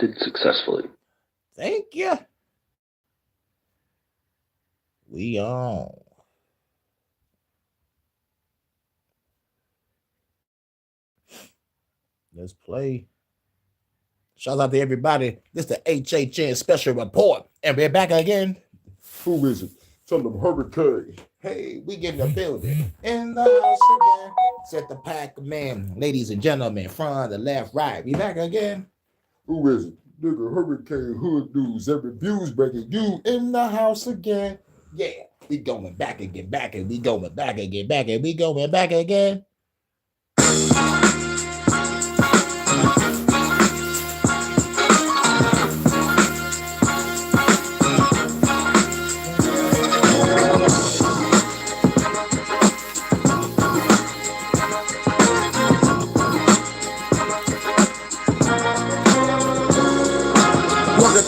successfully. Thank you. We on. Let's play. Shout out to everybody. This is the HHN special report. And we're back again. Who is it? Son of Hurricane. Hey, we get in the building. In the house again. Set the pack, man. Ladies and gentlemen, front, the left, right. We back again. Who is it? Nigga, Hurricane Hood News. Every view's breaking. You in the house again. Yeah, we going back again, back and we going back again, back and we going back again.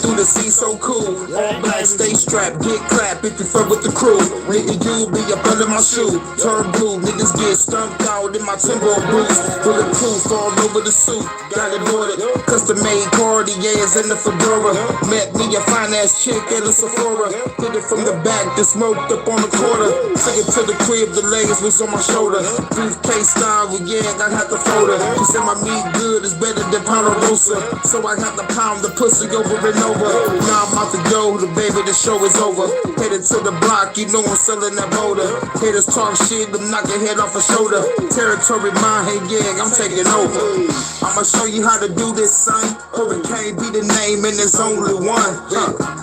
Through the sea so cool, all black, stay strapped, get clapped if you fuck with the crew. Nigga, you be up under my shoe. Turn blue, niggas get stumped out in my timber boots. Bulletproof all over the suit. Got it ordered, custom made Cartiers in the fedora. Met me a fine ass chick at a Sephora. Hit it from the back, just smoked up on the corner. Took it to the crib, the legs was on my shoulder. Briefcase style, yeah, I had to fold her. She said my meat good is better than Ponderosa, so I had to pound the pussy over and over. Now I'm out the door, the baby, the show is over. Headed to the block, you know I'm selling that motor. Haters talk shit, them knock your head off a shoulder. Territory mine, yeah, I'm taking over. I'ma show you how to do this, son. Hurricane be the name and there's only one.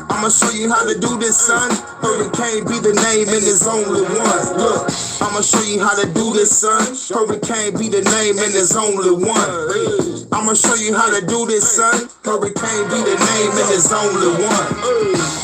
I'ma show you how to do this, son. Hurricane be the name and there's only one. Look, I'ma show you how to do this, son. Hurricane be the name and there's only one. I'ma show you how to do this, son. Hurricane be the name and there's only one.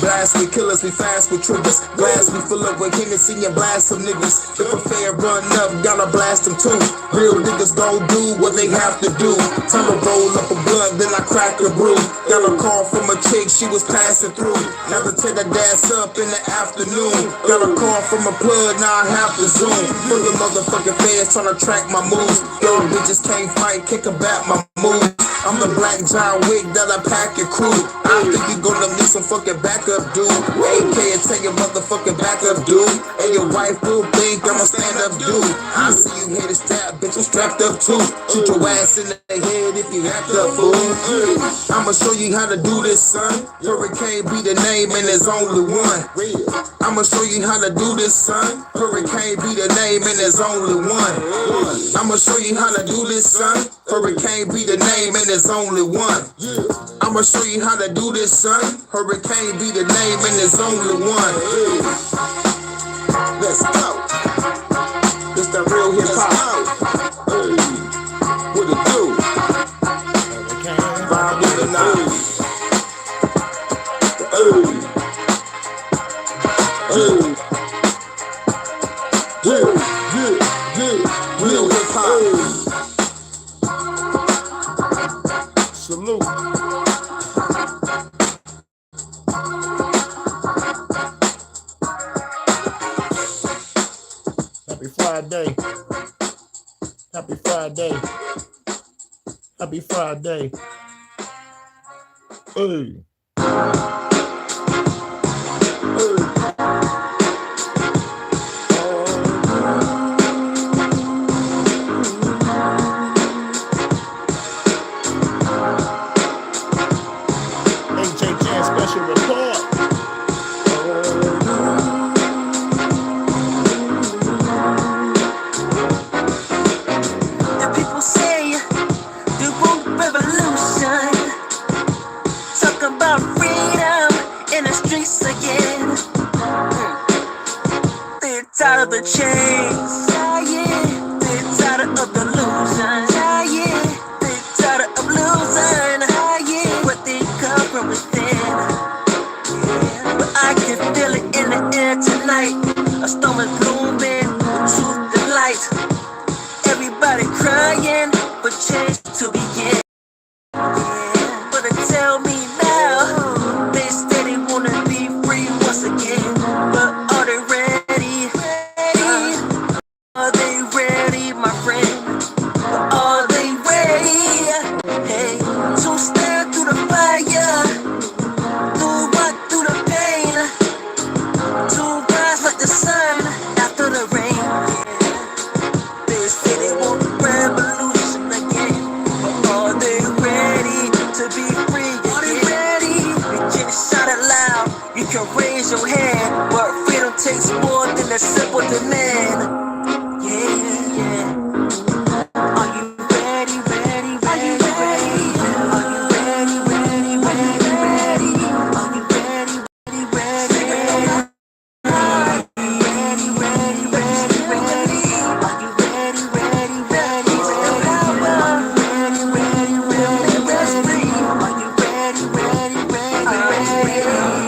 Blast with killers, we fast with triggers. Glass we fill up with Hennessy and blast some niggas. If a fair run up, gotta blast them too. Real niggas gon' do what they have to do. Time to roll up a blunt, then I crack a brew. Got a call from a chick, she was passing through. Now to take that ass up in the afternoon. Got a call from a plug, now I have to zoom. Full of motherfucking fans tryna track my moves. Yo, bitches can't fight, can't combat my moves. I'm the black John Wick that I pack your crew. I think you gonna need some fucking backup, dude. AK and take your motherfucking backup, dude. And your wife will think I'm a stand-up dude. I see you hit a strap, bitch, I'm strapped up too. Shoot your ass in the head if you act up, fool. I'ma show you how to do this, son. Hurricane be the name and there's only one. I'ma show you how to do this, son. Hurricane be the name and there's only one. I'ma show you how to do this, son. Hurricane be the name and there's only one. I'ma show you how to do this, son. Hurricane be the name and there's only one. Let's go. This that real hip hop. Hey, what it do? Vibe with the night. Real hip hop. Salute. Happy Friday. Happy Friday. Happy Friday. Hey. HHN special report. The people say they want revolution. Talk about freedom in the streets again. They're tired of the chains. Yeah. They're tired of the illusions. Yeah. They're tired of losing. Yeah. What they come from within. Yeah. But I can feel it in the air tonight. A storm is blooming with truth and light. Everybody crying for change to begin. Yeah. But they tell me now, they steady wanna be free once again. But raise your hand. But freedom takes more than a simple demand. Yeah, yeah. Are you ready, ready, ready, ready? Are you ready, ready, ready, ready? Are you ready, ready, ready, ready? Are you ready, ready, ready, ready? Are you ready, ready, ready, ready? Are you ready, ready, ready, ready? Are you ready, ready, ready, ready?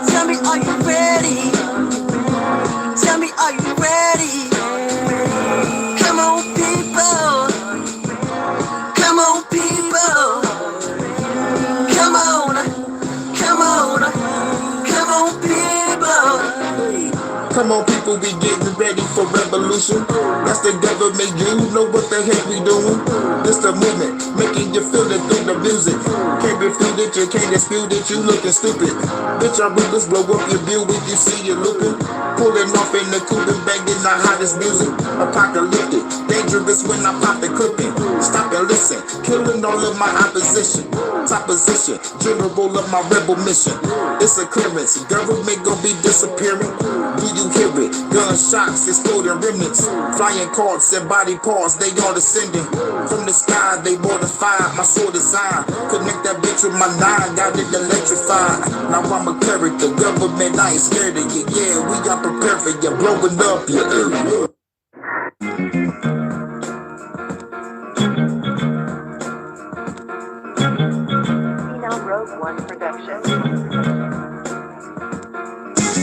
Tell me, are you ready? Tell me, are you ready? Come on, people. Come on, people. Come on. Come on. Come on, people. Come on, people, we getting ready for revolution. That's the government, you know what the heck we doing. This the movement, making you feel it through the music. Can't refute it, you can't dispute it, you looking stupid. Bitch, our rulers blow up your view if you see you looking. Pulling off in the coupe and banging the hottest music. Apocalyptic, dangerous when I pop the clipping. Stop and listen, killing all of my opposition. Top position, general of my rebel mission. It's a clearance, government gon' be disappearing. Do you hear it? Gunshots, exploding remnants. Flying carts and body parts, they all descending. From the sky, they mortified, my sword is iron. Connect that bitch with my nine, got it electrified. Now I'm a character, government, I ain't scared of you. Yeah, we got prepared for you, blowing up your area. Rogue One production.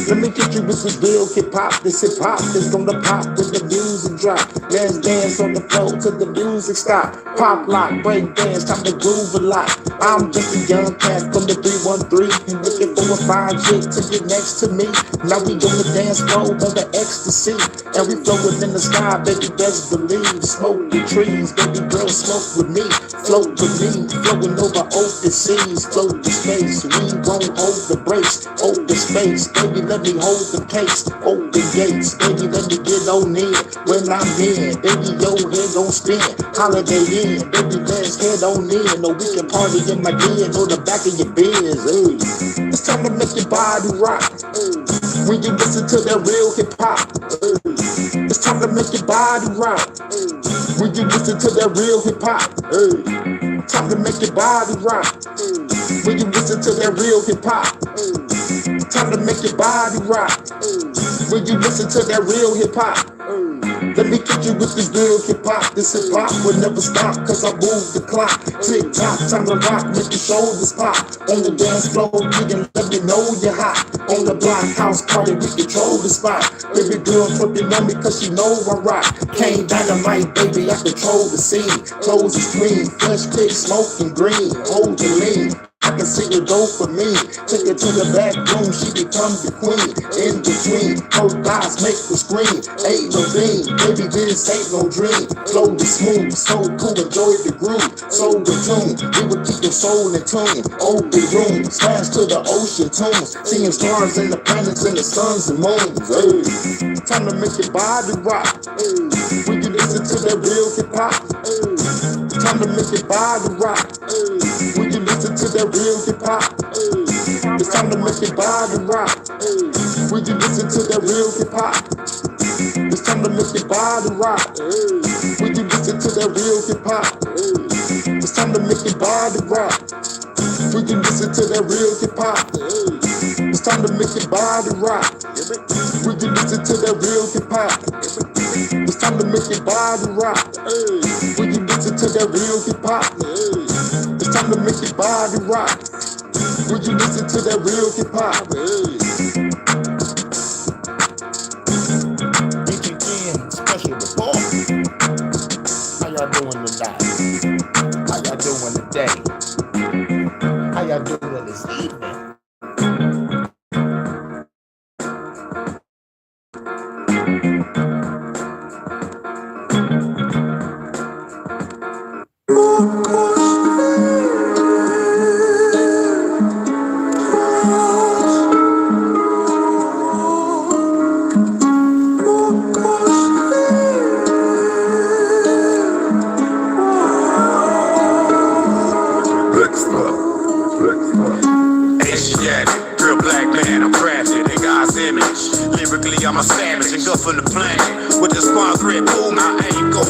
Let me get you with this real hip-hop. This hip-hop is gonna pop when the music drop. Let's dance on the floor till the music stop. Pop lock, break dance, time to groove a lot. I'm just a young cat from the 313, looking for a fine chick to get next to me. Now we on the dance floor on the ecstasy, and we floating in the sky, baby, best believe. Smoke the trees, baby girl, smoke with me. Float with me, flowing over open seas. Float the space, we won't hold the brakes. Open space, baby, let me hold the case. Open gates, baby, let me get on in. When I'm in, baby, your head gon' spin. Holiday in, baby, let's head on in. No, we can party in my den or the back of your Benz. Hey. It's time to make your body rock. When you listen to that real hip hop. It's time to make your body rock. When you listen to that real hip hop. Time to make your body rock. When you listen to that real hip hop. Time to make your body rock. When you listen to that real hip hop. Let me get you with this real hip hop. This hip hop will never stop, cause I move the clock. Tick tock, time to rock, make your shoulders pop. On the dance floor, you can let me know you're hot. On the block house party, we control the spot. Baby girl flipping on me cause she know I rock. Came dynamite, baby, I control the scene. Clothes is clean, fresh pick, smoking green. Hold the lean. I can see her go for me. Take her to the back room, she becomes the queen. In between, her thighs make her scream. Ain't no beam, baby, this ain't no dream. Flow is smooth, so cool, enjoy the groove. Soul in tune, we will keep your soul in tune. Open room, smash to the ocean tunes. Seeing stars and the planets and the suns and moons. Hey. Time to make your body rock. When you listen to that real hip hop. Time to make your body rock. When you listen to that real hip hop. It's time to make your body rock. When you listen to that real hip hop. It's time to make your body rock. When you listen to that real hip hop. It's time to make your body rock. When you listen to that real hip hop. It's time to make your body rock. When you listen to that real hip hop. It's time to make your body rock. When you listen to that real hip hop. It's time to make your body rock. When you listen to that real hip hop. HHN special report. How y'all doing tonight? How y'all doing today? How y'all doing this evening?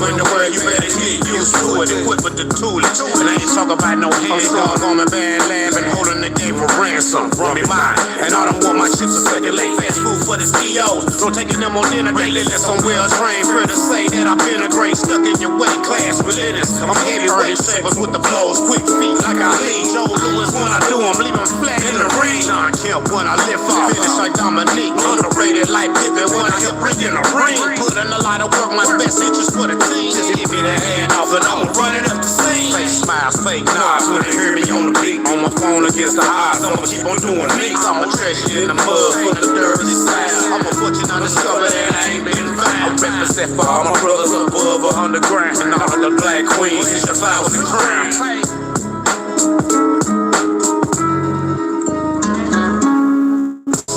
in the world, you better get used to it. Equipped with the toolage. And I ain't talking about no hands dog on the band lab and holding the game for ransom. Run me mine. And all them want my chips to circulate. Fast food for the CEOs. Don't taking them on dinner daily. Let some well-trained critters say that I've been a great stuck in your weight class religious. I'm heavyweight shapers with the blows, quick feet like I lead. Joe Louis when I do, I'm leaving flat in the ring. John Kemp when I lift off, finish like Dominique. Underrated like Pippen when I hit Rick in the ring. Put in a lot of work, my best interest for the team. Just give me the hand off and I'ma run it up the scene. Fake smiles, fake nods when you hear me on the beat. On my phone against the odds, I'ma keep on doing me. I'ma treasure you in the mud for the dirty side. I'ma put you on the discover that I ain't been found. I represent for all my brothers above or underground. And all the black queens, it's your flowers and crown.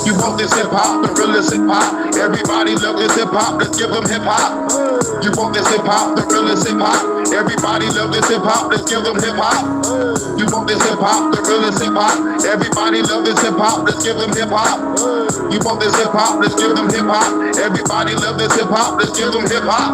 You want this hip hop, the realest hip hop. Everybody love this hip hop, let's give them hip hop. You want this hip hop, the realest hip hop. Everybody love this hip hop, let's give them hip hop. You want this hip hop, the realest hip hop. Everybody love this hip hop, let's give them hip hop. You want this hip hop, let's give them hip hop. Everybody love this hip hop, let's give them hip hop.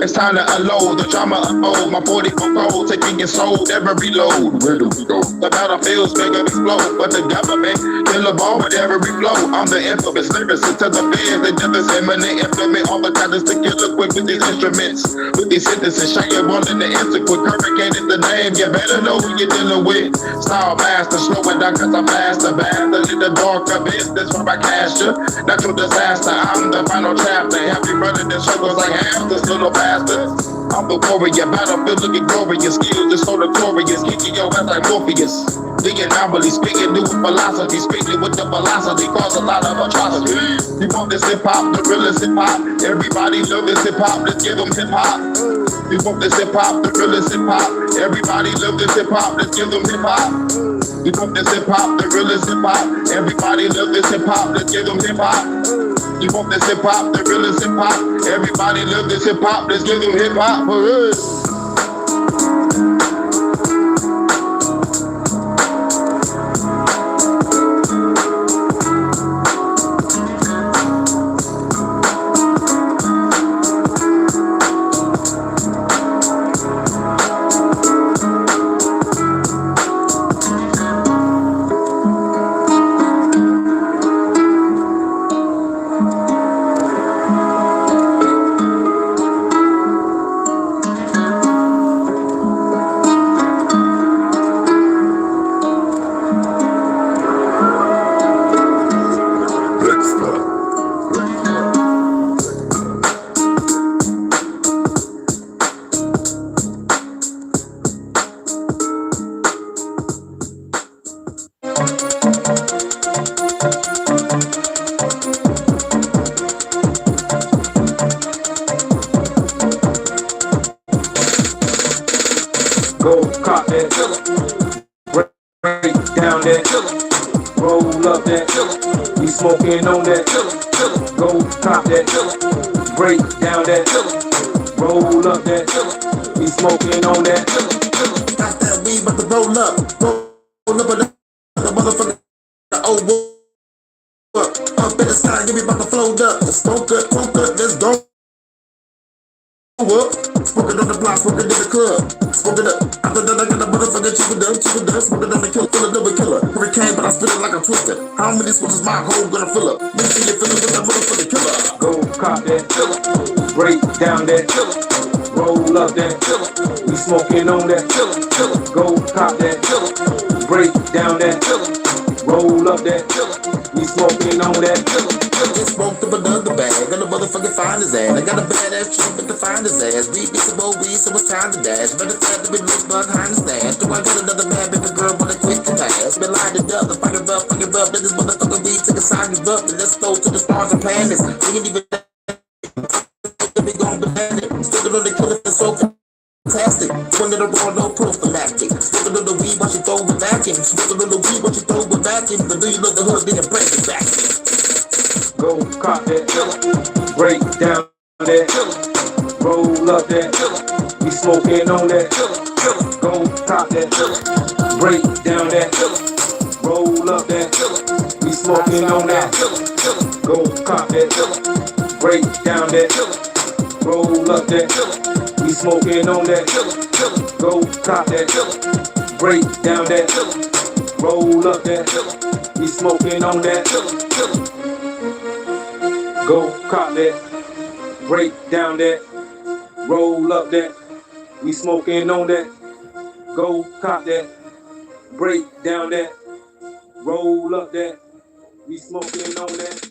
It's time to unload the drama unfold. My 44 gold taking your soul, never reload. Where do we go? The battlefield's bigger explode, but the government kill a ball with every flow. I'm the infamous lyricist to the feds. They never say money implement all the time to kill a quick with these instruments. With these sentences, shaking one in the answer quick. Hurricane is the name, you better know who you're dealing with. Style master, slow it down cause I'm master. Bastard in the dark abyss, that's where I cast you. Natural disaster, I'm the final chapter. Happy running the struggles like hamsters, little bastards. I'm the warrior, battlefield looking glorious. Skills is so notorious, kicking your ass like Morpheus. The anomaly, speaking new philosophy, speaking with the velocity, cause a lot of atrocities. You want this hip hop, the realest hip hop. Everybody love this hip hop, let's give them hip hop. You want this hip hop, the realest hip hop. Everybody love this hip hop, let's give them hip hop. You want this hip hop, the realest hip hop. Everybody love this hip hop, let's give them hip hop. You want this hip hop, the realest hip hop. Everybody love this hip hop, let's give them hip hop. Go cop that, break down that, roll up that, we smoking on that. Go cop that, break down that, roll up that, we smoking on that. Got that weed, but to roll up another motherfucker. Oh, up in the side, give me about to float up. Smoke up, let's go. Smoking on the block, smoking in the club. Smoking up. After that, I got a motherfucker cheaper done. Smoking on the killer, fill another killer. Hurricane, but I spit it like a twister. How many switches my hole gonna fill up? Make sure you fill it with that motherfucking killer. Go cop that, break down that, roll up that, we smoking on that. Go cop that, break down that, roll up that, we smoking on that. Just smoked up another bag, got a motherfucking find his ass. I got a badass chick, but to find his ass. We beat some more weed, so it's time to dash. Better tap to be loose behind the stash. Do I got another bad baby girl, wanna quit the pass? Been lined it up, fuck it up, then this motherfucking weed took a sign give up. And let's go to the stars and planets. We ain't even be gon' banana it. Sticking on the killer, it's so fantastic. One of the raw, no prophylactic. Sticking on the weed, watch you throw it back in. Sticking on the weed, watch you throw it back in. But do you love the hood, then you break it back in. Go cop that, break down that, roll up that, we smoking on that. Go cop that, break down that, roll up that, we smoking on that. Go cop that, break down that, roll up that, We smoking on that. Go cop that. Break down that. Roll up that. We smoking on that. Go cop that. Break down that. Roll up that. We smoking on that. Go cop that. Break down that. Roll up that. We smoking on that.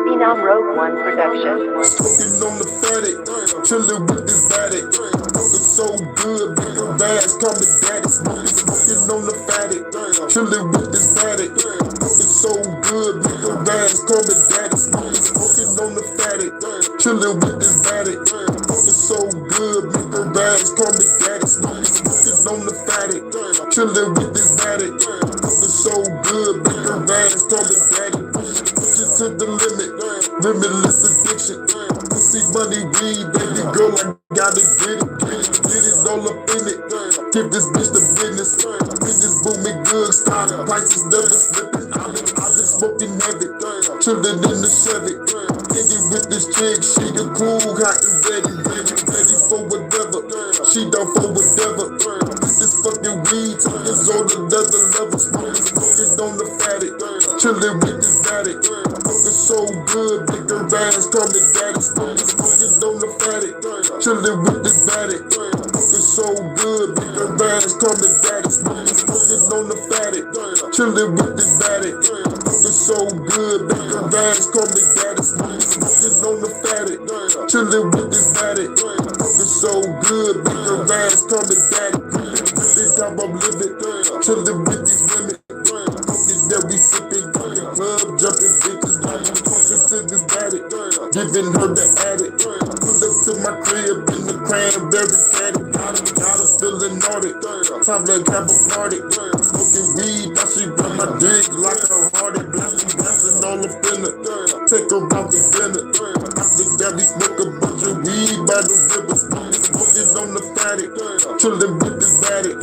Phenom Rogue One Production. Smoking on the fatty, chillin' with this fatty. It's so good, big and bass, call me daddy. Smoking on the fatty, chillin' with this fatty. It's so good, big and bass, call me daddy. Smoking on the fatty, chillin' with this fatty. It's so good, big and bass, call me daddy. Smoking on the fatty, chillin' with this fatty. It's so good, big and bass, call me daddy. To the limit, limitless addiction. Pussy, money, weed, baby girl, I gotta get it all up in it. Give this bitch the business. Business booming good, stock prices never slipping. I've been smoking heavy, chillin' in the Chevy. Hanging with this chick, she the cool, hot and ready for whatever. She down for whatever. This fucking weed is on another level. Smoking on the fatty, chillin' with this daddy. It's so good, big and bass, call me daddy. Smoking on the fatty, chillin' with this daddy. It's so good, big and bass, call me daddy. Smoking on the fatty, chillin' with this daddy. It's so good, big and bass, call me daddy. Smoking on the fatty, chillin' with this daddy. It's so good, big and bass, call me daddy. Think how I'm living, chillin' with these women. That we sippin', club jumping bitches, talking to this daddy, giving her the addict. Pull up to my crib in the cranberry caddy, got her feeling naughty. Time to have a party, smoking weed, now she run my dick like a hardy, blasting all up in it. Take her out to dinner. After that we smoke a bunch of weed by the river, smoking on the fatty, chillin' with this daddy.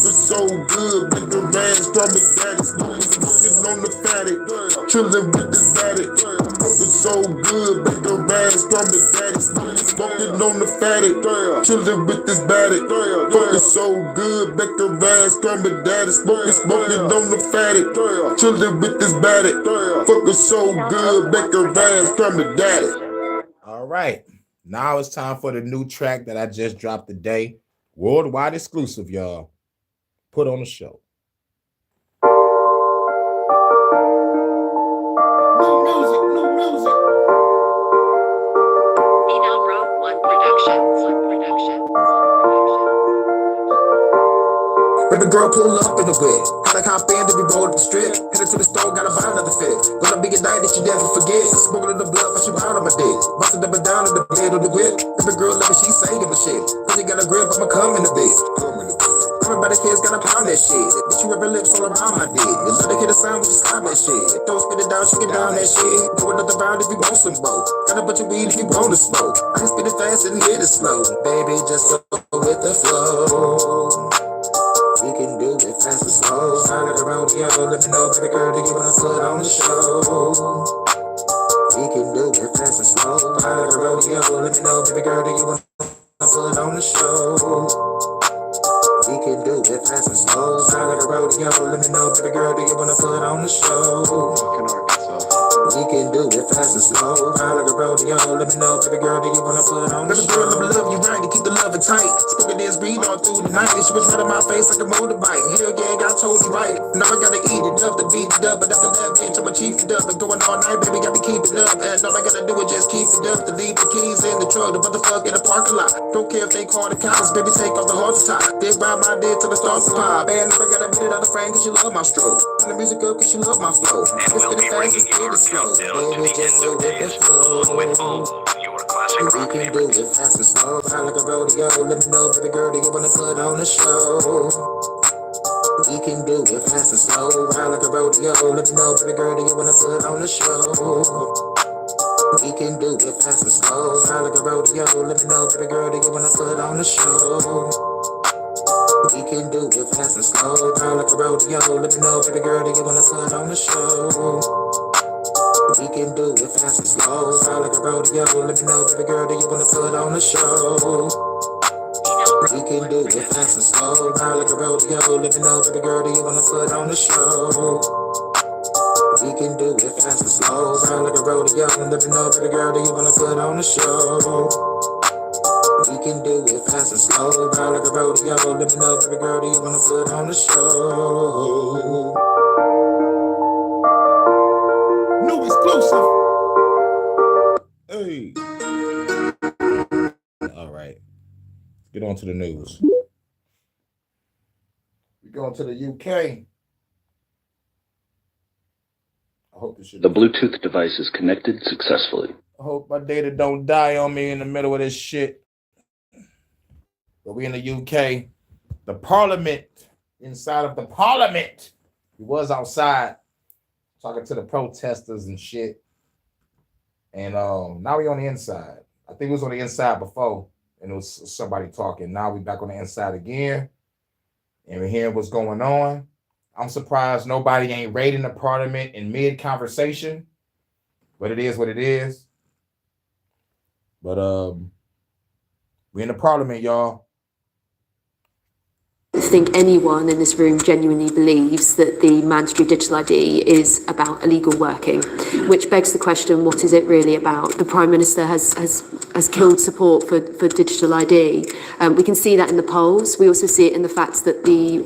It's so good, big and ass, call me daddy. Smoking on the fatty, chillin' with this daddy. It's so good, big and ass, call me daddy. Smoking on the fatty, chillin' with this daddy. Fucking so good, big and ass, call me daddy. Smoking on the fatty, chillin' with this daddy. Fucking so good, big and ass, call me daddy. All right. Now it's time for the new track that I just dropped today. Worldwide exclusive, y'all. Put on the show. New music. Phenom Rogue One Production. Baby girl pull up in the whip. Had a cop in to be rolled up the strip. Headed to the store, gotta buy another fit. Gonna be a night that you never forget. Smoking in the blood, but she out on my dick. Busted up and down in the bed on the whip. Baby girl love it, she singing the shit. Pussy got a grip, I'ma come in the bed. Everybody kids gotta pound that shit. Bitch, you rub your lips all around my dick. You know they get a sound when you stop that shit. Don't spit it down, she get down that shit. Do another round if you want some more. Got a bunch of weed if you want to smoke. I can spit it fast and hit it slow. Baby, just go with the flow. We can do it fast and slow. Sound like a rodeo. Let me know, baby girl, do you wanna put on the show? We can do it fast and slow. Sound like a rodeo. Let me know, baby girl, do you wanna put on the show? We can do it fast and slow. Sound like a rodeo. Let me know, baby girl, do you wanna put on the show? We can do it fast and slow. Sound like a rodeo. Let me know, baby girl, do you wanna put on the show? Baby girl, let me love you right to keep the loving tight. Spoken this beat all through the night. She was right in my face like a motorbike. Hell yeah, I told you right. Now I gotta eat it up to beat it up. But after that, bitch, I'ma chief it up. And going all night, baby, got me keep it up. And all I gotta do is just keep it up. To leave the keys in the truck, the motherfucker in the parking lot. Don't care if they call the cops, baby, take off the horse top. Big ride my dick till it starts to pop. And I gotta beat it out the frame cause she love my stroke. Turn the music up cause she love my flow. Let's get it fast, let's get it slow. Baby, just go with the flow. We can do it fast and slow. Sound like a rodeo. Let me know, baby girl, do you wanna put on the show? We can do it fast and slow. Sound like a rodeo. Let me know, baby girl, do you wanna put on the show? We can do it fast and slow. Sound like a rodeo. Let me know, baby girl, do you wanna put on the show? We can do it fast and slow, down like a rodeo. Let me know, baby girl, that you wanna put on the show. We can do it fast and slow, down like a rodeo. Let me know, baby girl, that you wanna put on the show. We can do it fast and slow, down like a rodeo. Let me know, baby girl, that you wanna put on the show. We can do it fast and slow, down like a rodeo. Let me know, baby girl, that you wanna put on the show. We can do it fast and slow, down like a rodeo. Let me know, baby girl, that you wanna put on the show. New exclusive. Hey. All right. Get on to the news. We're going to the UK. I hope this shit. The Bluetooth device is connected successfully. I hope my data don't die on me in the middle of this shit. But we in the UK. The Parliament, inside of the Parliament. He was outside talking to the protesters and shit. And now we on the inside. I think it was on the inside before, and it was somebody talking. Now we back on the inside again, and we're hearing what's going on. I'm surprised nobody ain't raiding the Parliament in mid-conversation, but it is what it is. But we in the Parliament, y'all. I think anyone in this room genuinely believes that the mandatory digital ID is about illegal working, which begs the question, what is it really about? The Prime Minister has killed support for digital ID. We can see that in the polls. We also see it in the fact that the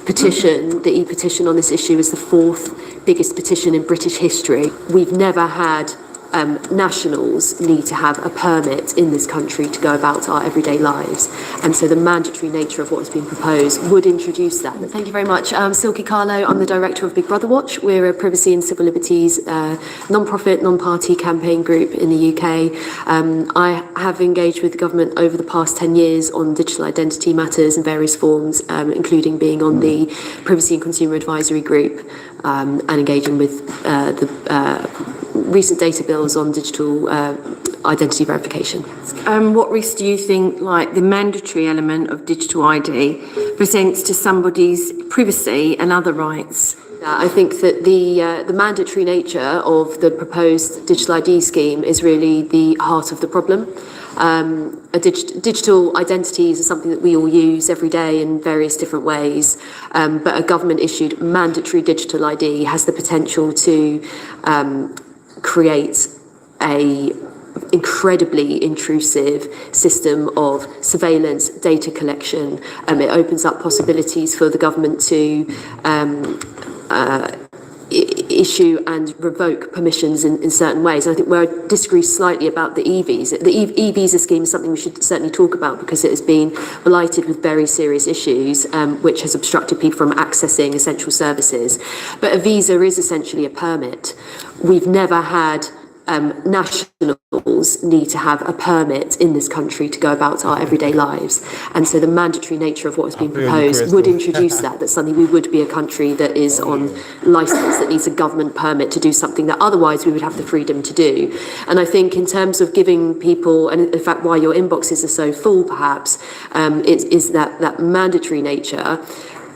petition, the e-petition on this issue is the fourth biggest petition in British history. We've never had nationals need to have a permit in this country to go about our everyday lives. And so the mandatory nature of what has been proposed would introduce that. Thank you very much. Silky Carlo, I'm the director of Big Brother Watch. We're a privacy and civil liberties non-profit, non-party campaign group in the UK. I have engaged with the government over the past 10 years on digital identity matters in various forms, including being on the Privacy and Consumer Advisory Group and engaging with the recent data bills on digital identity verification. What risk do you think, like, the mandatory element of digital ID presents to somebody's privacy and other rights? I think that the mandatory nature of the proposed digital ID scheme is really the heart of the problem. Digital identities are something that we all use every day in various different ways, but a government-issued mandatory digital ID has the potential to create a incredibly intrusive system of surveillance, data collection. It opens up possibilities for the government to issue and revoke permissions in certain ways. And I think where I disagree slightly about the e-visa, the e-visa scheme is something we should certainly talk about because it has been blighted with very serious issues, which has obstructed people from accessing essential services. But a visa is essentially a permit. We've never had nationals need to have a permit in this country to go about our everyday lives. And so the mandatory nature of what has been proposed would introduce that. That's something we would be a country that is on license, that needs a government permit to do something that otherwise we would have the freedom to do. And I think in terms of giving people, and in fact why your inboxes are so full perhaps, is that mandatory nature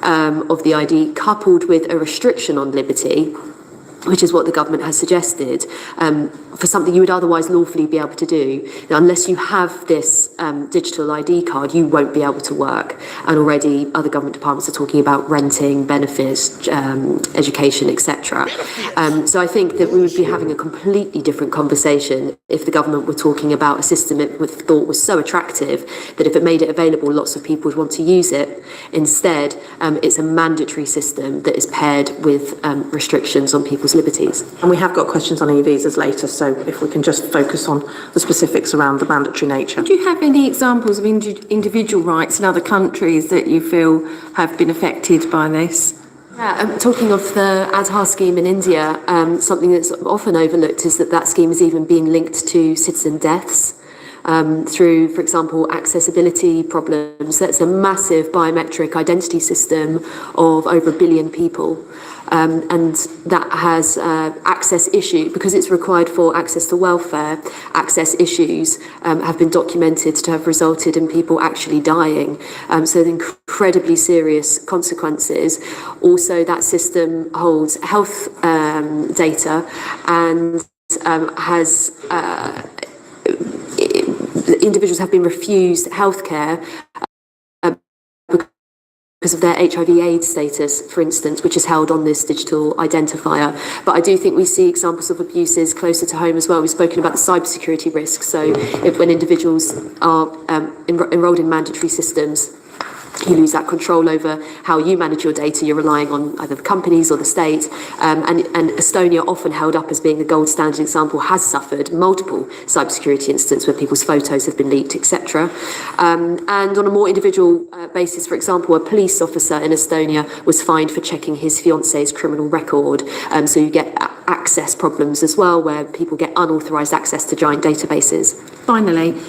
of the ID coupled with a restriction on liberty, which is what the government has suggested, for something you would otherwise lawfully be able to do. Now, unless you have this digital ID card, you won't be able to work. And already other government departments are talking about renting, benefits, education, etc. So I think that we would be having a completely different conversation if the government were talking about a system it thought was so attractive that if it made it available, lots of people would want to use it. Instead, it's a mandatory system that is paired with restrictions on people's liberties. And we have got questions on e-visas later, so if we can just focus on the specifics around the mandatory nature. Do you have any examples of individual rights in other countries that you feel have been affected by this? Yeah, talking of the Aadhaar scheme in India, something that's often overlooked is that scheme is even being linked to citizen deaths. through, for example, accessibility problems. That's a massive biometric identity system of over 1 billion people. And that has access issue, because it's required for access to welfare, access issues have been documented to have resulted in people actually dying. So incredibly serious consequences. Also, that system holds health data and has individuals have been refused healthcare because of their HIV/AIDS status, for instance, which is held on this digital identifier. But I do think we see examples of abuses closer to home as well. We've spoken about the cybersecurity risks. So when individuals are enrolled in mandatory systems, you lose that control over how you manage your data. You're relying on either the companies or the state. And Estonia, often held up as being the gold standard example, has suffered multiple cybersecurity incidents where people's photos have been leaked, etc. And on a more individual basis, for example, a police officer in Estonia was fined for checking his fiance's criminal record. So you get access problems as well, where people get unauthorized access to giant databases. Finally,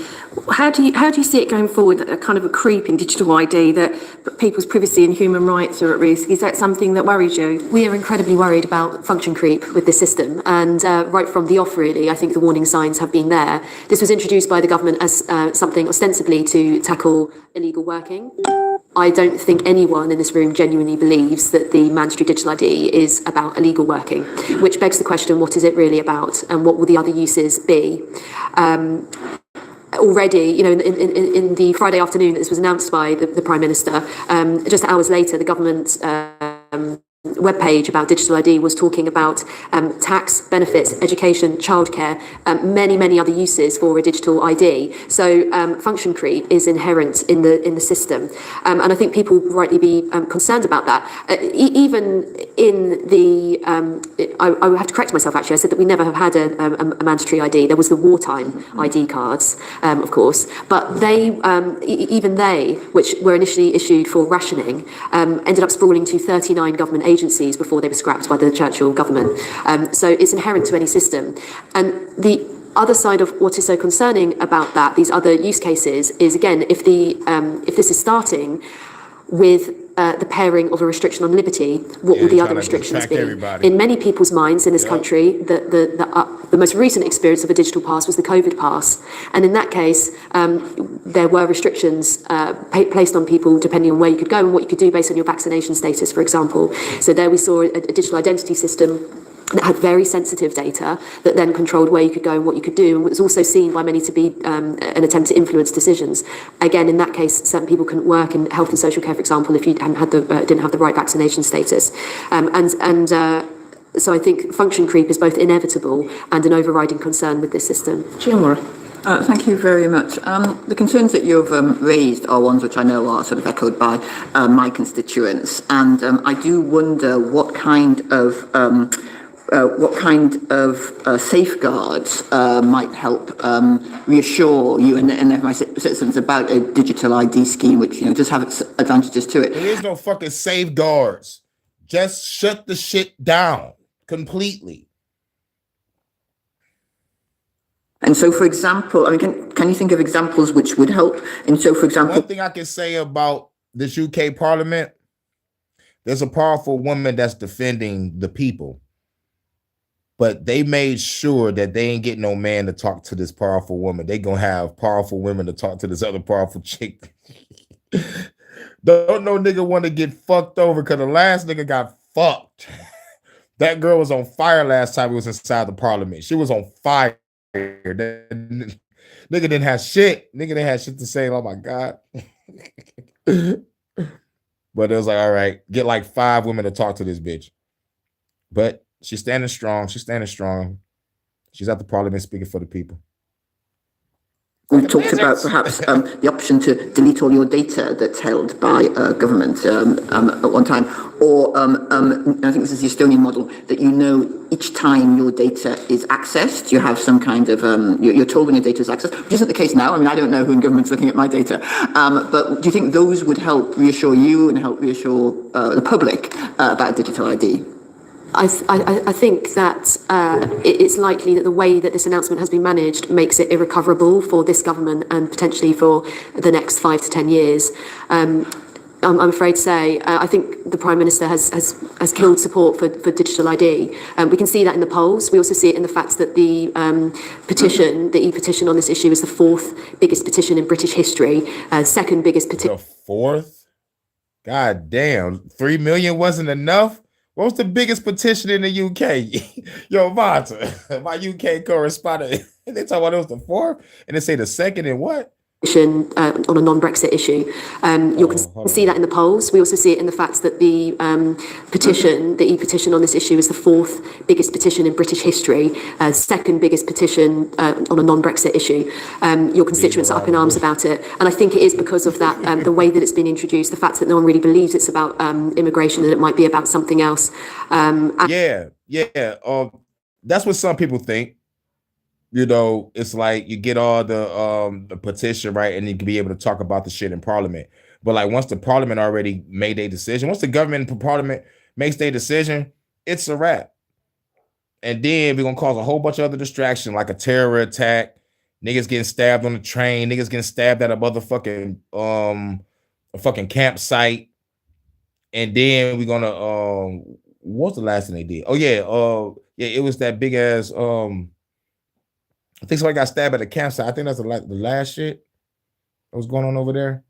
how do you see it going forward, a kind of a creep in digital ID that people's privacy and human rights are at risk? Is that something that worries you? We are incredibly worried about function creep with this system, and right from the off, really, I think the warning signs have been there. This was introduced by the government as something ostensibly to tackle illegal working. I don't think anyone in this room genuinely believes that the mandatory digital ID is about illegal working, which begs the question, what is it really about, and what will the other uses be? Already, in the Friday afternoon that this was announced by the Prime Minister, just hours later, the government webpage about digital ID was talking about tax benefits, education, childcare, many other uses for a digital ID. So function creep is inherent in the system, and I think people rightly be concerned about that. Even in the, I would have to correct myself. Actually, I said that we never have had a mandatory ID. There was the wartime ID cards, of course, but they, even they, which were initially issued for rationing, ended up sprawling to 39 government agencies before they were scrapped by the Churchill government. So it's inherent to any system. And the other side of what is so concerning about that, these other use cases, is again, if this is starting with the pairing of a restriction on liberty, what will the other restrictions be? Everybody. In many people's minds in this country, the most recent experience of a digital pass was the COVID pass. And in that case, there were restrictions placed on people depending on where you could go and what you could do based on your vaccination status, for example. So there we saw a digital identity system that had very sensitive data that then controlled where you could go and what you could do, and was also seen by many to be an attempt to influence decisions. Again, in that case, certain people couldn't work in health and social care, for example, if you didn't have the right vaccination status. So I think function creep is both inevitable and an overriding concern with this system. Thank you very much. The concerns that you've raised are ones which I know are sort of echoed by my constituents, and I do wonder what kind of safeguards might help reassure you and my citizens about a digital ID scheme, which does have its advantages to it. There is no fucking safeguards. Just shut the shit down completely. And so, for example, I mean, can you think of examples which would help? And so, for example, one thing I can say about this UK Parliament, there's a powerful woman that's defending the people. But they made sure that they ain't get no man to talk to this powerful woman. They gonna have powerful women to talk to this other powerful chick. Don't no nigga want to get fucked over because the last nigga got fucked. That girl was on fire last time he was inside the parliament. She was on fire. Nigga didn't have shit. Nigga didn't have shit to say. Oh my God. But it was like, all right, get like 5 women to talk to this bitch. But she's standing strong. She's standing strong. She's at the parliament speaking for the people. We've talked about perhaps the option to delete all your data that's held by government at one time, or I think this is the Estonian model, that each time your data is accessed, you have some kind of, you're told when your data is accessed, which isn't the case now. I mean, I don't know who in government's looking at my data, but do you think those would help reassure you and help reassure the public about digital ID? I think that it's likely that the way that this announcement has been managed makes it irrecoverable for this government and potentially for the next 5 to 10 years. I'm afraid to say, I think the Prime Minister has killed support for digital ID. We can see that in the polls. We also see it in the fact that the petition, the e-petition on this issue is the 4th biggest petition in British history, second biggest petition. The 4th? God damn, 3 million wasn't enough? What was the biggest petition in the UK? Yo, Vanta, my UK correspondent, they talk about it was the 4th, and they say the 2nd and what? On a non-Brexit issue. You can see that in the polls. We also see it in the fact that the petition, the e-petition on this issue is the 4th biggest petition in British history, second biggest petition on a non-Brexit issue. Your constituents are up in arms about it. And I think it is because of that, the way that it's been introduced, the fact that no one really believes it's about immigration and it might be about something else. That's what some people think. You know, it's like you get all the petition, right, and you can be able to talk about the shit in Parliament. But like once the Parliament already made their decision, once the government and Parliament makes their decision, it's a wrap. And then we're gonna cause a whole bunch of other distraction, like a terror attack, niggas getting stabbed on the train, niggas getting stabbed at a motherfucking a fucking campsite. And then we're gonna what's the last thing they did? Oh yeah, it was that big ass I think somebody got stabbed at a campsite. I think that's the last shit that was going on over there.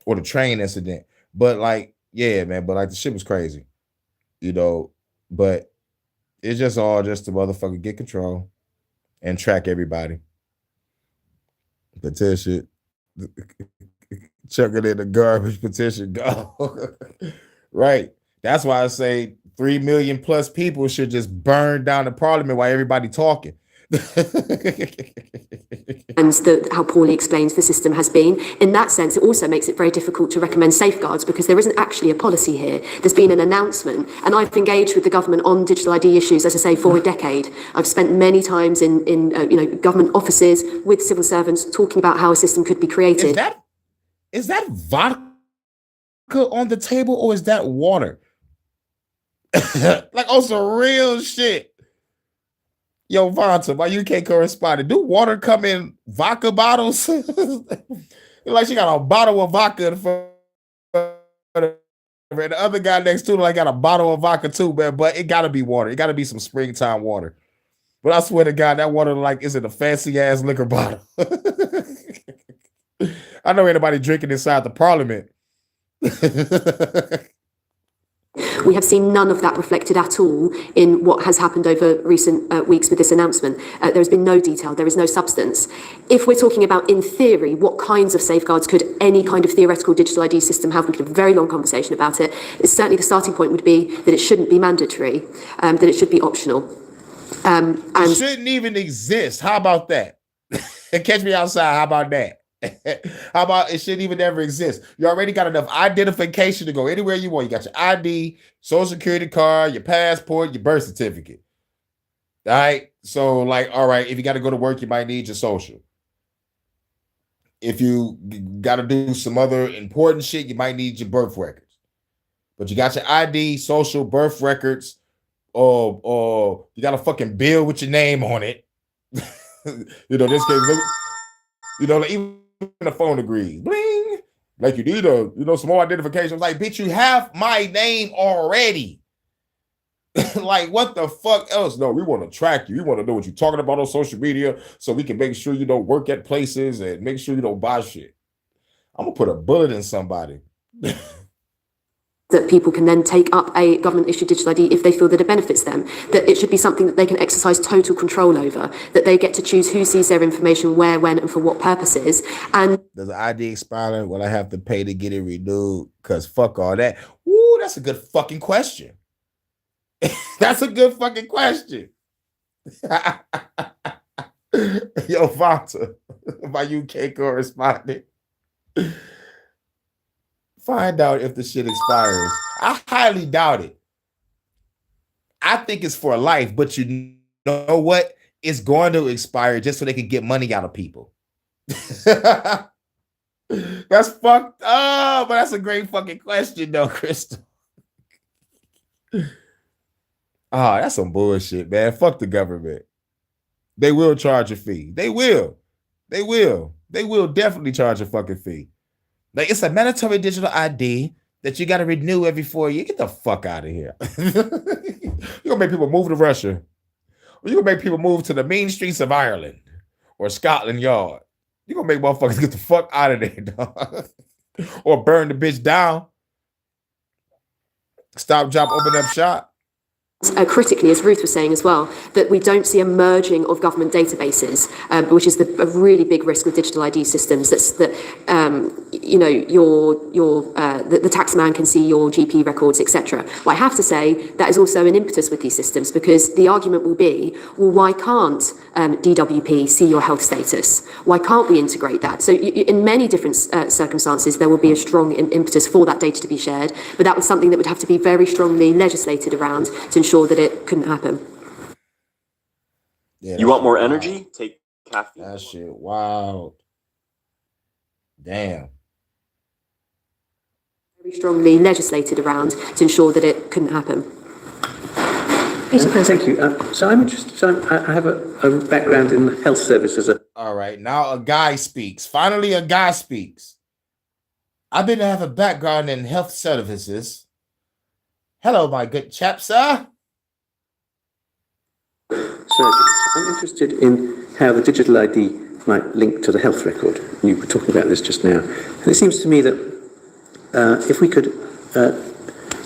Or the train incident. But like, yeah, man, but like the shit was crazy. You know, but it's just all just to motherfucker get control and track everybody. Petition. Chuck it in the garbage, petition, go. Right. That's why I say 3 million plus people should just burn down the Parliament while everybody talking. And how poorly explained the system has been. In that sense, it also makes it very difficult to recommend safeguards because there isn't actually a policy here. There's been an announcement, and I've engaged with the government on digital ID issues, as I say, for a decade. I've spent many times in government offices with civil servants talking about how a system could be created. Is that vodka on the table or is that water? Like on some real shit. Yo, Vanta, my UK correspondent, do water come in vodka bottles? Like she got a bottle of vodka in front of her. And the other guy next to her like got a bottle of vodka too, man. But it gotta be water. It gotta be some springtime water. But I swear to God, that water like is in a fancy ass liquor bottle. I know anybody drinking inside the Parliament. We have seen none of that reflected at all in what has happened over recent weeks with this announcement. There has been no detail, there is no substance. If we're talking about, in theory, what kinds of safeguards could any kind of theoretical digital ID system have, we could have a very long conversation about it. It's certainly the starting point would be that it shouldn't be mandatory, that it should be optional. And it shouldn't even exist. How about that? Catch me outside, how about that? How about it shouldn't even ever exist? You already got enough identification to go anywhere you want. You got your ID, social security card, your passport, your birth certificate. All right. So, like, all right, if you got to go to work, you might need your social. If you got to do some other important shit, you might need your birth records. But you got your ID, social, birth records, or you got a fucking bill with your name on it. This case, like even the phone agrees. Bling. Like you need some more identification. Like, bitch, you have my name already. Like, what the fuck else? No, we want to track you. We want to know what you're talking about on social media so we can make sure you don't work at places and make sure you don't buy shit. I'm going to put a bullet in somebody. That people can then take up a government-issued digital ID if they feel that it benefits them, that it should be something that they can exercise total control over, that they get to choose who sees their information, where, when, and for what purposes. And does the ID expire? Will I have to pay to get it renewed? Because fuck all that. Ooh, that's a good fucking question. That's a good fucking question. Yo, Vanta, my UK correspondent. Find out if the shit expires. I highly doubt it. I think it's for life, but you know what? It's going to expire just so they can get money out of people. That's fucked up, but that's a great fucking question, though, Crystal. Oh, that's some bullshit, man. Fuck the government. They will charge a fee. They will. They will. They will definitely charge a fucking fee. Like, it's a mandatory digital ID that you got to renew every 4 years. Get the fuck out of here. You're going to make people move to Russia. Or you're going to make people move to the mean streets of Ireland or Scotland Yard. You're going to make motherfuckers get the fuck out of there, dog. Or burn the bitch down. Stop, drop, open up shop. Critically, as Ruth was saying as well, that we don't see a merging of government databases, which is a really big risk with digital ID systems. That's that the tax man can see your GP records, etc. But I have to say that is also an impetus with these systems, because the argument will be, well, why can't DWP see your health status? Why can't we integrate that? So in many different circumstances, there will be a strong impetus for that data to be shared, but that was something that would have to be very strongly legislated around to ensure that it couldn't happen. Yeah, you want more energy? Take caffeine. That shit wild. Damn. Very strongly legislated around to ensure that it couldn't happen. Thank you. So I'm interested. So I have a background in health services. All right, now a guy speaks. Finally, a guy speaks. I've been to have a background in health services. Hello, my good chap, sir. Surgeons. I'm interested in how the digital ID might link to the health record. You were talking about this just now. And it seems to me that if we could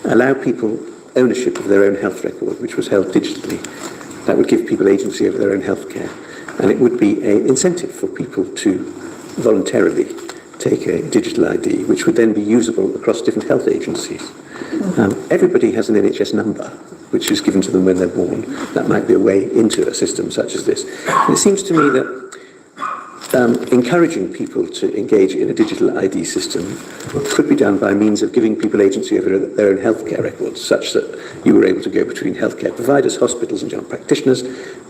allow people ownership of their own health record, which was held digitally, that would give people agency over their own health care. And it would be an incentive for people to voluntarily take a digital ID, which would then be usable across different health agencies. Everybody has an NHS number, which is given to them when they're born. That might be a way into a system such as this. And it seems to me that encouraging people to engage in a digital ID system could be done by means of giving people agency over their own healthcare records, such that you were able to go between healthcare providers, hospitals and general practitioners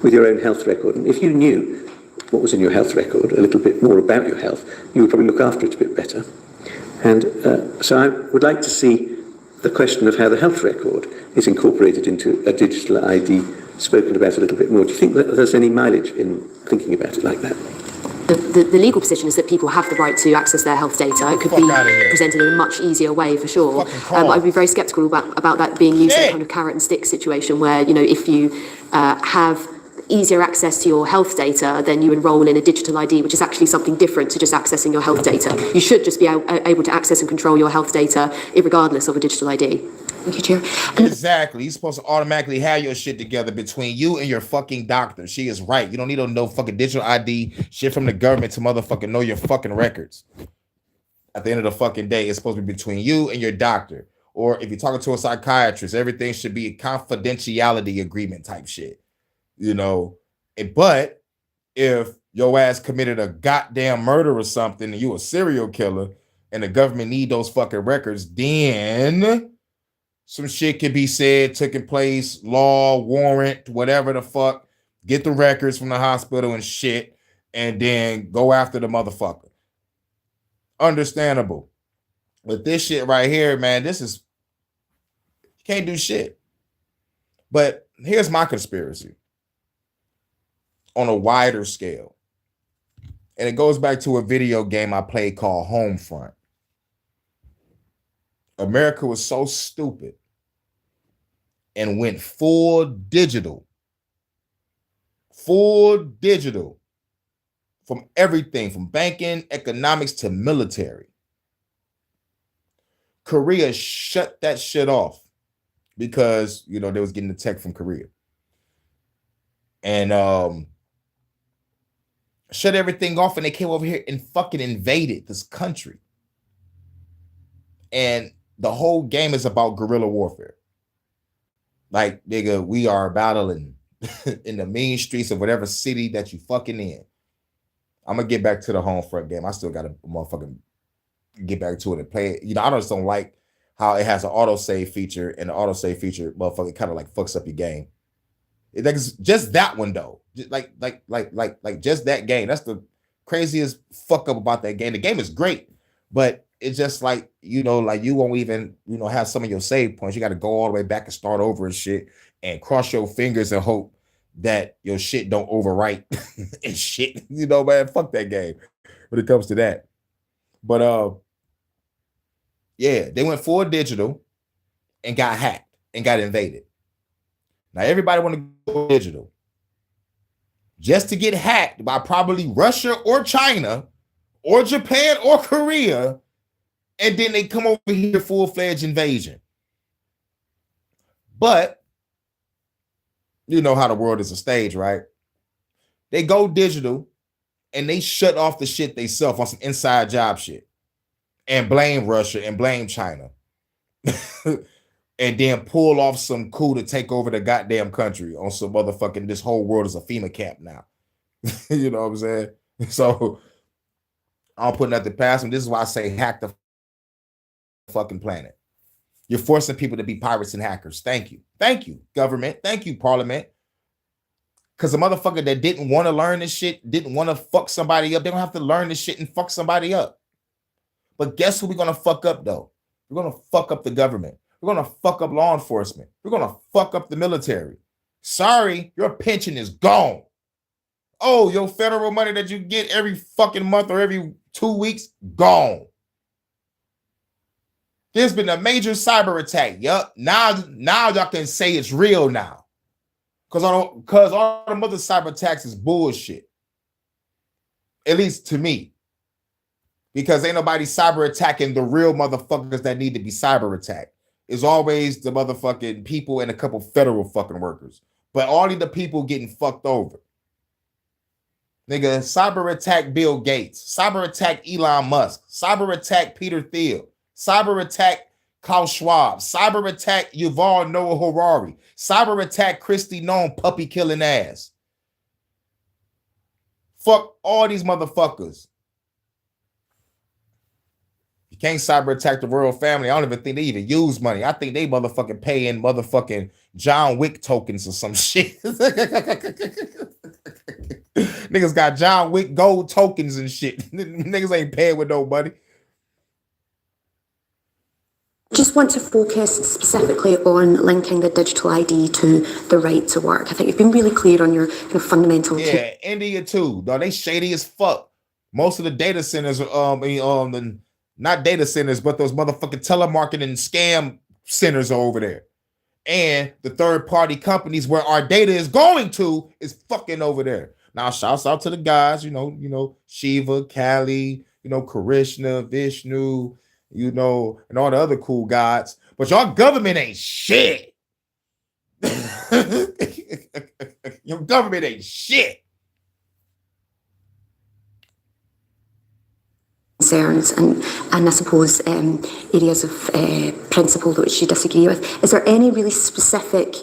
with your own health record. And if you knew what was in your health record, a little bit more about your health, you would probably look after it a bit better. And so I would like to see the question of how the health record is incorporated into a digital ID spoken about a little bit more. Do you think that there's any mileage in thinking about it like that? The legal position is that people have the right to access their health data. It could be presented in a much easier way, for sure. I'd be very sceptical about that being used as a kind of carrot and stick situation where, you know, if you have easier access to your health data, then you enroll in a digital ID, which is actually something different to just accessing your health data. You should just be able to access and control your health data regardless of a digital ID. Thank you, Chair. Exactly. You're supposed to automatically have your shit together between you and your fucking doctor. She is right. You don't need no fucking digital ID shit from the government to motherfucking know your fucking records. At the end of the fucking day, it's supposed to be between you and your doctor. Or if you're talking to a psychiatrist, everything should be a confidentiality agreement type shit. You know, but if your ass committed a goddamn murder or something and you a serial killer and the government need those fucking records, then some shit can be said, taking place, law, warrant, whatever the fuck, get the records from the hospital and shit, and then go after the motherfucker. Understandable. But this shit right here, man, this is, you can't do shit. But here's my conspiracy on a wider scale. And it goes back to a video game I played called Homefront. America was so stupid and went full digital from everything, from banking, economics to military. Korea shut that shit off because, you know, they was getting the tech from Korea. And shut everything off, and they came over here and fucking invaded this country. And the whole game is about guerrilla warfare. Like, nigga, we are battling in the mean streets of whatever city that you fucking in. I'm gonna get back to the Homefront game. I still gotta motherfucking get back to it and play it. You know, I just don't like how it has an autosave feature, and the autosave feature motherfucker kind of like fucks up your game. It's just that one though. Like just that game. That's the craziest fuck up about that game. The game is great, but it's just like, like you won't even, have some of your save points. You got to go all the way back and start over and shit and cross your fingers and hope that your shit don't overwrite and shit. Man, fuck that game when it comes to that. But yeah, they went full digital and got hacked and got invaded. Now everybody want to go digital just to get hacked by probably Russia or China or Japan or Korea, and then they come over here full-fledged invasion. But you know how the world is a stage, right? They go digital and they shut off the shit they self on some inside job shit and blame Russia and blame China. And then pull off some coup to take over the goddamn country on some motherfucking, this whole world is a FEMA camp now. You know what I'm saying? So I don't put nothing past them. This is why I say hack the fucking planet. You're forcing people to be pirates and hackers. Thank you. Thank you, government. Thank you, parliament. Because the motherfucker that didn't want to learn this shit, didn't want to fuck somebody up, they don't have to learn this shit and fuck somebody up. But guess who we're going to fuck up, though? We're going to fuck up the government. We're going to fuck up law enforcement. We're going to fuck up the military. Sorry, your pension is gone. Oh, your federal money that you get every fucking month or every 2 weeks, gone. There's been a major cyber attack. Yup. Now y'all can say it's real now. Because all the other cyber attacks is bullshit. At least to me. Because ain't nobody cyber attacking the real motherfuckers that need to be cyber attacked. It's always the motherfucking people and a couple federal fucking workers. But only the people getting fucked over. Nigga, cyber attack Bill Gates. Cyber attack Elon Musk. Cyber attack Peter Thiel. Cyber attack Klaus Schwab. Cyber attack Yuval Noah Harari. Cyber attack Christy Nome puppy killing ass. Fuck all these motherfuckers. You can't cyber attack the royal family. I don't even think they even use money. I think they motherfucking pay in motherfucking John Wick tokens or some shit. Niggas got John Wick gold tokens and shit. Niggas ain't paying with no money. Just want to focus specifically on linking the digital ID to the right to work. I think you've been really clear on your kind of fundamental. Yeah, India too. No, they shady as fuck. Most of the data centers, not data centers, but those motherfucking telemarketing scam centers are over there. And the third party companies where our data is going to is fucking over there. Now, shouts out to the guys, Shiva, Kali, Krishna, Vishnu, and all the other cool gods. But y'all government ain't shit. Your government ain't shit. Concerns and I suppose areas of principle which you disagree with. Is there any really specific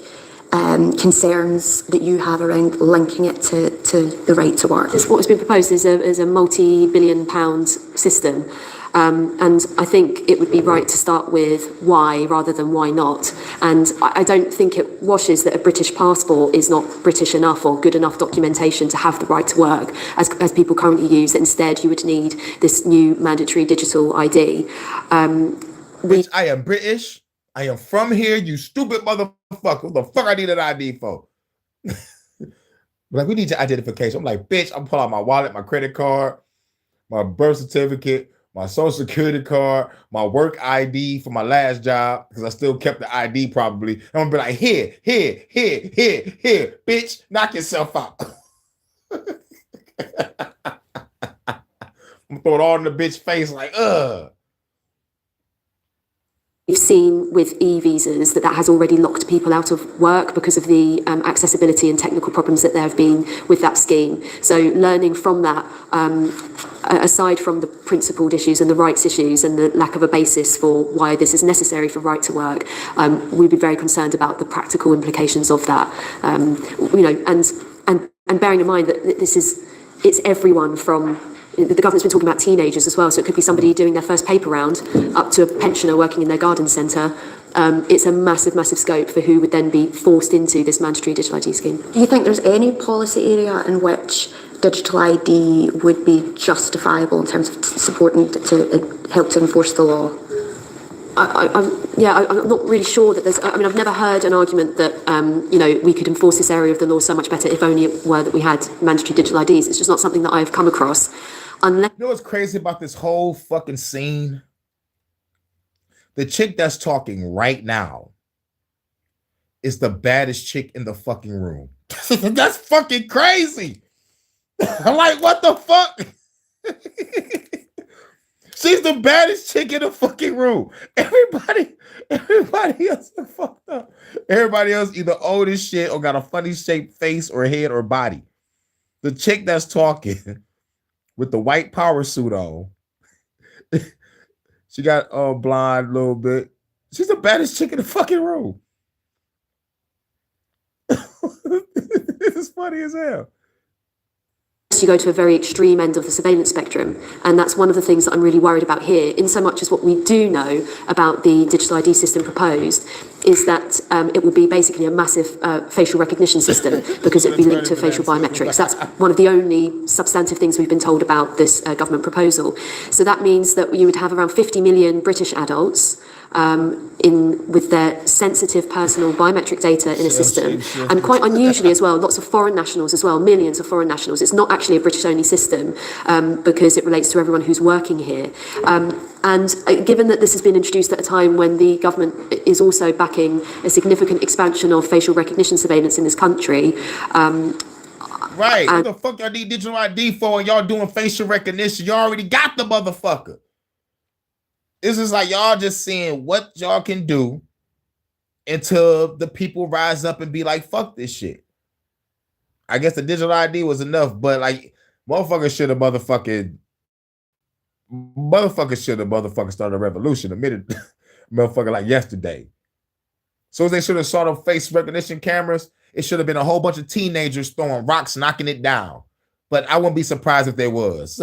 concerns that you have around linking it to the right to work? What has been proposed is a multi-billion-pound system. And I think it would be right to start with why rather than why not. And I don't think it washes that a British passport is not British enough or good enough documentation to have the right to work as people currently use. Instead, you would need this new mandatory digital ID. Which I am British. I am from here, you stupid motherfucker. What the fuck I need an ID for? Like, we need your identification. I'm like, bitch, I'm pulling out my wallet, my credit card, my birth certificate, my social security card, my work ID for my last job, because I still kept the ID probably. I'm gonna be like, here, bitch, knock yourself out. I'm gonna throw it all in the bitch face like, ugh. We've seen with e-visas that has already locked people out of work because of the accessibility and technical problems that there have been with that scheme. So learning from that, aside from the principled issues and the rights issues and the lack of a basis for why this is necessary for right to work, we'd be very concerned about the practical implications of that. And bearing in mind that it's everyone from. The government's been talking about teenagers as well, so it could be somebody doing their first paper round up to a pensioner working in their garden centre. It's a massive, massive scope for who would then be forced into this mandatory digital ID scheme. Do you think there's any policy area in which digital ID would be justifiable in terms of supporting to help to enforce the law? I'm not really sure that there's. I mean, I've never heard an argument that we could enforce this area of the law so much better if only it were that we had mandatory digital IDs. It's just not something that I've come across. Unless you know what's crazy about this whole fucking scene? The chick that's talking right now is the baddest chick in the fucking room. That's fucking crazy. I'm like, what the fuck? She's the baddest chick in the fucking room. Everybody else is fucked up. Everybody else either old as shit or got a funny shaped face or head or body. The chick that's talking with the white power suit on, she got blonde a little bit. She's the baddest chick in the fucking room. This is funny as hell. You go to a very extreme end of the surveillance spectrum, and that's one of the things that I'm really worried about here, in so much as what we do know about the digital ID system proposed is that it will be basically a massive facial recognition system because it will be linked to facial biometrics. That's one of the only substantive things we've been told about this government proposal. So that means that you would have around 50 million British adults with their sensitive personal biometric data in a system, and quite unusually as well, lots of foreign nationals as well, millions of foreign nationals. It's not actually a British-only system because it relates to everyone who's working here. And given that this has been introduced at a time when the government is also backing a significant expansion of facial recognition surveillance in this country, right? What the fuck y'all need digital ID for? And y'all doing facial recognition? Y'all already got the motherfucker. This is like y'all just seeing what y'all can do until the people rise up and be like, fuck this shit. I guess the digital ID was enough, but like motherfuckers should have motherfucking started a revolution a minute, motherfucker, like yesterday. So they should have saw the face recognition cameras. It should have been a whole bunch of teenagers throwing rocks, knocking it down. But I wouldn't be surprised if there was.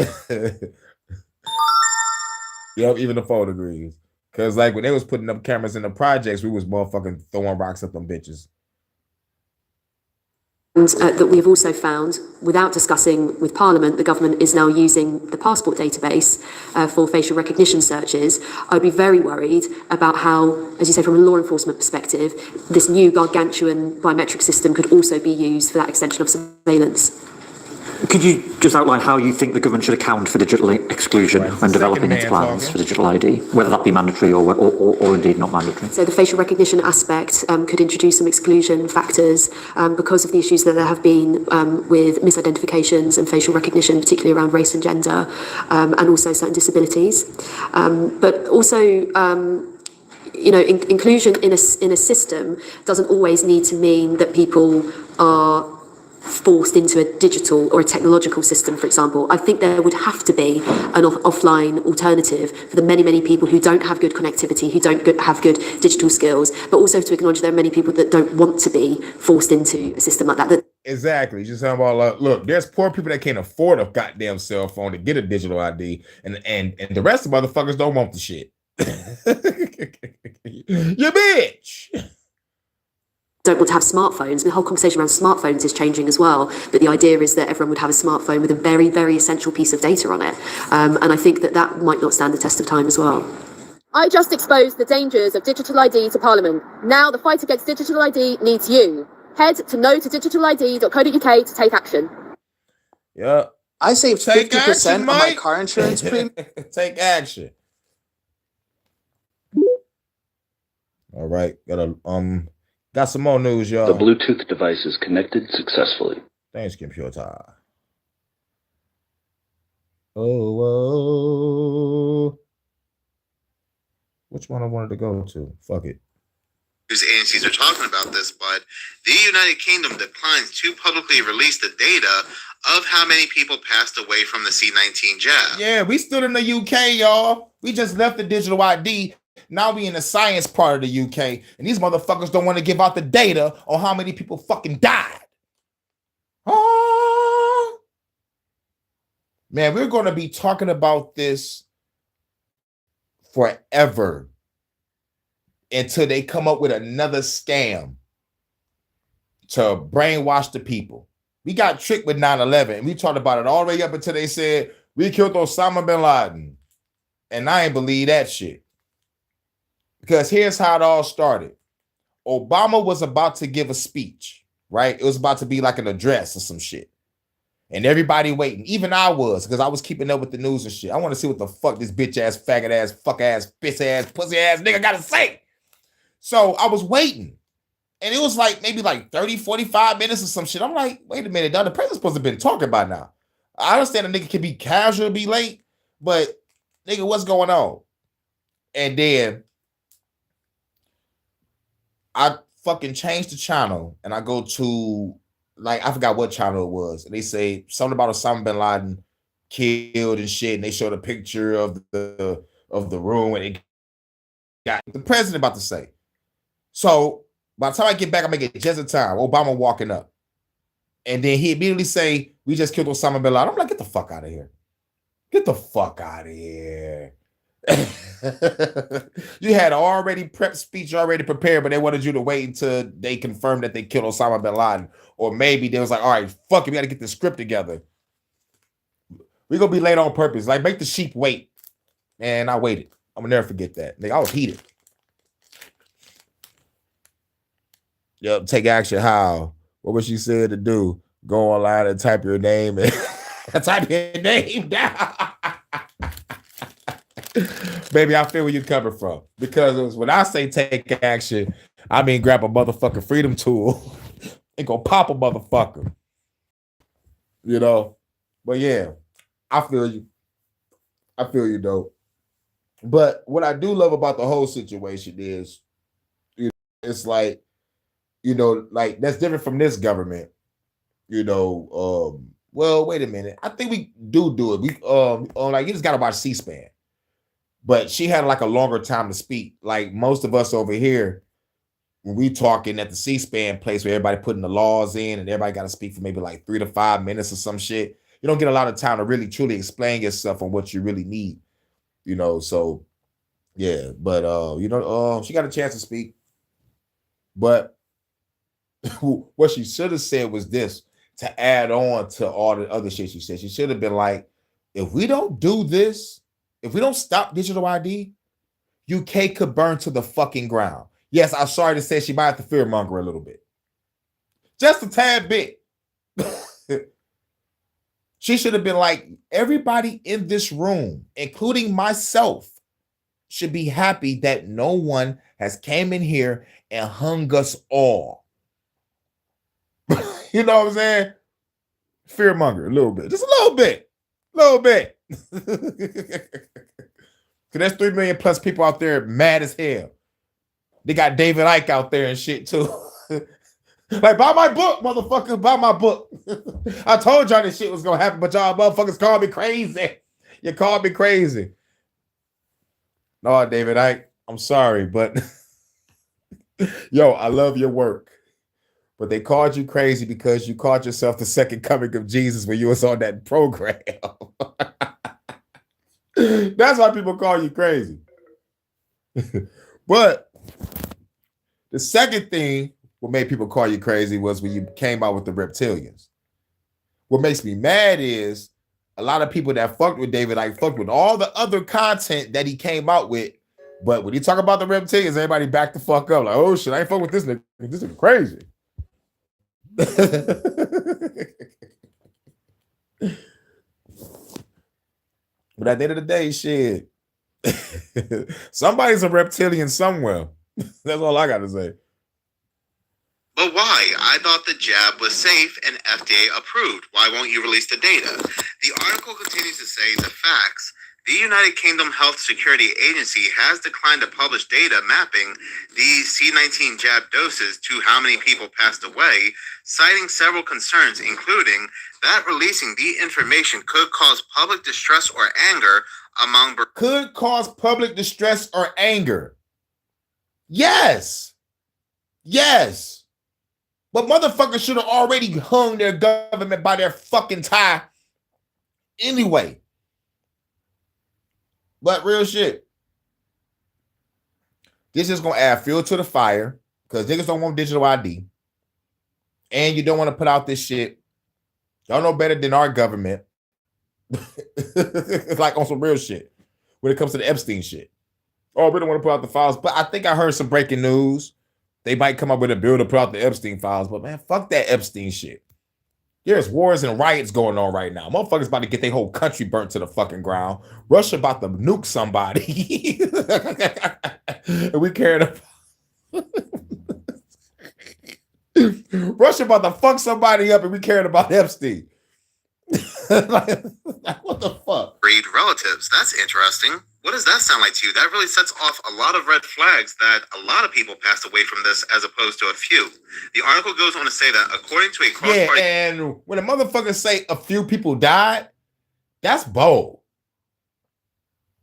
Yep, even the phone agrees. Because like when they was putting up cameras in the projects, we was motherfucking throwing rocks at them bitches. And that we've also found, without discussing with Parliament, the government is now using the passport database for facial recognition searches. I'd be very worried about how, as you say, from a law enforcement perspective, this new gargantuan biometric system could also be used for that extension of surveillance. Could you just outline how you think the government should account for digital exclusion when developing its plans for digital ID, whether that be mandatory or indeed not mandatory? So the facial recognition aspect could introduce some exclusion factors because of the issues that there have been with misidentifications and facial recognition, particularly around race and gender, and also certain disabilities. But also, inclusion in a system doesn't always need to mean that people are forced into a digital or a technological system, for example. I think there would have to be an offline alternative for the many, many people who don't have good connectivity, who don't have good digital skills, but also to acknowledge there are many people that don't want to be forced into a system like that. Exactly. Just talking about, look, there's poor people that can't afford a goddamn cell phone to get a digital ID, and the rest of motherfuckers don't want the shit. You bitch. Don't want to have smartphones. The whole conversation around smartphones is changing as well. But the idea is that everyone would have a smartphone with a very, very essential piece of data on it. And I think that might not stand the test of time as well. I just exposed the dangers of digital ID to Parliament. Now the fight against digital ID needs you. Head to no-to-digitalid.co.uk to take action. Yeah. I saved 50% on my car insurance premium. Take action. All right. Got some more news, y'all. The Bluetooth device is connected successfully. Thanks, computer. Oh. Which one I wanted to go to? Fuck it. News agencies are talking about this, but the United Kingdom declines to publicly release the data of how many people passed away from the C-19 jab. Yeah, we still in the UK, y'all. We just left the digital ID. Now we in the science part of the UK, and these motherfuckers don't want to give out the data on how many people fucking died. Oh. Man, we're going to be talking about this forever until they come up with another scam to brainwash the people. We got tricked with 9/11. We talked about it all the way up until they said we killed Osama bin Laden. And I ain't believe that shit. Because here's how it all started. Obama was about to give a speech, right? It was about to be like an address or some shit. And everybody waiting. Even I was, because I was keeping up with the news and shit. I want to see what the fuck this bitch ass, faggot ass, fuck ass, piss ass, pussy ass nigga gotta say. So I was waiting. And it was like maybe like 30, 45 minutes or some shit. I'm like, wait a minute, dog. The president's supposed to have been talking by now. I understand a nigga can be casual, be late, but nigga, what's going on? And then I fucking changed the channel and I go to, like, I forgot what channel it was. And they say something about Osama bin Laden killed and shit. And they showed a picture of the room and it got the president about to say. So by the time I get back, I make it just in time. Obama walking up. And then he immediately say, we just killed Osama bin Laden. I'm like, get the fuck out of here. Get the fuck out of here. You had already prepped speech already prepared, but they wanted you to wait until they confirmed that they killed Osama bin Laden. Or maybe they was like, all right, fuck it, we got to get the script together. We're going to be late on purpose. Like, make the sheep wait. And I waited. I'm going to never forget that. I was heated. Yep, take action how? What was she said to do? Go online and type your name and type your name down. Baby, I feel where you're coming from. Because when I say take action, I mean grab a motherfucking freedom tool and go pop a motherfucker. You know? But yeah, I feel you. I feel you, though. But what I do love about the whole situation is, you know, it's like, you know, like that's different from this government. You know, well, wait a minute. I think we do it. We like you just gotta watch C-SPAN. But she had like a longer time to speak. Like most of us over here, when we talking at the C-SPAN place where everybody putting the laws in and everybody got to speak for maybe like 3 to 5 minutes or some shit, you don't get a lot of time to really truly explain yourself on what you really need. You know, so yeah, but you know, she got a chance to speak. But what she should have said was this, to add on to all the other shit she said. She should have been like, if we don't do this, if we don't stop digital ID, UK could burn to the fucking ground. Yes, I'm sorry to say she might have to fearmonger a little bit. Just a tad bit. She should have been like, everybody in this room, including myself, should be happy that no one has came in here and hung us all. You know what I'm saying? Fearmonger a little bit. Just a little bit. A little bit. Cause there's 3 million plus people out there mad as hell. They got David Icke out there and shit too. Like, buy my book, motherfucker. Buy my book. I told y'all this shit was gonna happen, but y'all motherfuckers called me crazy. You called me crazy. No, David Icke, I'm sorry, but yo, I love your work. But they called you crazy because you called yourself the second coming of Jesus when you was on that program. That's why people call you crazy. But the second thing what made people call you crazy was when you came out with the reptilians. What makes me mad is a lot of people that fucked with David, like fucked with all the other content that he came out with. But when you talk about the reptilians, everybody back the fuck up. Like, oh shit, I ain't fuck with this nigga. This nigga crazy. But at the end of the day, shit, somebody's a reptilian somewhere. That's all I got to say. But why? I thought the jab was safe and FDA approved. Why won't you release the data? The article continues to say the facts. The United Kingdom Health Security Agency has declined to publish data mapping the C-19 jab doses to how many people passed away, citing several concerns, including that releasing the information could cause public distress or anger among... Could cause public distress or anger. Yes. Yes. But motherfuckers should have already hung their government by their fucking tie anyway. But real shit. This is going to add fuel to the fire because niggas don't want digital ID. And you don't want to put out this shit Y'all know better than our government. It's like on some real shit when it comes to the Epstein shit. Oh, we don't want to put out the files. But I think I heard some breaking news. They might come up with a bill to put out the Epstein files. But man, fuck that Epstein shit. There's wars and riots going on right now. Motherfuckers about to get their whole country burnt to the fucking ground. Russia about to nuke somebody. And we caring about Russia about to fuck somebody up and we caring about Epstein. Like, what the fuck? Breed relatives. That's interesting. What does that sound like to you? That really sets off a lot of red flags that a lot of people passed away from this as opposed to a few. The article goes on to say that according to a cross-party... Yeah, and when a motherfucker say a few people died, that's bold.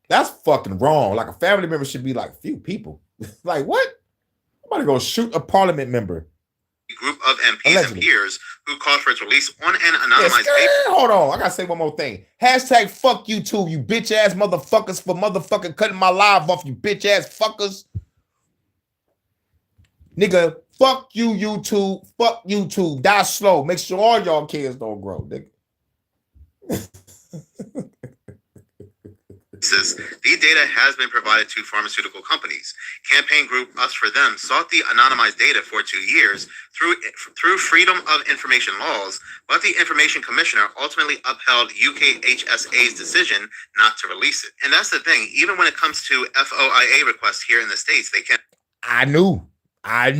That's fucking wrong. Like a family member should be like, few people. Like what? I'm about to go shoot a parliament member. Group of MPs allegedly. And peers who called for its release on an anonymized paper. Hold on, I gotta say one more thing. Hashtag fuck you too, you bitch ass motherfuckers for motherfucking cutting my live off, you bitch ass fuckers. Nigga, fuck you, YouTube. Fuck YouTube. Die slow. Make sure all y'all kids don't grow, nigga. The data has been provided to pharmaceutical companies. Campaign group Us For Them sought the anonymized data for 2 years through Freedom of Information laws, but the Information Commissioner ultimately upheld UK HSA's decision not to release it. And that's the thing. Even when it comes to FOIA requests here in the States, they can't. I know. I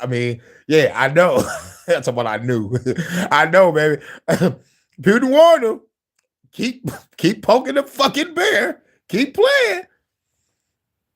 mean, yeah, I know. That's what I knew. I know, baby. People warn them. Keep poking the fucking bear. Keep playing.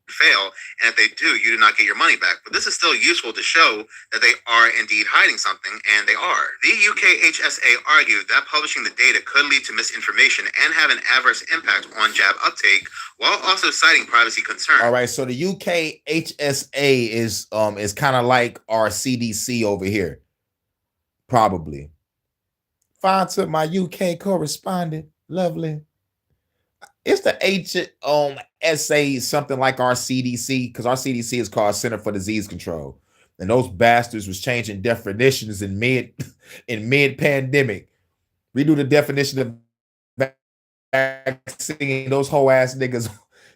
Fail, and if they do, you do not get your money back. But this is still useful to show that they are indeed hiding something, and they are. The UK HSA argued that publishing the data could lead to misinformation and have an adverse impact on jab uptake, while also citing privacy concerns. All right, so the UK HSA is kind of like our CDC over here, probably. Fine to my UK correspondent. Lovely. It's the HSA, something like our CDC, because our CDC is called Center for Disease Control. And those bastards was changing definitions in mid-pandemic. We do the definition of vaccine. Those whole ass niggas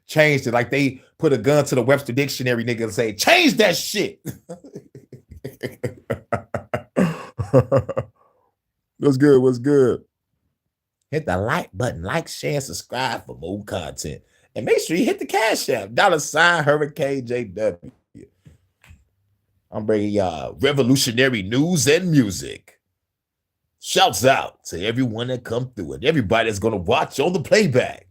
changed it. Like they put a gun to the Webster Dictionary, nigga, and say, change that shit. What's good? What's good? Hit the like button, like, share, subscribe for more content. And make sure you hit the Cash App, $ Hurricane JW. I'm bringing y'all revolutionary news and music. Shouts out to everyone that come through it. Everybody that's going to watch on the playback.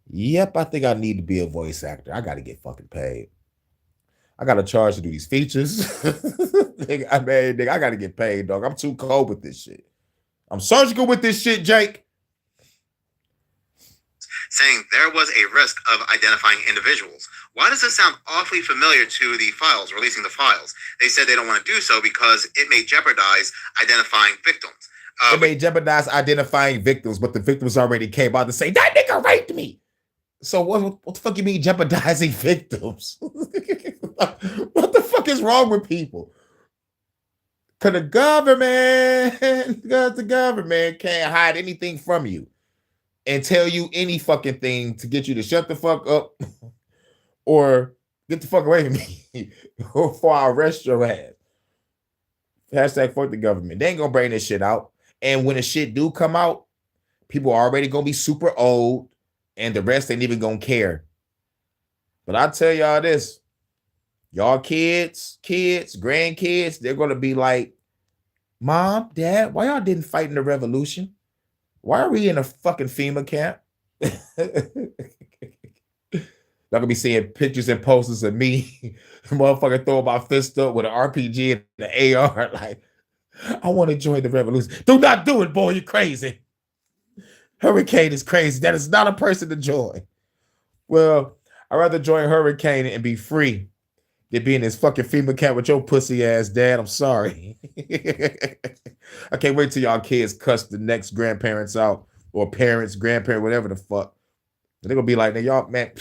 Yep, I think I need to be a voice actor. I got to get fucking paid. I got to charge to do these features. Nigga, I got to get paid, dog. I'm too cold with this shit. I'm surgical with this shit, Jake. Saying there was a risk of identifying individuals. Why does this sound awfully familiar to the files, releasing the files? They said they don't want to do so because it may jeopardize identifying victims. It may jeopardize identifying victims, but the victims already came out to say, that nigga raped me. So what the fuck you mean jeopardizing victims? What the fuck is wrong with people? Because the government can't hide anything from you and tell you any fucking thing to get you to shut the fuck up or get the fuck away from me before I arrest your ass. Hashtag fuck the government. They ain't gonna bring this shit out. And when the shit do come out, people are already gonna be super old and the rest ain't even gonna care. But I tell y'all this, y'all kids, grandkids, they're gonna be like, Mom, Dad, why y'all didn't fight in the revolution? Why are we in a fucking FEMA camp? Y'all gonna be seeing pictures and posters of me, motherfucker throwing my fist up with an RPG and an AR, like, I want to join the revolution. Do not do it, boy, you're crazy. Hurricane is crazy. That is not a person to join. Well, I'd rather join Hurricane and be free than be in this fucking FEMA camp with your pussy ass dad. I'm sorry. I can't wait till y'all kids cuss the next grandparents out or parents, grandparents, whatever the fuck. And they're gonna be like, y'all, man,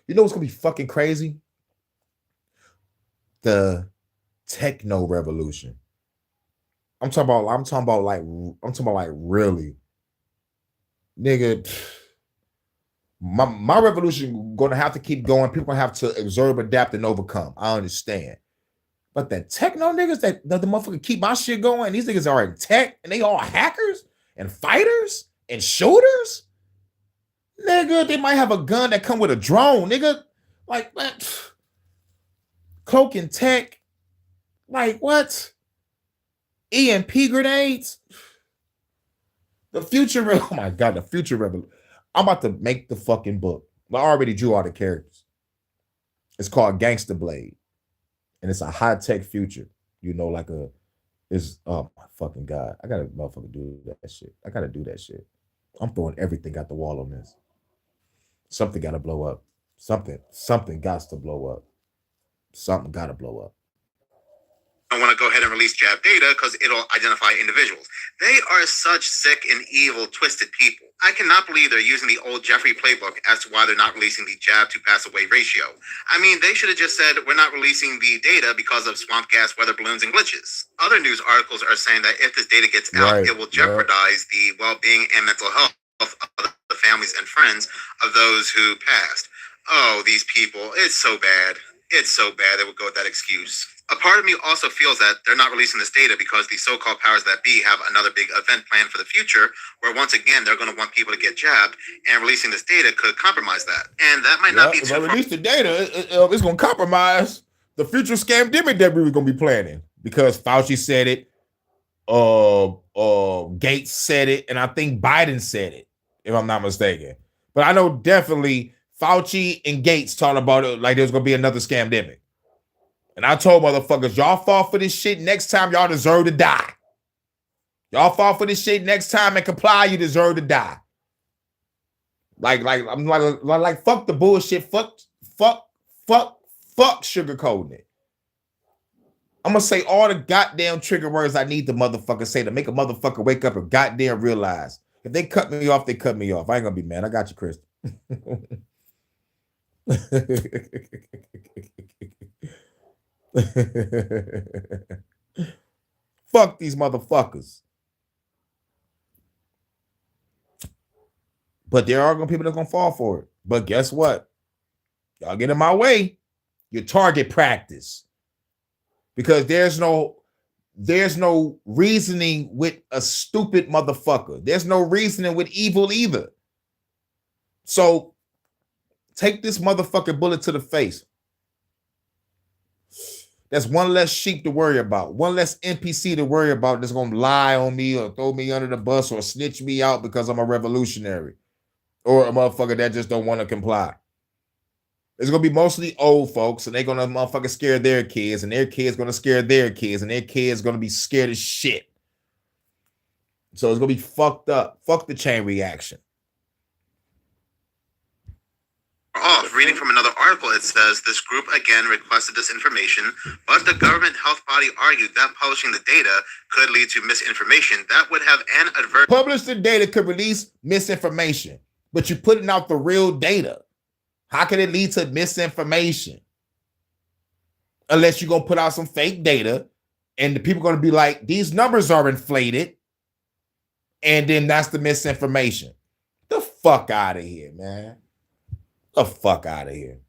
you know what's gonna be fucking crazy? The techno revolution. I'm talking about like really, nigga. My revolution gonna have to keep going. People gonna have to observe, adapt, and overcome. I understand. But the techno niggas that the motherfucker keep my shit going, these niggas are in tech and they all hackers and fighters and shooters. Nigga, they might have a gun that come with a drone, nigga. Like what? Cloak and tech. Like what? EMP grenades. The future, oh my God, the future revolution. I'm about to make the fucking book. I already drew all the characters. It's called Gangsta Blade. And it's a high-tech future. You know, like oh my fucking God. I gotta motherfucking do that shit. I gotta do that shit. I'm throwing everything at the wall on this. Something gotta blow up. Something got to blow up. Something gotta blow up. I want to go ahead and release jab data because it'll identify individuals. They are such sick and evil, twisted people. I cannot believe they're using the old Jeffrey playbook as to why they're not releasing the jab to pass away ratio. I mean, they should have just said, we're not releasing the data because of swamp gas, weather balloons, and glitches. Other news articles are saying that if this data gets out, it will jeopardize the well-being and mental health of the families and friends of those who passed. Oh, these people, it's so bad. It's so bad they would go with that excuse. A part of me also feels that they're not releasing this data because the so-called powers that be have another big event planned for the future where once again they're going to want people to get jabbed, and releasing this data could compromise that. And that might not be too far. If I release the data, it's going to compromise the future scamdemic that we were going to be planning because Fauci said it, Gates said it, and I think Biden said it, if I'm not mistaken. But I know definitely Fauci and Gates talked about it like there's going to be another scamdemic. And I told motherfuckers, y'all fall for this shit next time, y'all deserve to die. Y'all fall for this shit next time and comply, you deserve to die. I'm like fuck the bullshit, fuck sugarcoating it. I'm gonna say all the goddamn trigger words I need the motherfucker say to make a motherfucker wake up and goddamn realize. If they cut me off, they cut me off. I ain't gonna be mad. I got you, Chris. Fuck these motherfuckers. But there are gonna people that gonna fall for it. But guess what? Y'all get in my way, your target practice. Because there's no reasoning with a stupid motherfucker. There's no reasoning with evil either. So take this motherfucking bullet to the face. That's one less sheep to worry about. One less NPC to worry about that's going to lie on me or throw me under the bus or snitch me out because I'm a revolutionary or a motherfucker that just don't want to comply. It's going to be mostly old folks, and they're going to motherfucker scare their kids, and their kids going to scare their kids, and their kids going to be scared as shit. So it's going to be fucked up. Fuck the chain reaction. Off. Reading from another article, it says this group again requested this information, but the government health body argued that publishing the data could lead to misinformation that would have an adverse. Publish the data could release misinformation, but you're putting out the real data. How can it lead to misinformation? Unless you're going to put out some fake data and the people are going to be like, these numbers are inflated. And then that's the misinformation. The fuck out of here, man. The fuck out of here.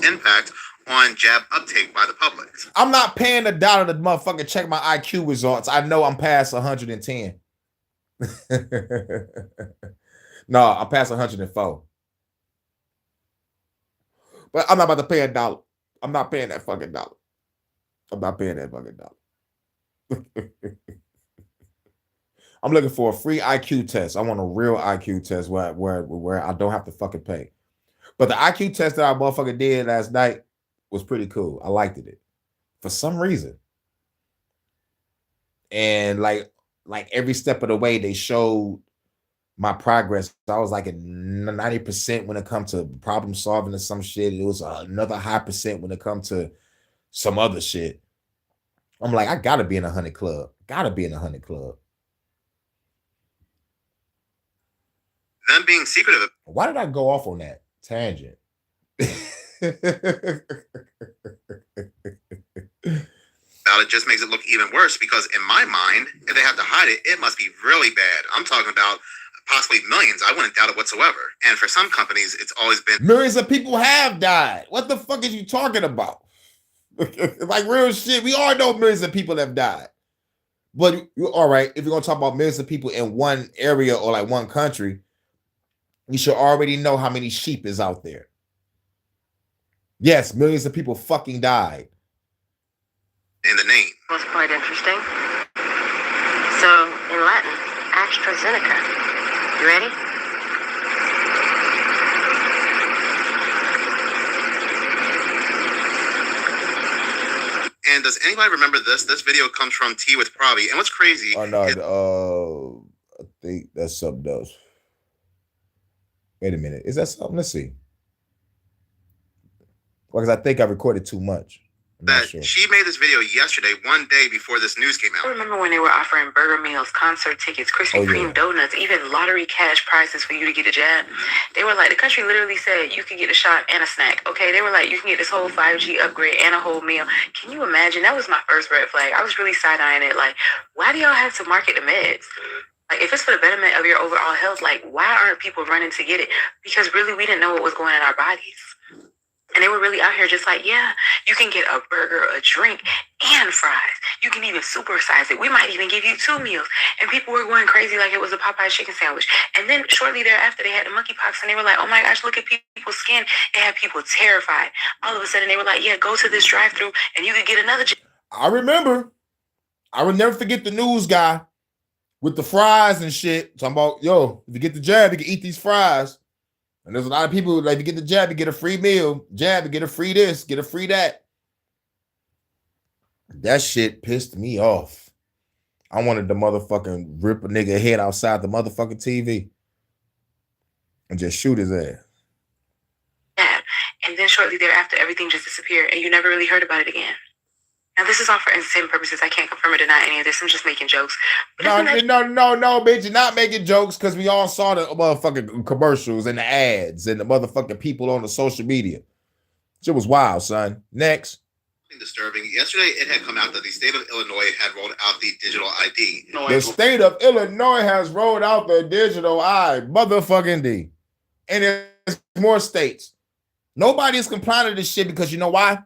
Impact on jab uptake by the public. I'm not paying $1 to motherfucking check my IQ results. I know I'm past 110. No, I'm past 104. But I'm not about to pay $1. I'm not paying that fucking $1. I'm not paying that fucking $1. I'm looking for a free IQ test. I want a real IQ test where I don't have to fucking pay. But the IQ test that I motherfucking did last night was pretty cool. I liked it for some reason. And like every step of the way, they showed my progress. I was like at 90% when it comes to problem solving or some shit. It was another high percent when it comes to some other shit. I'm like, I gotta be in 100 club. Gotta be in 100 club. Them being secretive. Why did I go off on that tangent? about it just makes it look even worse because in my mind, if they have to hide it, it must be really bad. I'm talking about possibly millions. I wouldn't doubt it whatsoever. And for some companies, it's always been millions of people have died. What the fuck is you talking about? Like real shit. We all know millions of people have died. But all right, if you're gonna talk about millions of people in one area or like one country, you should already know how many sheep is out there. Yes, millions of people fucking died. In the name. Was quite interesting. So, in Latin, AstraZeneca. You ready? And does anybody remember this? This video comes from Tea with Pravi. And what's crazy? Oh no, I think that's something else. Wait a minute. Is that something? Let's see. Because I think I recorded too much. That she made this video yesterday, one day before this news came out. I remember when they were offering burger meals, concert tickets, Krispy Kreme donuts, even lottery cash prizes for you to get a jab. They were like, the country literally said you can get a shot and a snack. Okay, they were like, you can get this whole 5G upgrade and a whole meal. Can you imagine? That was my first red flag. I was really side-eyeing it. Like, why do y'all have to market the meds? Like, if it's for the betterment of your overall health, like, why aren't people running to get it? Because really, we didn't know what was going on in our bodies. And they were really out here just like, yeah, you can get a burger, a drink, and fries. You can even supersize it. We might even give you 2 meals. And people were going crazy like it was a Popeye chicken sandwich. And then shortly thereafter, they had the monkeypox, and they were like, oh my gosh, look at people's skin. It had people terrified. All of a sudden, they were like, yeah, go to this drive-thru, and you could get another jab. I remember. I will never forget the news guy with the fries and shit. Talking about, yo, if you get the jab, you can eat these fries. And there's a lot of people who, like, you get the jab, you get a free meal. Jab, you get a free this, get a free that. That shit pissed me off. I wanted to motherfucking rip a nigga head outside the motherfucking TV and just shoot his ass. And then shortly thereafter, everything just disappeared, and you never really heard about it again. Now, this is all for entertainment purposes. I can't confirm or deny any of this. I'm just making jokes. No, bitch. You're not making jokes because we all saw the motherfucking commercials and the ads and the motherfucking people on the social media. Shit was wild, son. Next. Disturbing. Yesterday, it had come out that the state of Illinois had rolled out the digital ID. The state of Illinois has rolled out the digital ID. Motherfucking D. And there's more states. Nobody is complying to this shit because you know why?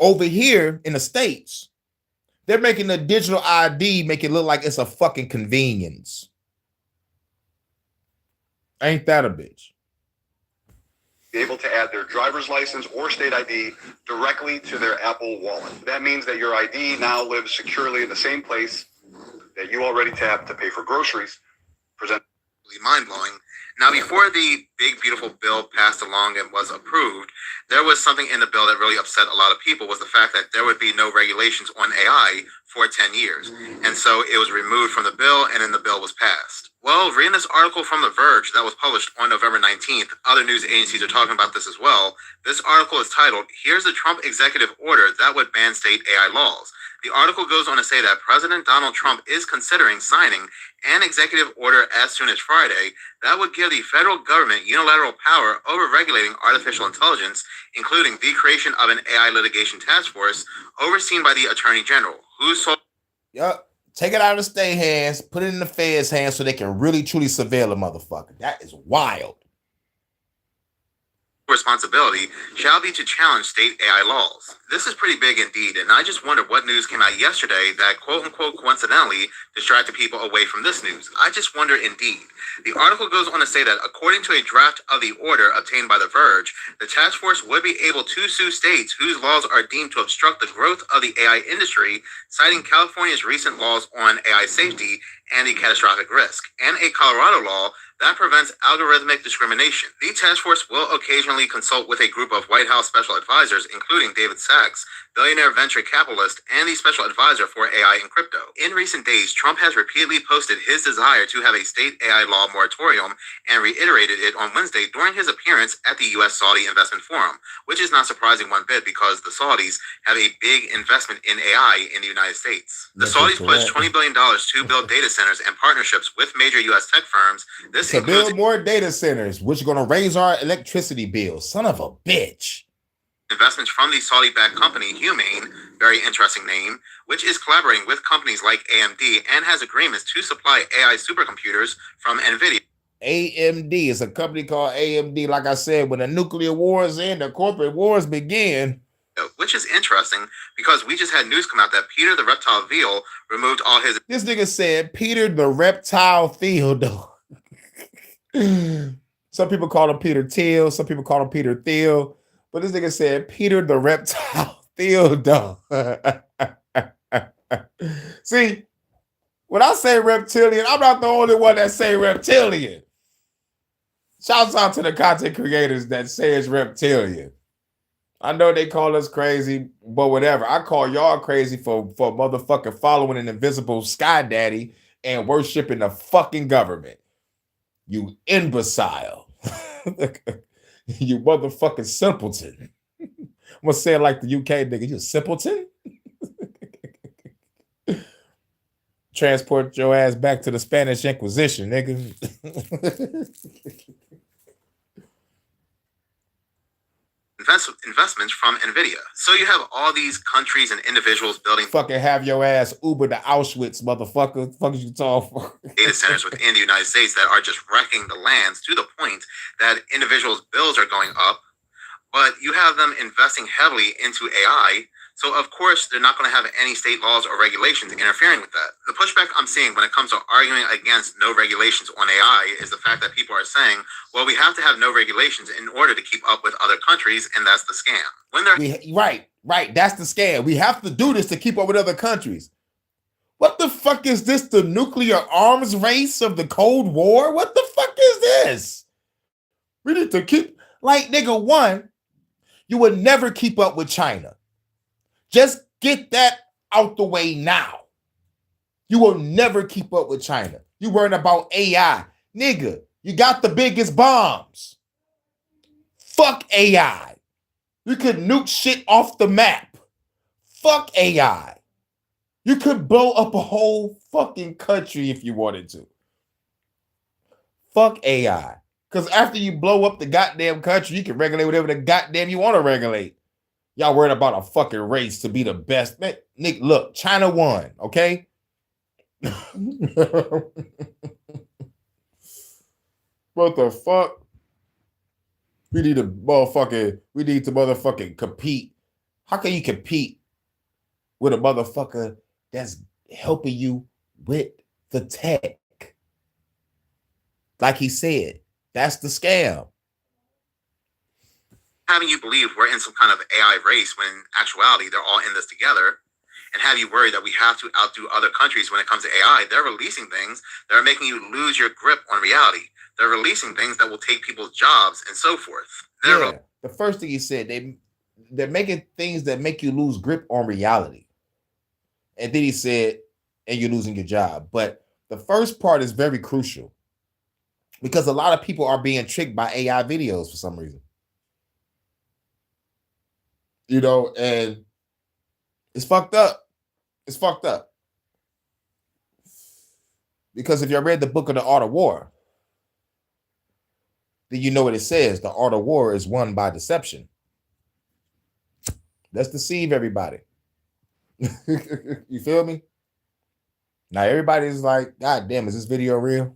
Over here in the States, they're making the digital ID make it look like it's a fucking convenience. Ain't that a bitch? Be able to add their driver's license or state ID directly to their Apple Wallet. That means that your ID now lives securely in the same place that you already tap to pay for groceries. Mind-blowing. Now, before the big, beautiful bill passed along and was approved, there was something in the bill that really upset a lot of people, was the fact that there would be no regulations on AI for 10 years. And so it was removed from the bill, and then the bill was passed. Well, reading this article from The Verge that was published on November 19th, other news agencies are talking about this as well. This article is titled, "Here's the Trump Executive Order That Would Ban State AI Laws." The article goes on to say that President Donald Trump is considering signing an executive order as soon as Friday that would give the federal government unilateral power over regulating artificial intelligence, including the creation of an AI litigation task force overseen by the Attorney General, whose sole... Yup. Take it out of the state hands, put it in the feds' hands so they can really, truly surveil a motherfucker. That is wild. responsibility shall be to challenge state AI laws. This is pretty big indeed, and I just wonder what news came out yesterday that quote-unquote coincidentally distracted people away from this news. I just wonder indeed. The article goes on to say that according to a draft of the order obtained by The Verge, the task force would be able to sue states whose laws are deemed to obstruct the growth of the AI industry, citing California's recent laws on AI safety and the catastrophic risk, and a Colorado law that prevents algorithmic discrimination. The task force will occasionally consult with a group of White House special advisors, including David Sachs, billionaire venture capitalist, and the special advisor for AI and crypto. In recent days, Trump has repeatedly posted his desire to have a state AI law moratorium and reiterated it on Wednesday during his appearance at the U.S. Saudi Investment Forum, which is not surprising one bit because the Saudis have a big investment in AI in the United States. The Saudis pledged $20 billion to build data centers and partnerships with major U.S. tech firms. This to build more data centers, which are going to raise our electricity bills. Son of a bitch. investments from the Saudi-backed company Humane, very interesting name, which is collaborating with companies like AMD and has agreements to supply AI supercomputers from NVIDIA. AMD is a company called AMD. Like I said, when the nuclear wars end, the corporate wars begin. Which is interesting because we just had news come out that Peter the Reptile Veal removed all his. This nigga said Peter the Reptile Theodore. Some people call him Peter Thiel. Some people call him Peter Thiel. But this nigga said Peter the Reptile Theodore. See, when I say reptilian, I'm not the only one that say reptilian. Shouts out to the content creators that say it's reptilian. I know they call us crazy, but whatever. I call y'all crazy for motherfucking following an invisible sky daddy and worshiping the fucking government. You imbecile. You motherfucking simpleton. I'm gonna say it like the UK nigga. You simpleton? Transport your ass back to the Spanish Inquisition, nigga. Investments from NVIDIA. So you have all these countries and individuals building fucking have your ass Uber to Auschwitz, motherfucker. Fuck is you talking for? Data centers within the United States that are just wrecking the lands to the point that individuals' bills are going up. But you have them investing heavily into AI. So, of course, they're not going to have any state laws or regulations interfering with that. The pushback I'm seeing when it comes to arguing against no regulations on AI is the fact that people are saying, well, we have to have no regulations in order to keep up with other countries, and that's the scam. When they're right, that's the scam. We have to do this to keep up with other countries. What the fuck is this? The nuclear arms race of the Cold War? What the fuck is this? We need to keep, like, nigga, one, you would never keep up with China. Just get that out the way now. You will never keep up with China. You worrying about AI. Nigga, you got the biggest bombs. Fuck AI. You could nuke shit off the map. Fuck AI. You could blow up a whole fucking country if you wanted to. Fuck AI. Because after you blow up the goddamn country, you can regulate whatever the goddamn you want to regulate. Y'all worried about a fucking race to be the best. Man, Nick, look, China won, okay? What the fuck? We need to motherfucking compete. How can you compete with a motherfucker that's helping you with the tech? Like he said, that's the scam. Having you believe we're in some kind of AI race when in actuality they're all in this together, and have you worry that we have to outdo other countries when it comes to AI. They're releasing things that are making you lose your grip on reality. They're releasing things that will take people's jobs and so forth. The first thing he said, they're making things that make you lose grip on reality. And then he said, and you're losing your job. But the first part is very crucial because a lot of people are being tricked by AI videos for some reason. You know, and it's fucked up. It's fucked up. Because if you read the book of The Art of War, then you know what it says. The art of war is won by deception. Let's deceive everybody. You feel me? Now everybody's like, God damn, is this video real?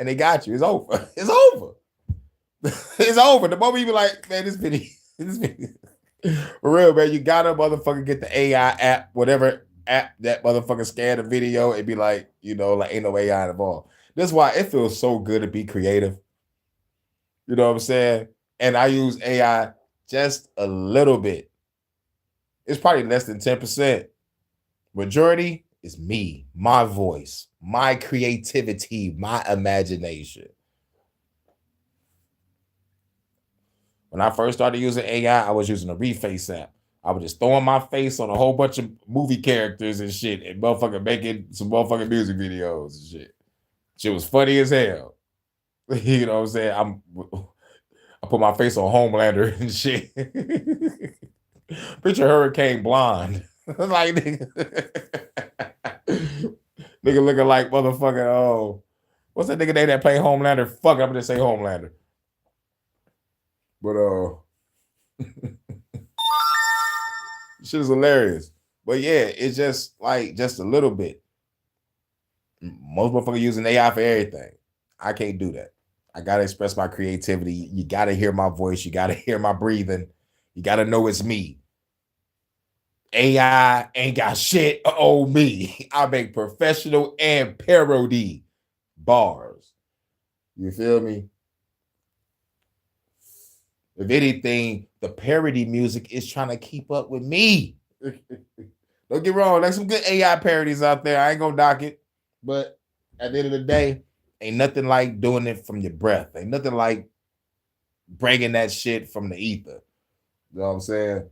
And they got you. It's over. It's over. It's over. The moment you be like, man, this video. For real, man, you gotta motherfucker get the AI app, whatever app that motherfucker scan the video and be like, you know, like ain't no AI involved. That's why it feels so good to be creative. You know what I'm saying? And I use AI just a little bit. It's probably less than 10%. Majority is me, my voice, my creativity, my imagination. When I first started using AI, I was using a reface app. I was just throwing my face on a whole bunch of movie characters and shit and motherfucking making some motherfucking music videos and shit. Shit was funny as hell. You know what I'm saying? I put my face on Homelander and shit. Picture Hurricane Blonde. Like nigga looking like motherfucking, oh, what's that nigga name that play Homelander? Fuck it, I'm gonna say Homelander. But Shit is hilarious. But yeah, it's just like just a little bit. Most motherfuckers using AI for everything. I can't do that. I gotta express my creativity. You gotta hear my voice. You gotta hear my breathing. You gotta know it's me. AI ain't got shit on me. I make professional and parody bars. You feel me? If anything, the parody music is trying to keep up with me. Don't get wrong. There's some good AI parodies out there. I ain't gonna knock it. But at the end of the day, ain't nothing like doing it from your breath. Ain't nothing like bringing that shit from the ether. You know what I'm saying?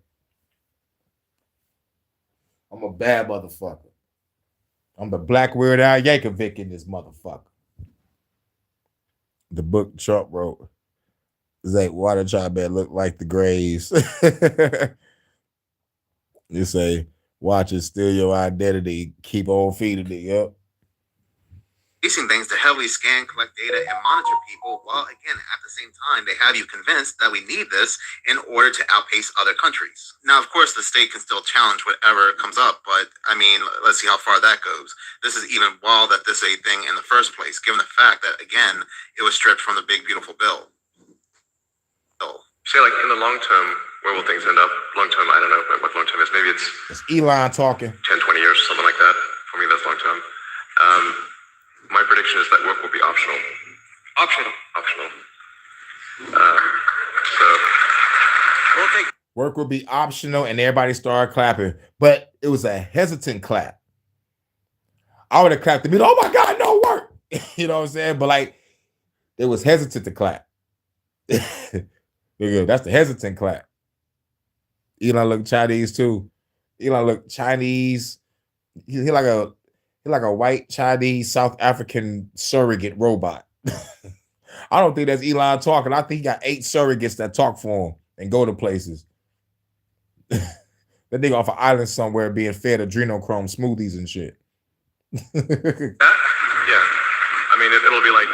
I'm a bad motherfucker. I'm the Black Weird Al Yankovic in this motherfucker. The book Trump wrote is like water tribe that look like the graves. You say, watch it steal your identity, keep on feeding it. Yep. Releasing things to heavily scan, collect data, and monitor people, while again, at the same time, they have you convinced that we need this in order to outpace other countries. Now, of course, the state can still challenge whatever comes up, but I mean, let's see how far that goes. This is even while that this is a thing in the first place, given the fact that, again, it was stripped from the big, beautiful bill. Say, like, in the long term, where will things end up? Long term, I don't know what long term is. Maybe it's Elon talking. 10, 20 years, something like that. For me, that's long term. My prediction is that work will be optional. Optional. Work will be optional, and everybody started clapping. But it was a hesitant clap. I would have clapped to me, oh my God, no work. You know what I'm saying? But like, it was hesitant to clap. That's the hesitant clap. Elon look Chinese too. Elon look Chinese. He like a white Chinese South African surrogate robot. I don't think that's Elon talking. I think he got 8 surrogates that talk for him and go to places. That nigga off an island somewhere being fed adrenochrome smoothies and shit. Yeah. I mean, it'll be like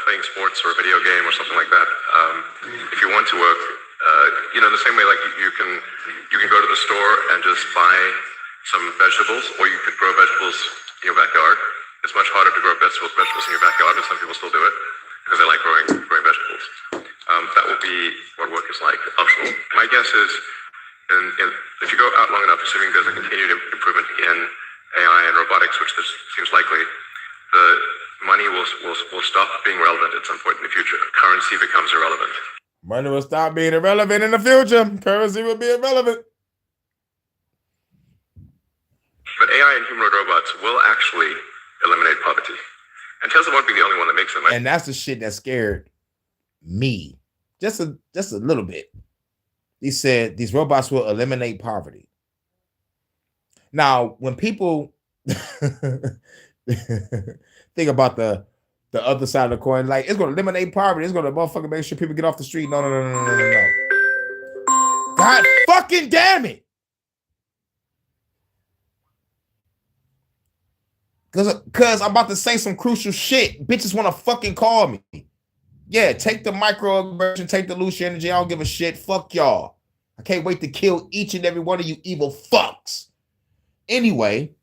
playing sports or a video game or something like that. If you want to work, the same way like you can go to the store and just buy some vegetables, or you could grow vegetables in your backyard. It's much harder to grow vegetables in your backyard, but some people still do it because they like growing vegetables. That will be what work is like, optional. My guess is, if you go out long enough, assuming there's a continued improvement in AI and robotics, which this seems likely, the money will stop being relevant at some point in the future. Currency becomes irrelevant. Money will stop being irrelevant in the future. Currency will be irrelevant. But AI and humanoid robots will actually eliminate poverty. And Tesla won't be the only one that makes them. And that's the shit that scared me. Just a little bit. He said these robots will eliminate poverty. Now, when people think about the other side of the coin, like it's going to eliminate poverty, it's going to motherfucking make sure people get off the street. No. God fucking damn it. Cause I'm about to say some crucial shit. Bitches want to fucking call me. Yeah, take the microaggression, take the loose energy. I don't give a shit. Fuck y'all. I can't wait to kill each and every one of you evil fucks. Anyway.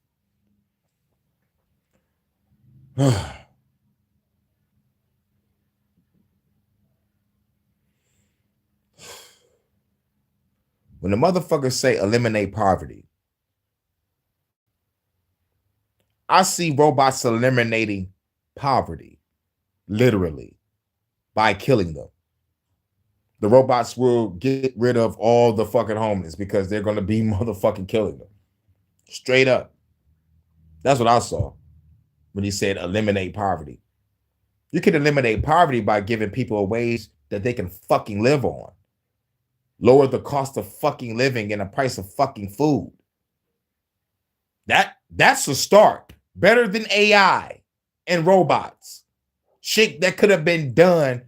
When the motherfuckers say eliminate poverty, I see robots eliminating poverty, literally, by killing them. The robots will get rid of all the fucking homeless because they're going to be motherfucking killing them. Straight up. That's what I saw when he said eliminate poverty. You can eliminate poverty by giving people a wage that they can fucking live on. Lower the cost of fucking living and the price of fucking food. That's a start. Better than AI and robots. Shit that could have been done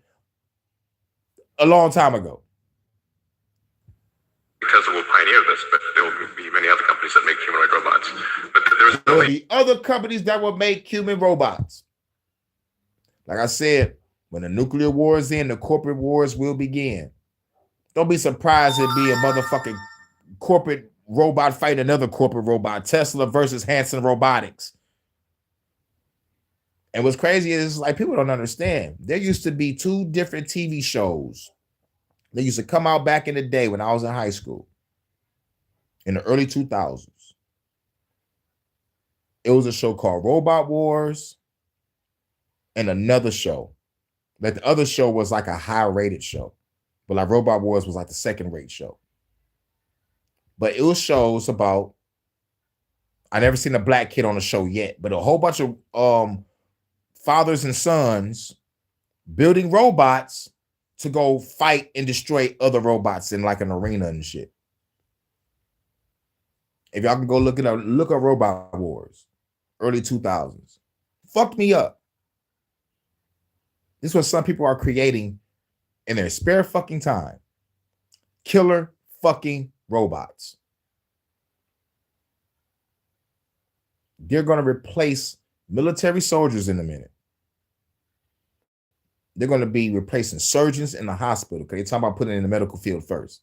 a long time ago. Tesla will pioneer this, but there will be many other companies that make humanoid robots. But there will be other companies that will make human robots. Like I said, when the nuclear war is in, the corporate wars will begin. Don't be surprised it'd be a motherfucking corporate robot fighting another corporate robot, Tesla versus Hanson Robotics. And what's crazy is like people don't understand. There used to be 2 different TV shows that used to come out back in the day when I was in high school in the early 2000s. It was a show called Robot Wars and another show. Like the other show was like a high-rated show, but like Robot Wars was like the second-rate show. But it was shows about, I never seen a black kid on the show yet, but a whole bunch of fathers and sons building robots to go fight and destroy other robots in like an arena and shit. If y'all can go look up Robot Wars, early 2000s. Fucked me up. This is what some people are creating in their spare fucking time. Killer fucking robots. They're going to replace military soldiers in a minute. They're going to be replacing surgeons in the hospital because they're talking about putting it in the medical field first.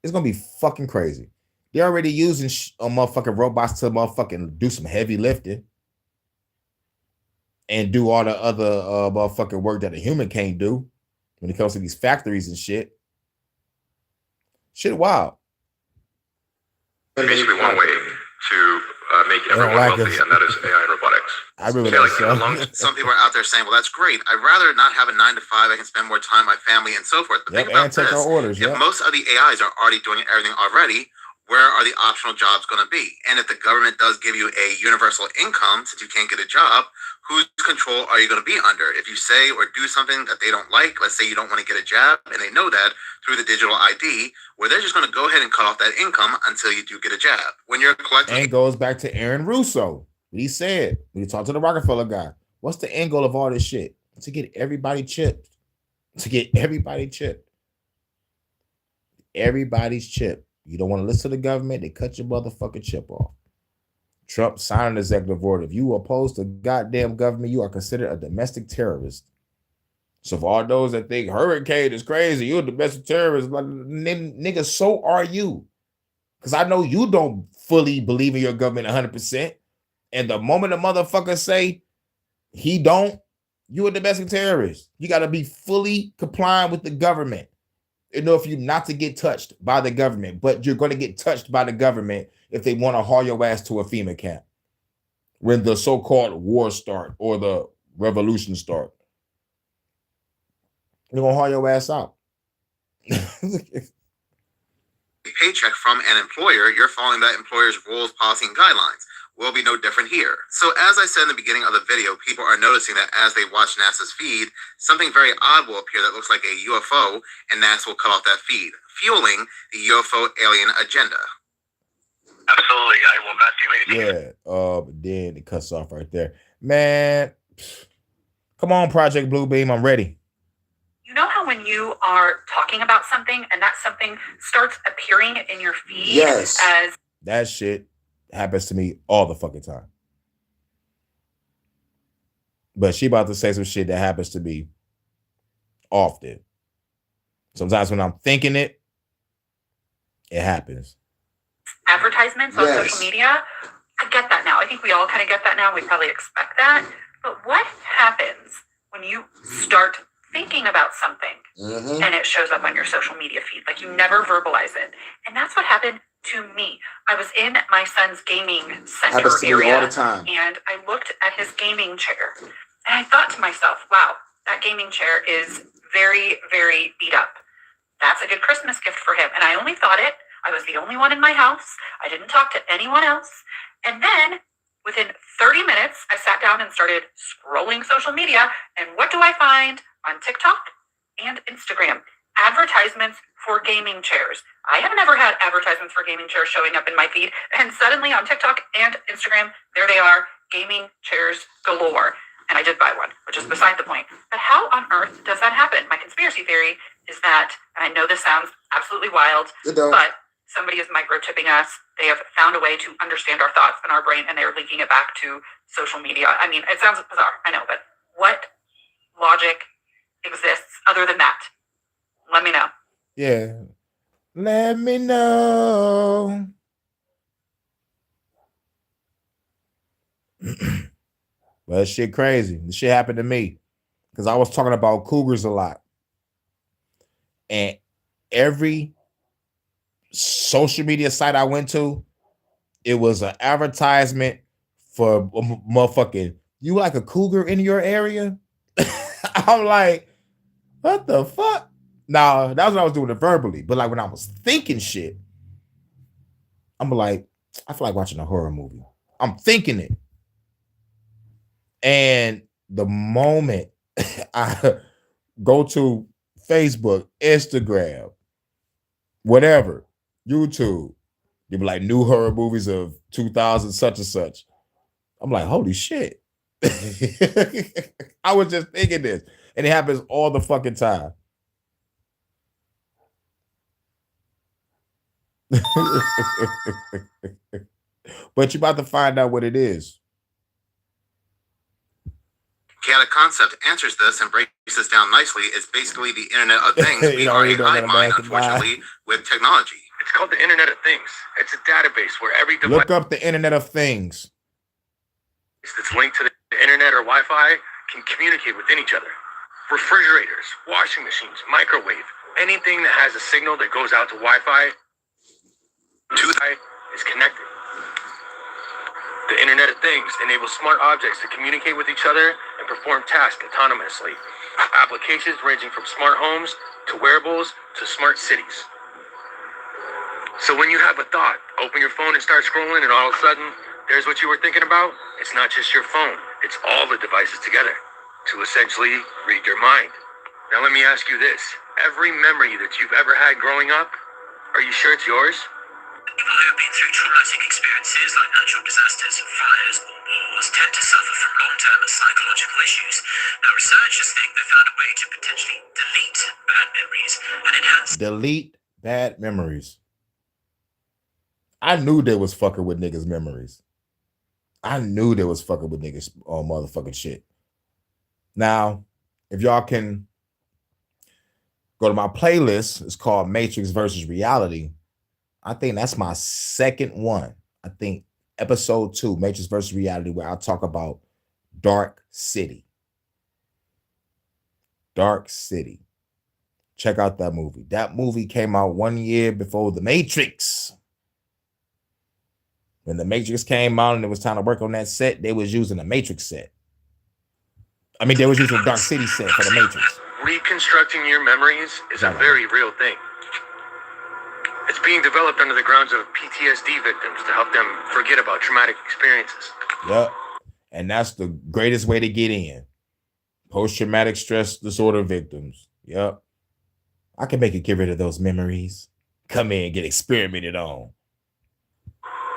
It's going to be fucking crazy. They're already using motherfucking robots to motherfucking do some heavy lifting and do all the other motherfucking work that a human can't do when it comes to these factories and shit. Shit wild. Basically one way to make everyone wealthy, and that is AI and robotics. I remember that. Some people are out there saying, well, that's great. I'd rather not have a 9 to 5. I can spend more time with my family and so forth. But think about this. If most of the AIs are already doing everything already, where are the optional jobs going to be? And if the government does give you a universal income, since you can't get a job, whose control are you going to be under? If you say or do something that they don't like, let's say you don't want to get a jab, and they know that through the digital ID, where they're just going to go ahead and cut off that income until you do get a jab. When you're collecting... And goes back to Aaron Russo. He said, when he talked to the Rockefeller guy, what's the end goal of all this shit? To get everybody chipped. Everybody's chipped. You don't want to listen to the government, they cut your motherfucking chip off. Trump signed an executive order. If you oppose the goddamn government, you are considered a domestic terrorist. So for all those that think Hurricane is crazy, you're a domestic terrorist, like, nigga, so are you. Because I know you don't fully believe in your government 100%. And the moment a motherfucker say he don't, you a domestic terrorist. You got to be fully compliant with the government in order for you not to get touched by the government. But you're going to get touched by the government if they want to haul your ass to a FEMA camp when the so-called war start or the revolution start. They're going to haul your ass out. Paycheck from an employer, you're following that employer's rules, policy, and guidelines. Will be no different here. So as I said in the beginning of the video, people are noticing that as they watch NASA's feed, something very odd will appear that looks like a UFO, and NASA will cut off that feed, fueling the UFO alien agenda. Absolutely, I will not do anything. Yeah, but then it cuts off right there. Man, come on, Project Bluebeam, I'm ready. You know how when you are talking about something and that something starts appearing in your feed Yes. as... That shit happens to me all the fucking time. But she about to say some shit that happens to me often. Sometimes when I'm thinking it, it happens. advertisements on social media. I get that now. I think we all kind of get that now. We probably expect that. But what happens when you start thinking about something and it shows up on your social media feed? Like you never verbalize it. And that's what happened to me. I was in my son's gaming center Happens to me area all the time. and I looked at his gaming chair and I thought to myself, wow, that gaming chair is very, very beat up. That's a good Christmas gift for him. And I only thought it. I was the only one in my house. I didn't talk to anyone else. And then within 30 minutes, I sat down and started scrolling social media. And what do I find on TikTok and Instagram? Advertisements for gaming chairs. I have never had advertisements for gaming chairs showing up in my feed. And suddenly on TikTok and Instagram, there they are, gaming chairs galore. And I did buy one, which is beside the point. But how on earth does that happen? My conspiracy theory is that, and I know this sounds absolutely wild, but somebody is microchipping us. They have found a way to understand our thoughts and our brain, and they're linking it back to social media. I mean, it sounds bizarre, I know, but what logic exists other than that? Let me know. Yeah. Let me know. Well, shit crazy. This shit happened to me because I was talking about cougars a lot. And every social media site I went to, it was an advertisement for motherfucking, you like a cougar in your area? I'm like, what the fuck? No, that was when I was doing it verbally. But like when I was thinking shit, I'm like, I feel like watching a horror movie. I'm thinking it. And the moment I go to Facebook, Instagram, whatever, YouTube, you be like new horror movies of 2000 such and such. I'm like, holy shit. I was just thinking this. And it happens all the fucking time. But you're about to find out what it is. Chaotic Concept answers this and breaks this down nicely. It's basically the Internet of Things. We are a hive mind, unfortunately, with technology. It's called the Internet of Things. It's a database where every device Look up the Internet of Things that's linked to the internet or Wi-Fi can communicate within each other. Refrigerators, washing machines, microwave, anything that has a signal that goes out to Wi-Fi is connected. The Internet of Things enables smart objects to communicate with each other and perform tasks autonomously. Applications ranging from smart homes to wearables to smart cities. So when you have a thought, open your phone and start scrolling, and all of a sudden, there's what you were thinking about. It's not just your phone. It's all the devices together to essentially read your mind. Now let me ask you this. Every memory that you've ever had growing up, are you sure it's yours? People who have been through traumatic experiences like natural disasters, fires, or wars tend to suffer from long-term psychological issues. Now, researchers think they found a way to potentially delete bad memories and enhance. Delete bad memories. I knew they was fucking with niggas' memories. I knew they was fucking with niggas on motherfucking shit. Now, if y'all can go to my playlist, it's called Matrix versus Reality. I think that's my second one. I think episode 2, Matrix versus Reality, where I talk about Dark City. Dark City. Check out that movie. That movie came out 1 year before The Matrix. When The Matrix came out and it was time to work on that set, they was using a Matrix set. I mean, they was using a Dark City set for The Matrix. Reconstructing your memories is a very real thing. It's being developed under the grounds of PTSD victims to help them forget about traumatic experiences. Yep. And that's the greatest way to get in. Post-traumatic stress disorder victims. Yep. I can make you get rid of those memories. Come in and get experimented on.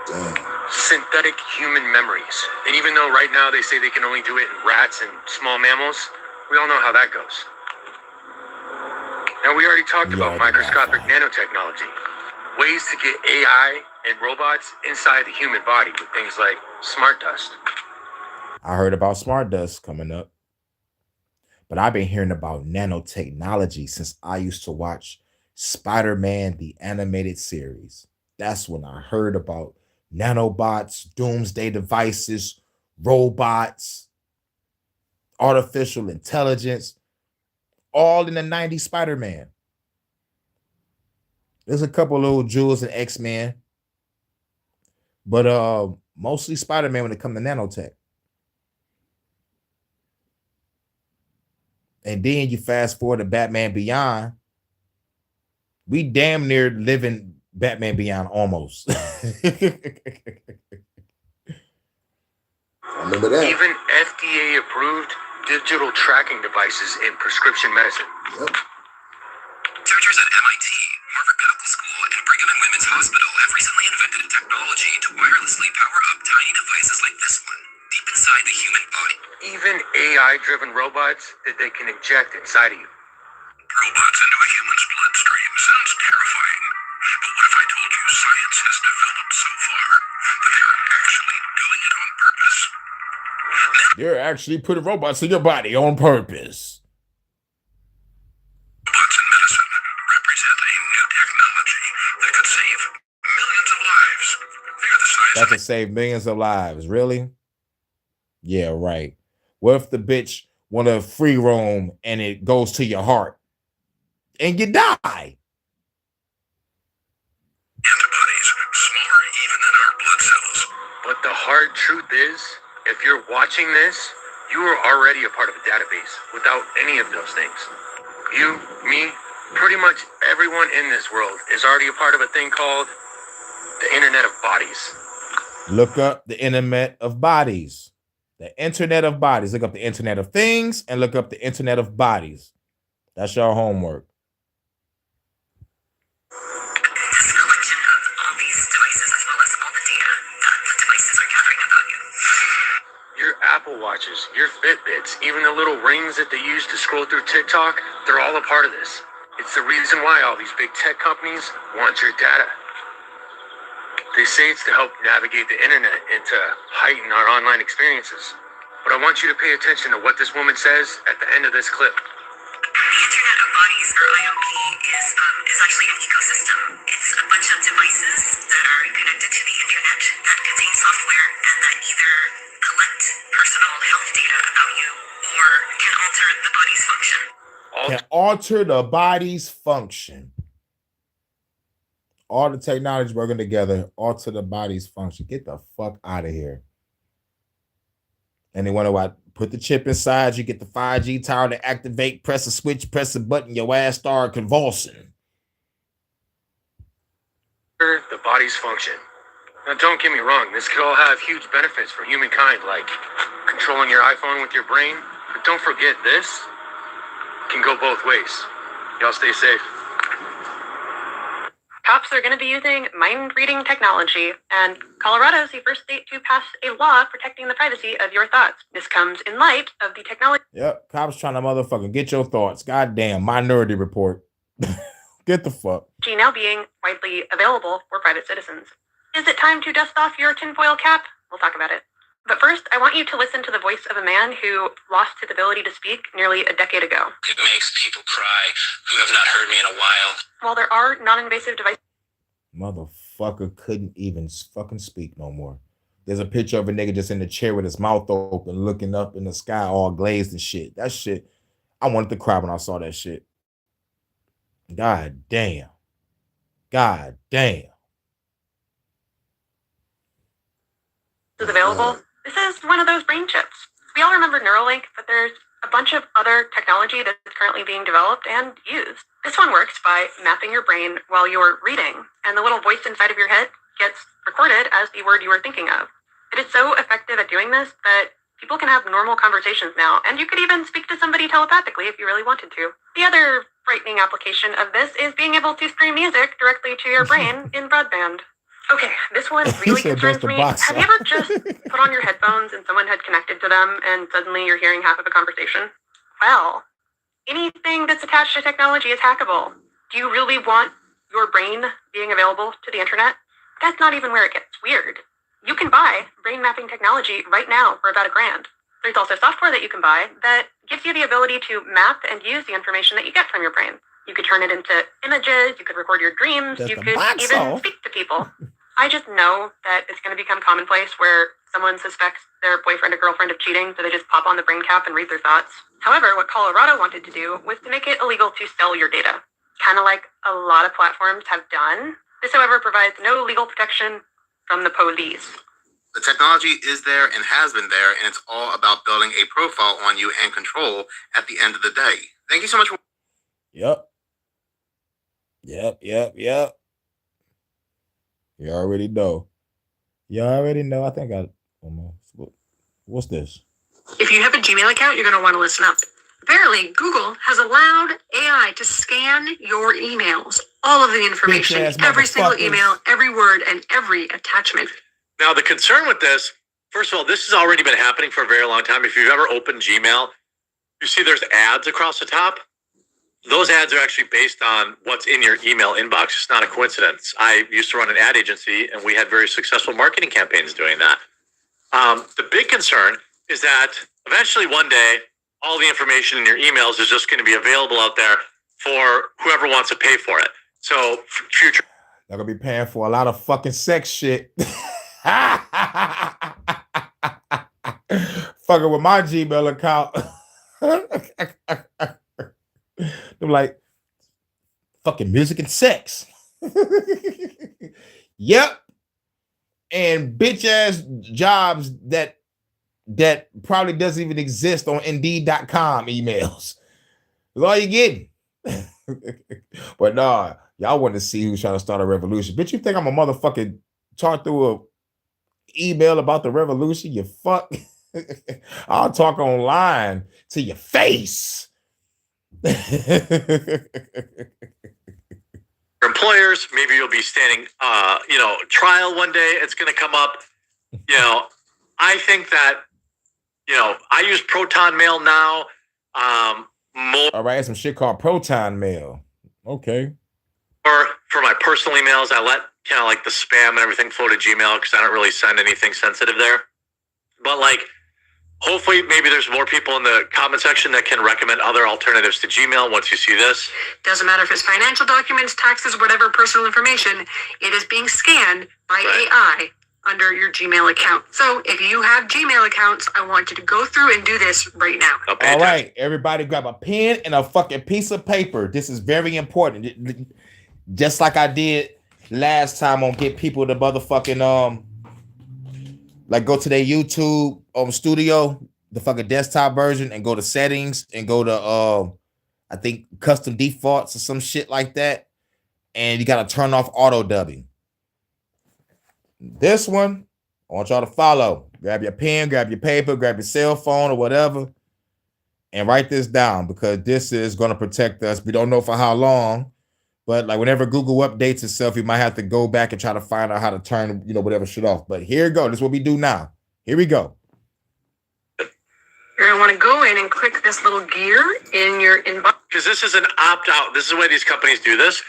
Damn. Synthetic human memories. And even though right now they say they can only do it in rats and small mammals, we all know how that goes. Now, we already talked about microscopic nanotechnology. Ways to get AI and robots inside the human body with things like smart dust. I heard about smart dust coming up. But I've been hearing about nanotechnology since I used to watch Spider-Man, the animated series. That's when I heard about nanobots, doomsday devices, robots, artificial intelligence, all in the 90s Spider-Man. There's a couple little jewels in X-Men, but mostly Spider-Man when it comes to nanotech. And then you fast forward to Batman Beyond. We damn near living Batman Beyond almost. Remember that. Even FDA approved digital tracking devices in prescription medicine. Yep. Researchers at MIT, Harvard Medical School, and Brigham and Women's Hospital have recently invented a technology to wirelessly power up tiny devices like this one, deep inside the human body. Even AI-driven robots that they can inject inside of you. Robots into a human's bloodstream sounds terrifying. But what if I told you science has developed so far that they are actually doing it on purpose? They're actually putting robots in your body on purpose. Robots in medicine represent present a new technology that could save millions of lives. They're the size That could save millions of lives. Really? Yeah, right. What if the bitch want to free roam and it goes to your heart and you die? antibodies, smaller even than our blood cells. But the hard truth is, if you're watching this, you are already a part of a database without any of those things. You, me, pretty much everyone in this world is already a part of a thing called the Internet of Bodies. Look up the Internet of Bodies. The Internet of Bodies. Look up the Internet of Things and look up the Internet of Bodies. That's your homework. This collection of all these devices as well as all the data that the devices are gathering about you. Your Apple Watches, your Fitbits, even the little rings that they use to scroll through TikTok, they're all a part of this. It's the reason why all these big tech companies want your data. They say it's to help navigate the internet and to heighten our online experiences. But I want you to pay attention to what this woman says at the end of this clip. The Internet of Bodies, or IoT, is actually an ecosystem. It's a bunch of devices that are connected to the internet that contain software and that either collect personal health data about you or can alter the body's function. Can alter the body's function. All the technology working together, alter the body's function. Get the fuck out of here. And they want to put the chip inside, you get the 5G tower to activate, press a switch, press a button, your ass start convulsing. The body's function. Now, don't get me wrong, this could all have huge benefits for humankind, like controlling your iPhone with your brain. But don't forget, this can go both ways. Y'all stay safe. Cops are going to be using mind-reading technology, and Colorado is the first state to pass a law protecting the privacy of your thoughts. This comes in light of the technology. Yep, cops trying to motherfucking get your thoughts. Goddamn, Minority Report. Get the fuck. Now being widely available for private citizens. Is it time to dust off your tinfoil cap? We'll talk about it. But first, I want you to listen to the voice of a man who lost his ability to speak nearly a decade ago. It makes people cry who have not heard me in a while. While there are non-invasive devices, Motherfucker couldn't even fucking speak no more. There's a picture of a nigga just in the chair with his mouth open, looking up in the sky, all glazed and shit. That shit, I wanted to cry when I saw that shit. God damn. God damn. is available. This is one of those brain chips. We all remember Neuralink, but there's a bunch of other technology that's currently being developed and used. This one works by mapping your brain while you're reading, and the little voice inside of your head gets recorded as the word you were thinking of. It is so effective at doing this that people can have normal conversations now, and you could even speak to somebody telepathically if you really wanted to. The other frightening application of this is being able to stream music directly to your brain in broadband. Okay, this one really concerns me. Have you ever just put on your headphones and someone had connected to them and suddenly you're hearing half of a conversation? Well, anything that's attached to technology is hackable. Do you really want your brain being available to the internet? That's not even where it gets weird. You can buy brain mapping technology right now for about $1,000. There's also software that you can buy that gives you the ability to map and use the information that you get from your brain. You could turn it into images, you could record your dreams, you could even speak to people. I just know that it's going to become commonplace where someone suspects their boyfriend or girlfriend of cheating, so they just pop on the brain cap and read their thoughts. However, what Colorado wanted to do was to make it illegal to sell your data, kind of like a lot of platforms have done. This, however, provides no legal protection from the police. The technology is there and has been there, and it's all about building a profile on you and control at the end of the day. Thank you so much for... Yep. You already know. I think what's this? If you have a Gmail account, you're going to want to listen up. Apparently, Google has allowed AI to scan your emails, all of the information, every single email, every word, and every attachment. Now, the concern with this, first of all, this has already been happening for a very long time. If you've ever opened Gmail, you see there's ads across the top. Those ads are actually based on what's in your email inbox. It's not a coincidence. I used to run an ad agency, and we had very successful marketing campaigns doing that. The big concern is that eventually one day, all the information in your emails is just going to be available out there, for whoever wants to pay for it. So future, they're gonna be paying for a lot of fucking sex shit. Fucking with my Gmail account. I'm like, fucking music and sex. Yep. And bitch ass jobs that probably doesn't even exist on Indeed.com emails. That's all you getting. But nah, y'all want to see who's trying to start a revolution. Bitch, you think I'm a motherfucking talk through a email about the revolution? You fuck. I'll talk online to your face. employers, maybe you'll be standing, trial one day. It's going to come up. I think that, I use Proton Mail now. All right, some shit called Proton Mail. Okay. Or for my personal emails, I let like the spam and everything flow to Gmail because I don't really send anything sensitive there. But hopefully maybe there's more people in the comment section that can recommend other alternatives to Gmail once you see this. Doesn't matter if it's financial documents, taxes, whatever personal information, it is being scanned by AI under your Gmail account. So if you have Gmail accounts, I want you to go through and do this right now. All right, everybody grab a pen and a fucking piece of paper. This is very important. Just like I did last time on get people to motherfucking go to their YouTube studio, the fucking desktop version, and go to settings and go to I think custom defaults or some shit like that. And you gotta turn off auto dubbing. This one, I want y'all to follow. Grab your pen, grab your paper, grab your cell phone or whatever, and write this down because this is gonna protect us. We don't know for how long, but whenever Google updates itself, you might have to go back and try to find out how to turn, whatever shit off. But here we go. This is what we do now. Here we go. You're going to want to go in and click this little gear in your inbox. Because this is an opt-out. This is the way these companies do this.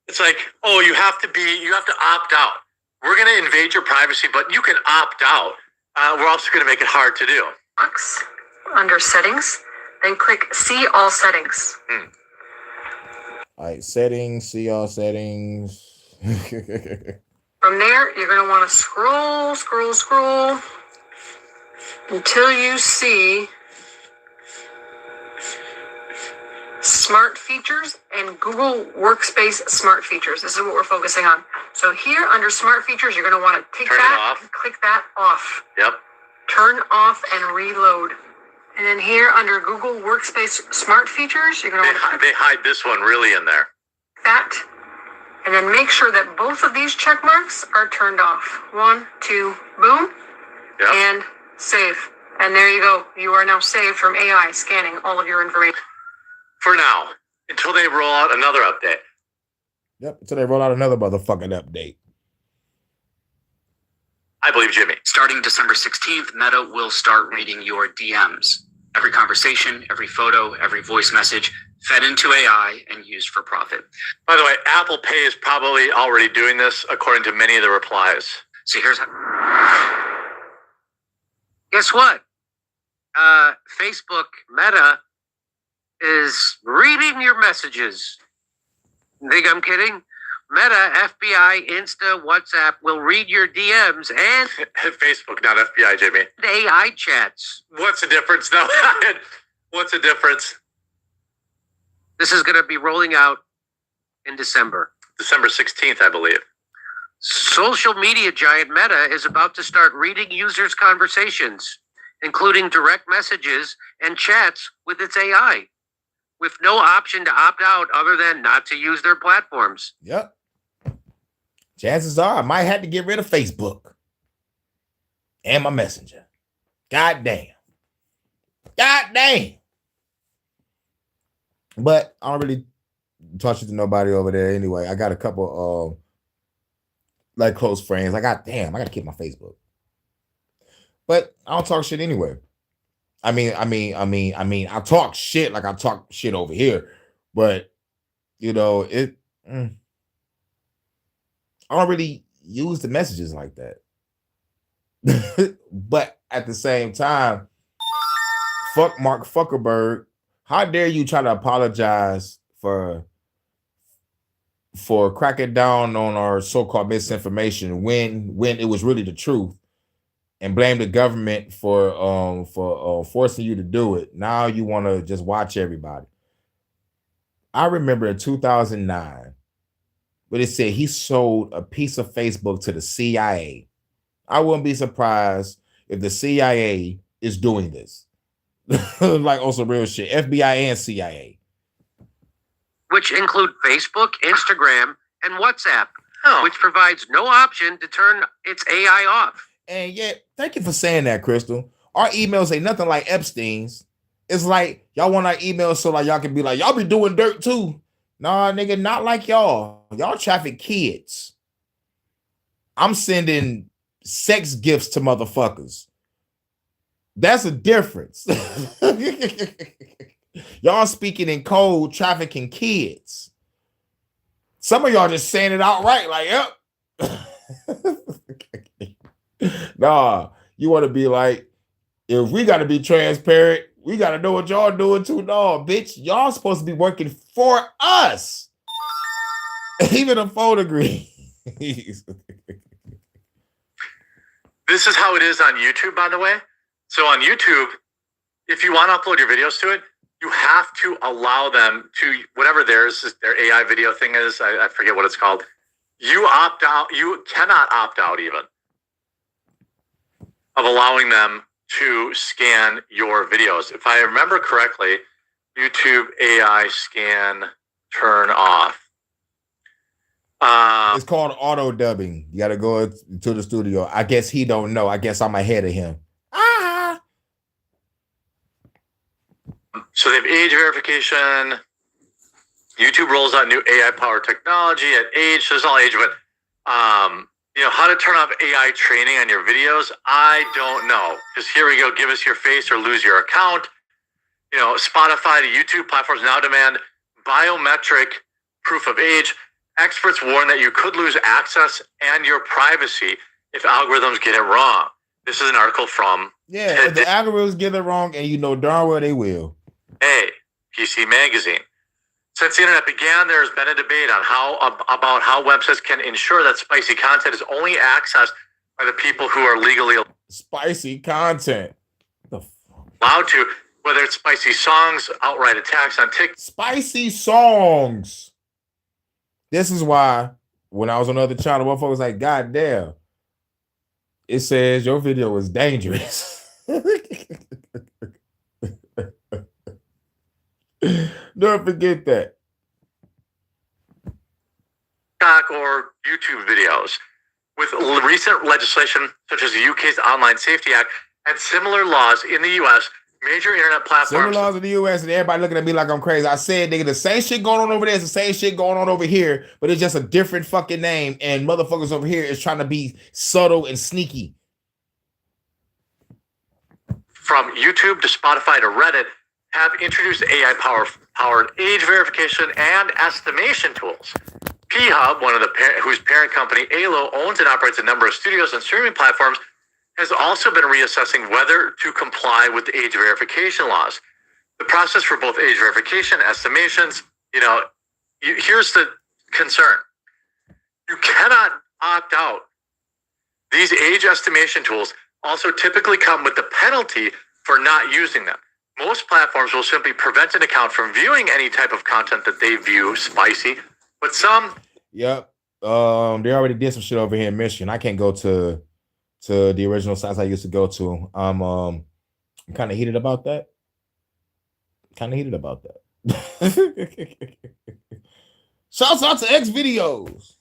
It's you have to opt out. We're going to invade your privacy, but you can opt out. We're also going to make it hard to do. Box under settings, then click see all settings. All right, settings, see all settings. From there, you're going to want to scroll until you see Smart Features and Google Workspace Smart Features. This is what we're focusing on. So here under Smart Features, you're going to want to take that and click that off. Yep. Turn off and reload. And then here under Google Workspace Smart Features, you're going to want to they hide this one really in there. That. And then make sure that both of these check marks are turned off. 1, 2, boom. Yep. And save. And there you go. You are now saved from AI scanning all of your information. For now, until they roll out another update. Yep, until they roll out another motherfucking update. I believe Jimmy. Starting December 16th, Meta will start reading your DMs. Every conversation, every photo, every voice message fed into AI and used for profit. By the way, Apple Pay is probably already doing this according to many of the replies. So here's how. Guess what? Facebook Meta is reading your messages. Think I'm kidding? Meta, FBI, Insta, WhatsApp will read your DMs and Facebook, not FBI, Jimmy. AI chats. What's the difference, though? What's the difference? This is going to be rolling out in December. December 16th, I believe. Social media giant Meta is about to start reading users' conversations, including direct messages and chats with its AI, with no option to opt out other than not to use their platforms. Yep. Chances are I might have to get rid of Facebook and my Messenger. God damn. God damn. But I don't really talk to nobody over there anyway. I got a couple close friends. I got to keep my Facebook. But I don't talk shit anyway. I mean, I talk shit like I talk shit over here, but I don't really use the messages like that. But at the same time, fuck Mark Zuckerberg. How dare you try to apologize cracking down on our so-called misinformation when it was really the truth, and blame the government for forcing you to do it. Now you want to just watch everybody. I remember in 2009, but it said he sold a piece of Facebook to the CIA. I wouldn't be surprised if the CIA is doing this. Like on some real shit. FBI and CIA. Which include Facebook, Instagram, and WhatsApp, which provides no option to turn its AI off. And yet, thank you for saying that, Crystal. Our emails ain't nothing like Epstein's. It's like y'all want our emails so like y'all can be like, y'all be doing dirt too. Nah, nigga, not like y'all. Y'all traffic kids. I'm sending sex gifts to motherfuckers. That's a difference. Y'all speaking in code, trafficking kids. Some of y'all just saying it outright, like, yep. Nah, you want to be like, if we got to be transparent, we got to know what y'all doing too. No, bitch, y'all supposed to be working for us. Even a phone agrees. This is how it is on YouTube, by the way. So on YouTube, if you want to upload your videos to it, you have to allow them to whatever their AI video thing is. I forget what it's called. You opt out. You cannot opt out even of allowing them to scan your videos. If I remember correctly, YouTube AI scan turn off. It's called auto dubbing. You got to go to the studio. I guess he don't know. I guess I'm ahead of him. So they have age verification. YouTube rolls out new AI-powered technology at age. So it's all age, but how to turn off AI training on your videos, I don't know. Because here we go, give us your face or lose your account. Spotify to YouTube platforms now demand biometric proof of age. Experts warn that you could lose access and your privacy if algorithms get it wrong. This is an article from... Yeah, if the algorithms get it wrong, and you know darn well they will. Hey, PC Magazine. Since the internet began, there's been a debate on about how websites can ensure that spicy content is only accessed by the people who are legally spicy content allowed to, whether it's spicy songs, outright attacks on TikTok. Spicy songs. This is why when I was on the other channel, one folks was like, God damn, it says your video is dangerous. Don't forget that. TikTok or YouTube videos. With recent legislation such as the UK's Online Safety Act and similar laws in the US, major internet platforms... Similar laws in the US, and everybody looking at me like I'm crazy. I said, nigga, the same shit going on over there is the same shit going on over here, but it's just a different fucking name, and motherfuckers over here is trying to be subtle and sneaky. From YouTube to Spotify to Reddit, have introduced AI-powered age verification and estimation tools. P-Hub, whose parent company ALO owns and operates a number of studios and streaming platforms, has also been reassessing whether to comply with the age verification laws. The process for both age verification and estimations, here's the concern. You cannot opt out. These age estimation tools also typically come with the penalty for not using them. Most platforms will simply prevent an account from viewing any type of content that they view spicy, but some... Yep. They already did some shit over here in Michigan. I can't go to the original sites I used to go to. I'm kind of heated about that. Shouts out to X videos.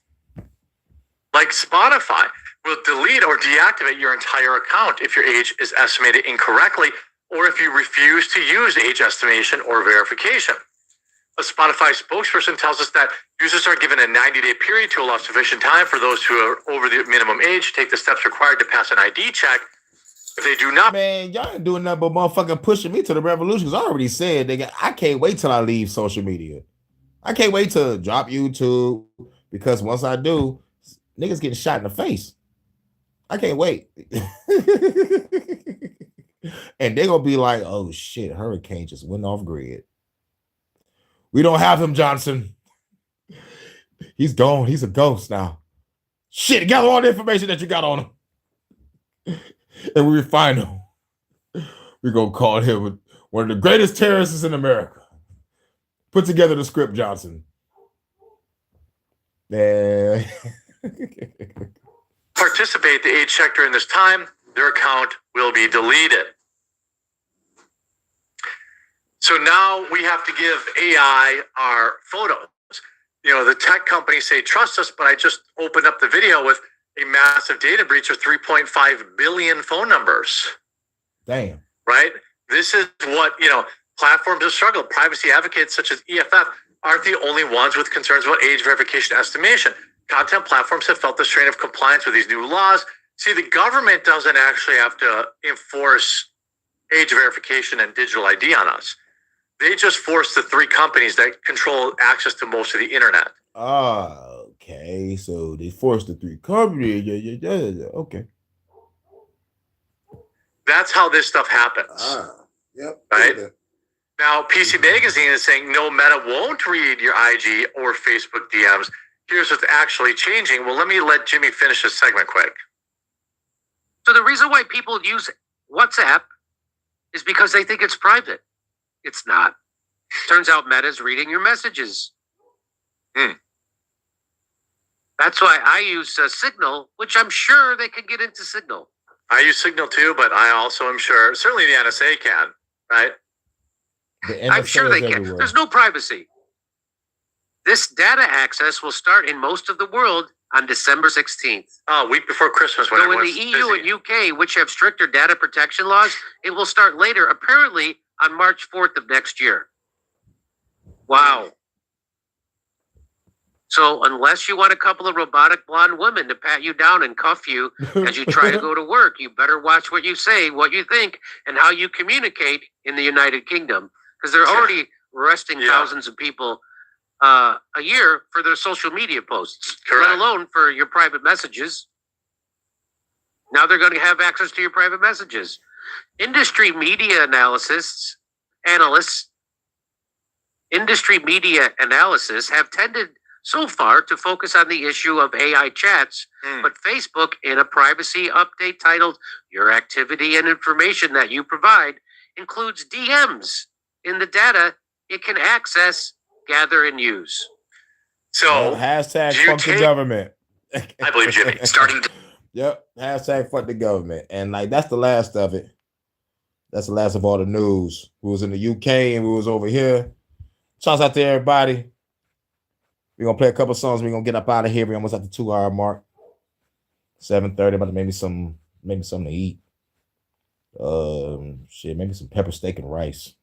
Like Spotify will delete or deactivate your entire account if your age is estimated incorrectly or if you refuse to use age estimation or verification. A Spotify spokesperson tells us that users are given a 90-day period to allow sufficient time for those who are over the minimum age to take the steps required to pass an ID check. If they do not... Man, y'all ain't doing nothing but motherfucking pushing me to the revolution, because I already said, nigga, I can't wait till I leave social media. I can't wait to drop YouTube, because once I do, niggas getting shot in the face. I can't wait. And they're going to be like, oh shit, hurricane just went off grid. We don't have him, Johnson. He's gone. He's a ghost now. Shit, gather all the information that you got on him. And we find him. We're going to call him one of the greatest terrorists in America. Put together the script, Johnson. Participate the age check during this time, their account will be deleted. So now we have to give AI our photos. You know, the tech companies say, trust us, but I just opened up the video with a massive data breach of 3.5 billion phone numbers. Damn. Right? This is what, you know, platforms have struggled. Privacy advocates such as EFF aren't the only ones with concerns about age verification estimation. Content platforms have felt the strain of compliance with these new laws. See, the government doesn't actually have to enforce age verification and digital ID on us. They just force the three companies that control access to most of the internet. Okay, so they forced the three companies. Yeah. Okay. That's how this stuff happens. Yep. Right? Now, PC Magazine is saying no, Meta won't read your IG or Facebook DMs. Here's what's actually changing. Well, let Jimmy finish this segment quick. So the reason why people use WhatsApp is because they think it's private. It's not. Turns out Meta's reading your messages. That's why I use Signal, which I'm sure they can get into Signal. I use Signal too, but I also am sure, certainly the NSA can, right? I'm sure they can. There's no privacy. This data access will start in most of the world on December 16th. Oh, a week before Christmas. So in the EU and UK, which have stricter data protection laws, it will start later, apparently on March 4th of next year. Wow. So unless you want a couple of robotic blonde women to pat you down and cuff you as you try to go to work, you better watch what you say, what you think, and how you communicate in the United Kingdom. Because they're already arresting thousands of people a year for their social media posts, let alone for your private messages. Now they're going to have access to your private messages. Industry media analysis have tended so far to focus on the issue of AI chats, but Facebook, in a privacy update titled "Your Activity and Information That You Provide," includes DMs in the data it can access, gather, and use. So hashtag fuck the government. I believe Jimmy. Starting. Yep. Hashtag fuck the government. And like that's the last of it. That's the last of all the news. We was in the UK and we was over here. Shouts out to everybody. We're gonna play a couple songs. We're gonna get up out of here. We're almost at the 2-hour mark. 7:30, about to maybe something to eat. Maybe some pepper steak and rice.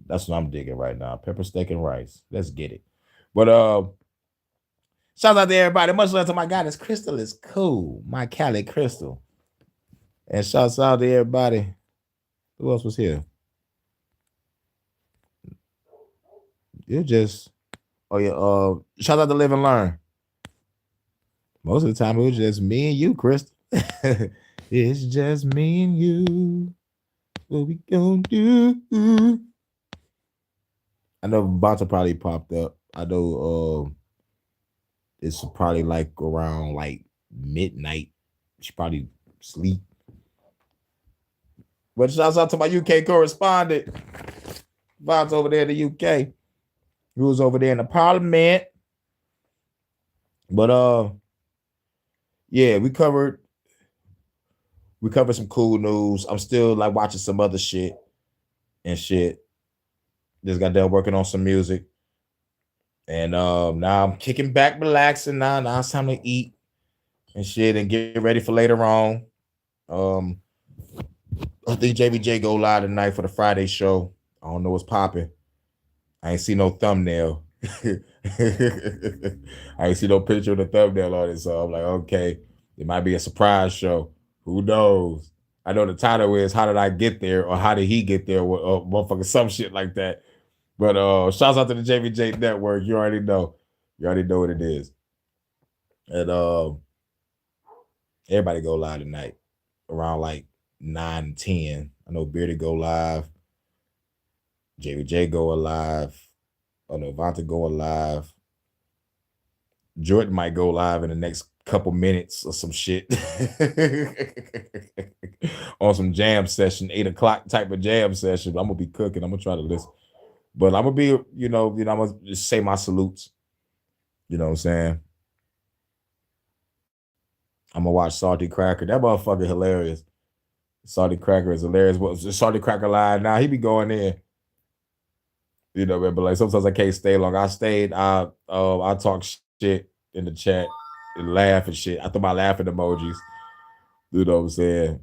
That's what I'm digging right now. Pepper steak and rice. Let's get it. But shout out to everybody. Much love to my goddess. Crystal is cool. My Cali Crystal. And shouts out to everybody. Who else was here? Shout out to Live and Learn. Most of the time it was just me and you, Crystal. It's just me and you. What we gonna do? I know Bonta probably popped up. I know it's probably like around like midnight. She probably sleep. But shouts out to my UK correspondent. Bonta over there in the UK. He was over there in the Parliament. But yeah, we covered some cool news. I'm still like watching some other shit and shit. Just got done working on some music. And now I'm kicking back, relaxing. Now it's time to eat and shit and get ready for later on. I think JVJ go live tonight for the Friday show. I don't know what's popping. I ain't see no thumbnail. I ain't see no picture of the thumbnail on it. So I'm like, okay, it might be a surprise show. Who knows? I know the title is "How Did I Get There?" or "How Did He Get There?" or motherfucker, some shit like that. But shouts out to the JVJ Network. You already know. You already know what it is. And everybody go live tonight around like 9-10. I know Beardy go live. JVJ go live. Oh no, Vonta going live. Jordan might go live in the next couple minutes or some shit. On some jam session, 8 o'clock type of jam session. I'm gonna be cooking. I'm gonna try to listen. But I'm gonna be, I'm gonna just say my salutes. You know what I'm saying? I'm gonna watch Salty Cracker. That motherfucker hilarious. Salty Cracker is hilarious. What's the Salty Cracker line now? He be going in. But like sometimes I can't stay long. I stayed. I talk shit in the chat and laugh and shit. I throw my laughing emojis. You know what I'm saying?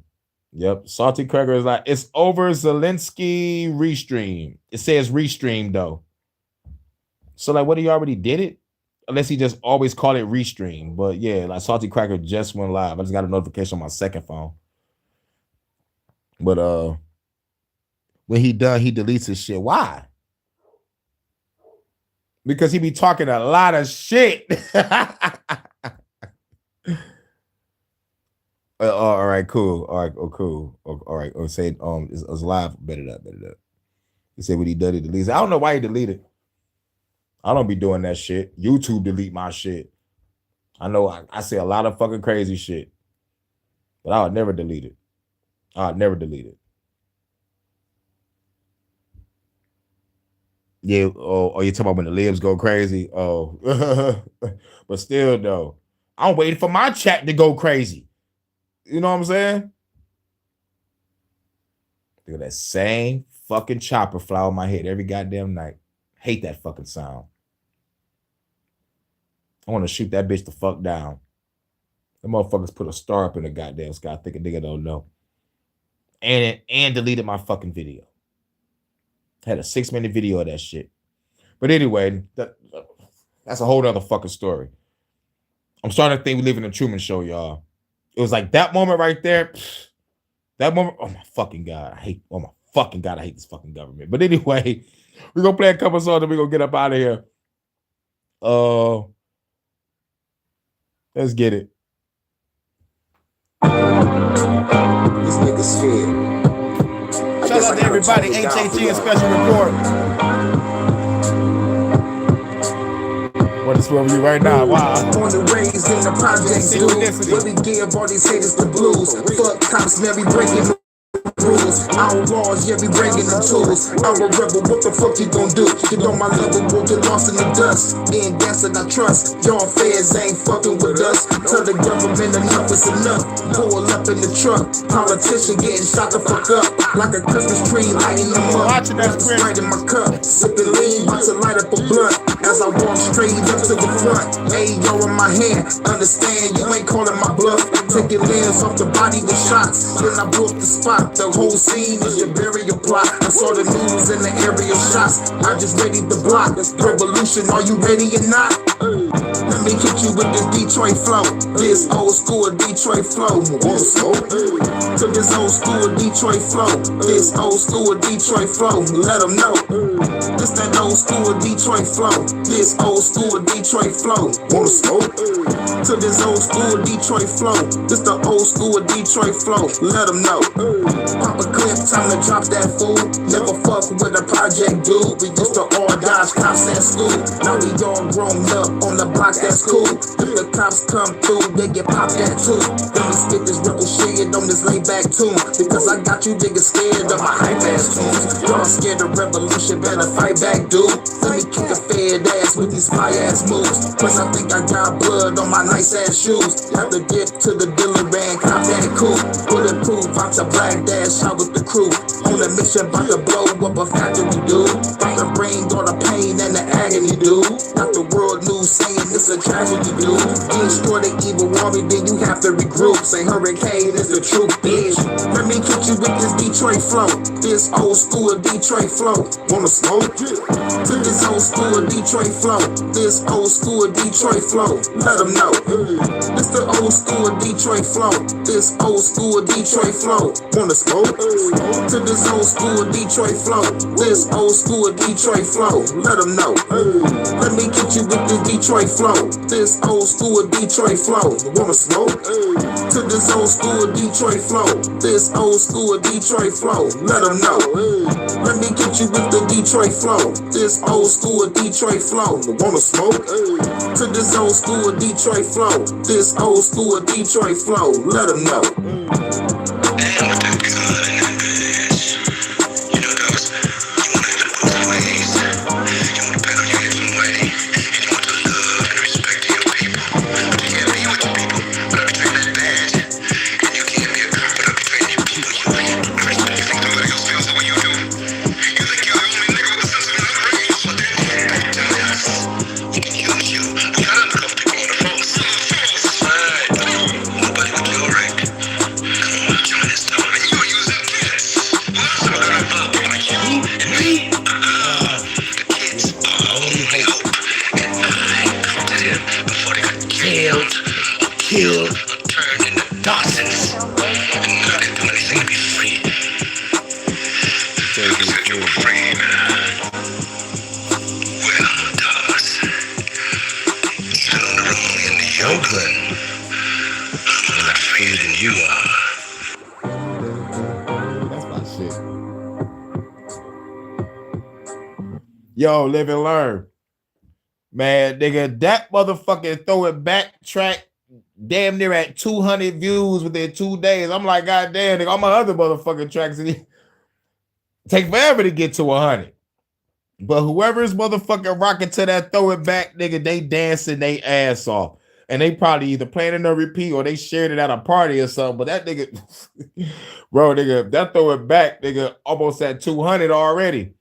Yep. Salty Cracker is like, it's over Zelensky restream. It says restream though. So like, what, he already did it? Unless he just always call it restream. But yeah, like Salty Cracker just went live. I just got a notification on my second phone. But when he done, he deletes his shit. Why? Because he be talking a lot of shit. All right, cool. All right, cool. All right, say it's live. Bet it up. He said when he done, he deletes. I don't know why he deleted. I don't be doing that shit. YouTube delete my shit. I know I say a lot of fucking crazy shit, but I would never delete it. Yeah. Oh, you talking about when the libs go crazy? Oh, but still though, I'm waiting for my chat to go crazy. You know what I'm saying? Look at that same fucking chopper fly on my head every goddamn night. Hate that fucking sound. I want to shoot that bitch the fuck down. The motherfuckers put a star up in the goddamn sky. I think a nigga don't know. And deleted my fucking video. Had a 6-minute video of that shit. But anyway, that's a whole other fucking story. I'm starting to think we live in a Truman Show, y'all. It was like that moment right there. That moment. Oh my fucking God. I hate this fucking government. But anyway, we're gonna play a couple songs and we're gonna get up out of here. Let's get it. These niggas fear. Shout out to everybody. HHN special report. What is where we right now? Wow. Born and raised in the project, dude. Where we give all these haters the blues. Fuck cops, man, we breaking rules. Outlaws, yeah, we breaking the tools. I'm a rebel, what the fuck you gon' do? Get on my level, we'll get lost in the dust. Being gas and I trust. Y'all feds ain't fucking with us. Tell the government enough is enough. Pull up in the truck. Politician getting shot the fuck up. Like a Christmas tree lighting them up. Watching that right in my cup. Sipping lean, about to light up a blunt. As I walk straight up to the front. Hey, yo, in my hand. Understand, you ain't calling my bluff. Taking limbs off the body with shots. Then I blew up the spot. The whole scene is your burial plot. I saw the news in the area shots. I just ready to block this revolution. Are you ready or not? Let me hit you with this Detroit flow. This old school Detroit flow. To this old school Detroit flow. This old school Detroit flow. Let them know. This that old school Detroit flow. This old school Detroit flow. Wanna smoke? To this old school Detroit flow. This the old school Detroit flow. Let them know. Pop a clip, time to drop that fool. Never fuck with a project dude. We used to all dodge cops at school. Now we all grown up on the block, that's cool. If the cops come through, they get popped at too. Let me spit this rebel shit on this laid back tune. Because I got you niggas scared of my hype ass tunes. Y'all scared of revolution, better fight back, dude. Let me kick a fed ass with these fire ass moves. Plus I think I got blood on my nice ass shoes. Have to get to the dealer and cop that cool. Bulletproof, I'm to black dash out with the crew. On a mission, about to blow up a factory, dude. About to bring all the pain and the agony, dude. Got the world news saying it's a tragedy, dude. Destroy the evil army, then you have to regroup. Say hurricane is the truth, bitch. Let me kick you with this Detroit flow. This old school Detroit flow. Wanna smoke? To this old school Detroit flow. This old school Detroit flow. Let them know. This the old school Detroit flow. This old school Detroit flow. Wanna smoke? To this old school Detroit flow. This old school Detroit flow. Let them know. Let me get you with this Detroit flow. This old school Detroit flow. Wanna smoke? To this old school Detroit flow. This old school Detroit flow. Let them know. Let me get you with the Detroit Detroit flow. This old school Detroit flow. Wanna smoke? To this old school Detroit flow. This old school Detroit flow. Let them know. Killed, turned into Dawsons, and now they're doing anything to be free. You said you were free, man. Well, Dawes, even on the wrong end of your gun, I'm a lot freer than you are. That's my shit. Yo, live and learn. Man, nigga, that motherfucking throw it back track damn near at 200 views within 2 days. I'm like, God damn, nigga, all my other motherfucking tracks take forever to get to 100. But whoever is motherfucking rocking to that throw it back, nigga, they dancing they ass off. And they probably either playing it on repeat or they shared it at a party or something. But that nigga, bro, nigga, that throw it back, nigga, almost at 200 already.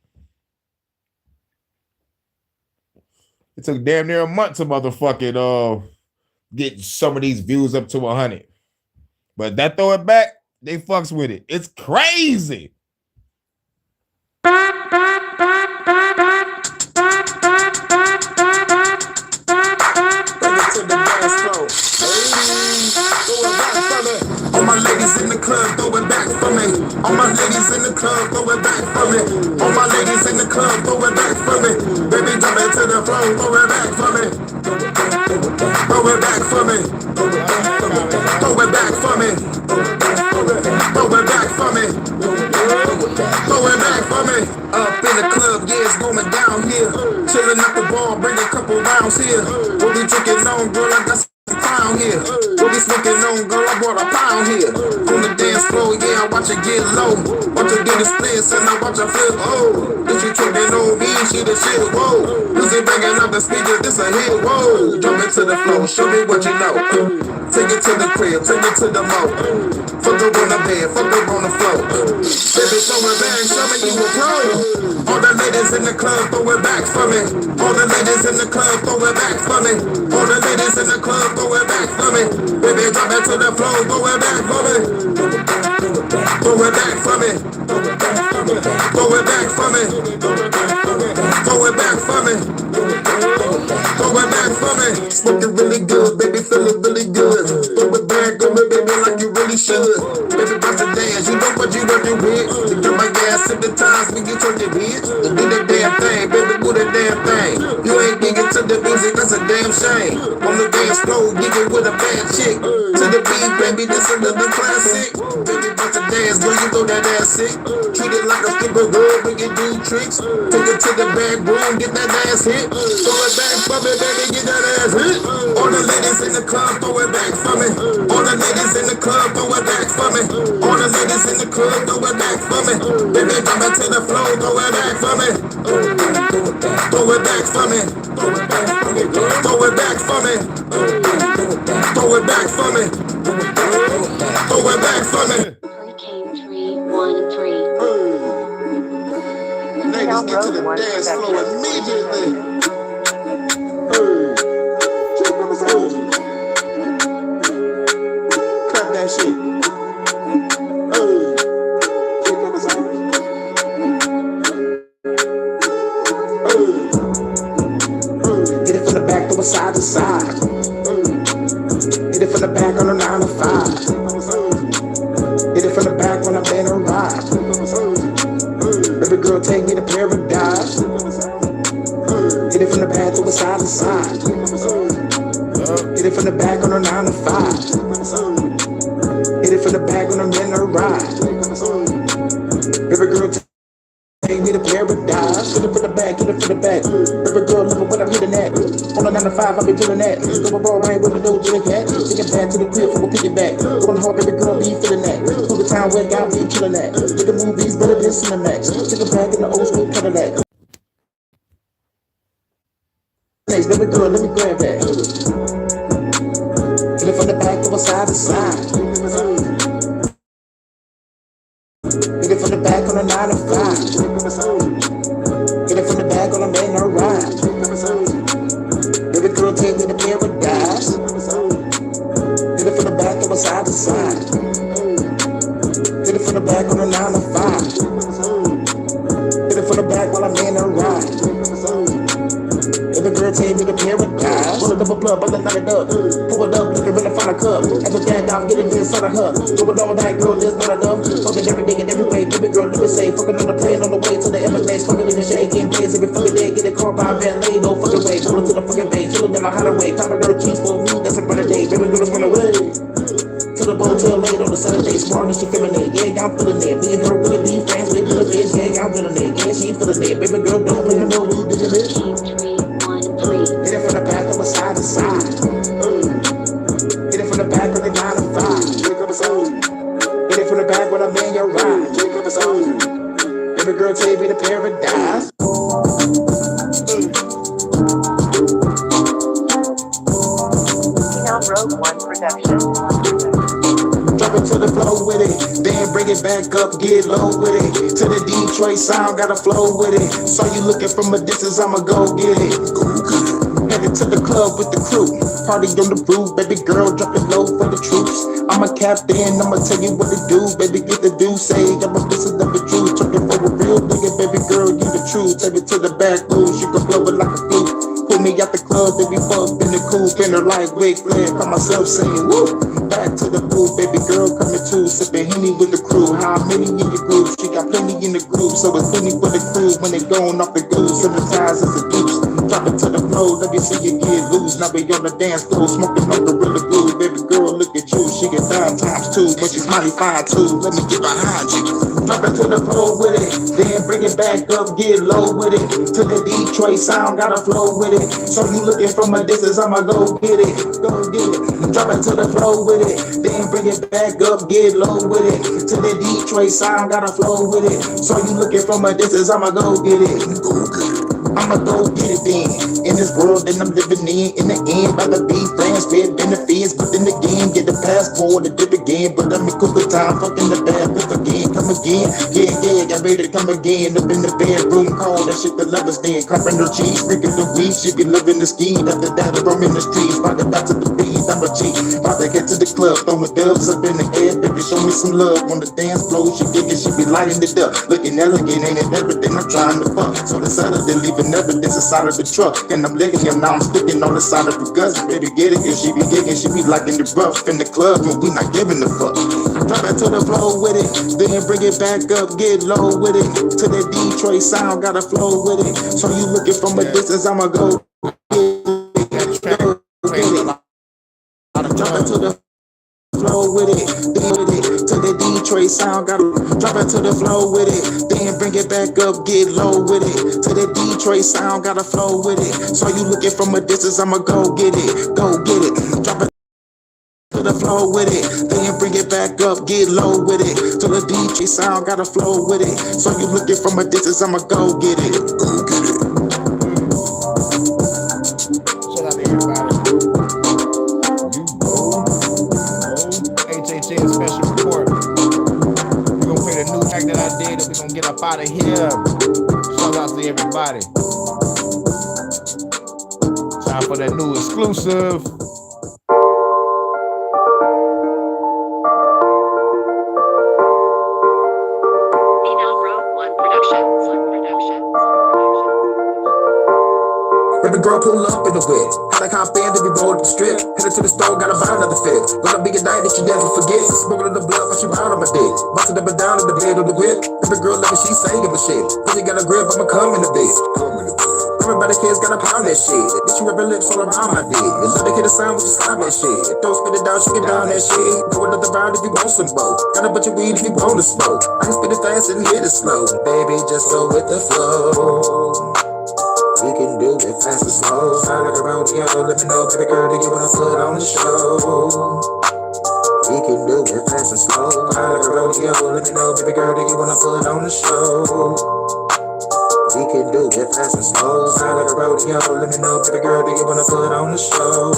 It took damn near a month to motherfucking get some of these views up to 100. But that throw it back, they fucks with it. It's crazy. All my ladies in the club, throw it back for me. All my ladies in the club, throw it back for me. All my ladies in the club, throw it back for me. Baby, jump into the flow, throw it back for me. Throw it back for me. Throw it back for me. Throw it back for me. Throw it back for me. Up in the club, yeah, it's going down here. Chilling at the bar, bring a couple rounds here. What we drinking on, girl, I got some crown here. What we smoking on, girl, I brought a pound here. On the dance floor, yeah, I watch it get low. Watch her get the splits and I watch her flip. Oh, if she tripping on me, she the shit. Whoa, music banging out the speaker, this a hit. Whoa, jump into the flow, show me what you know. Take it to the crib, take it to the moat. Fuck her on the bed, fuck her on the floor. Baby, throw it back, show me you a pro. All the ladies in the club, throw it back for me. All the ladies in the club, throw it back for me. All the ladies in the club, throw it back for me. Baby, drop it to the floor, throw it back for me. Throw it back for me. Throw it back for me. Throw it back for me. Throw it back for me. Smoking really good, baby, feeling really good. Throw it back on me, baby, like you really should. Baby, bust a dance, you know what you working with. You do my gas at the times when you turn your bitch. You do the damn thing, baby, do the damn thing. You ain't gigging to the music, that's a damn shame. On the dance floor, gigging with a bad chick. To the beat, baby, that's another classic. Baby, bust a dance, girl, you know that ass sick. Treat it like a stripper girl when you do tricks. Take it to the back room, get that ass hit. Throw it back for me, baby, get that ass hit. All the ladies in the club, throw it back for me. All the ladies in the club, throw it back for me. All the ladies in the club, throw it back for me. Baby, drop it to the floor, throw it back for me. Throw it back for me. Throw it back for me. Throw it back for me. Throw it back for me. Throw it back for me. Hurricane 313. Ladies, get to the dance floor immediately. Clap that shit. Get it from the back, throw it side to side. Hit it from the back on a 9 to 5. Hit it from the back when I'm in a ride. Baby girl, take me to paradise. Hit it from the back, throw it side to side. Hit it from the back on a 9 to 5. Hit it from the back when I'm in a ride. Baby girl, take me to paradise. back, get it from the back. Every girl love it when I'm hitting that. On a 9 to 5, I be doing that. Go my ball right with the dough, drink that. Take it back to the crib, for a piggyback. Going hard, baby girl, be feeling that. Through the town, where out, be killing that. Look at movies, better than Cinemax. Take it back in the old school Cadillac. Next, baby girl, let me grab that. Get it from the back, over side to side. Get it from the back on a 9 to 5. Get it from the back on a man no ride. Baby girl, take me to paradise. Get it from the back on a side to side. Get it from the back on a 9 to 5. Get it from the back while I'm in a ride. Baby girl, take me to paradise. Roll it up a blood, but let's knock it up. Pull it up, look at really find a cup. As a dad, I'm getting inside of her. Do it all night, girl, there's not enough. Fucking every day and every way. Baby girl, let me say, fucking on the plane on the way to the MLAs. Fucking in the shade, getting days every fucking day. Get a car by a valet, no fucking way. Pull it to the fucking bay, chillin' in my hideaway. Top of girl cheese for me, that's a better day. Baby girl, let's run away. To the motel late on the Saturday, smart and she feeling it. Yeah, I'm feeling it. Me and her really be friends, we do the bitch. Yeah, I'm feeling it. Yeah, she feeling it. Baby girl, don't play no we did it. Get it from the back of a side to side. Get it from the back of the 9 to 5. Get it from the back when I'm in your ride. Baby girl, take me to paradise. Rogue One Production. Drop it to the flow with it, then bring it back up, get low with it. To the Detroit sound, gotta flow with it. Saw you looking from a distance, I'ma go get it. Headed to the club with the crew, party on the roof, baby girl, drop it low for the troops. I'm a captain, I'ma tell you what to do, baby get the do say. I'm a visit of the truth, talking for a real nigga, baby girl, you the truth. Take it to the back room, she can blow it like a flute. Pull me out the club, baby, fuck in the cool, spin her like Ric Flair, call myself saying woo. Back to the booth, baby girl coming too, sipping Henny with the crew. How many in your group? She got plenty in the group, so it's plenty for the crew when they going off the goose. Sometimes it's a deuce. Drop it to the floor, let me see you get loose. Now be on the dance floor, smoking on Gorilla Glue. Baby girl, look at you, she get 9 times 2, but she's mighty fine too. Let me get behind you. Drop it to the floor with it, then bring it back up, get low with it. To the Detroit sound, gotta flow with it. So you looking from a distance, I'ma go get it, go get it. Drop it to the floor with it, then bring it back up, get low with it. To the Detroit sound, gotta flow with it. So you looking from a distance, I'ma go get it, go get it. I'ma go get it then. In this world that I'm living in the end, rather be friends, fair benefits, but then again, get the passport to dip again. But let me cook the time, fucking the bad bitch again, come again. Yeah, got ready to come again. Up in the bedroom, call that shit the lovers then. Clapping the cheese, drinking the weed, she be living the scheme. After that, I'm in the streets, rock it back to the beat, I'm a G. About to get to the club, throwing dubs up in the air, baby, show me some love. On the dance floor, she digging, she be lighting it up. Looking elegant, ain't it everything I'm trying to fuck. So the Saturday leaving evidence inside of the truck, and I'm licking him, now I'm sticking on the side of the guts. Baby, get it, cause she be gigging, she be liking the rough in the club, and we not giving a fuck. Drop it to the floor with it, then bring it back up, get low with it. To the Detroit sound, gotta flow with it. So you looking from a distance, I'ma go get it. Drop it to the flow with it, to the Detroit sound, gotta drop it to the flow with it, then bring it back up, get low with it. To the Detroit sound, gotta flow with it. So you looking from a distance, I'ma go get it, go get it. Drop it to the flow with it, then bring it back up, get low with it. To the DJ sound, gotta flow with it. So you looking from a distance, I'ma go get it, go get it. Shout out to everybody. HHN special report. We're gonna play the new track that I did, and we're gonna get up out of here. Shout out to everybody. Time for that new exclusive. Baby girl pull up in the whip, like how I'm fan to be rolled up the strip. Headed to the store, gotta buy another fit. Gonna be a night that you never forget. Smoking the blood, but she round on my dick. Busted up and down in the bed of the whip. Baby girl love it, she singing the shit. Cause you got a grip, I'ma come in the bitch. Everybody kids gotta pound that shit. Bitch, you rub your lips all around my dick. And let her hear the sound when you slime that shit. Don't spit it down, she get down that shit. Go another round if you want some more. Got a bunch of weed if you want to smoke. I can spit it fast and hit it slow. Baby, just go with the flow. We can do it fast and slow. Sound like a rodeo. Let me know, baby girl, do you wanna put on the show? We can do it fast and slow. Sound like a rodeo. Let me know, baby girl, do you wanna put on the show? We can do it fast and slow. Sound like a rodeo. Let me know, baby girl, do you wanna put on the show?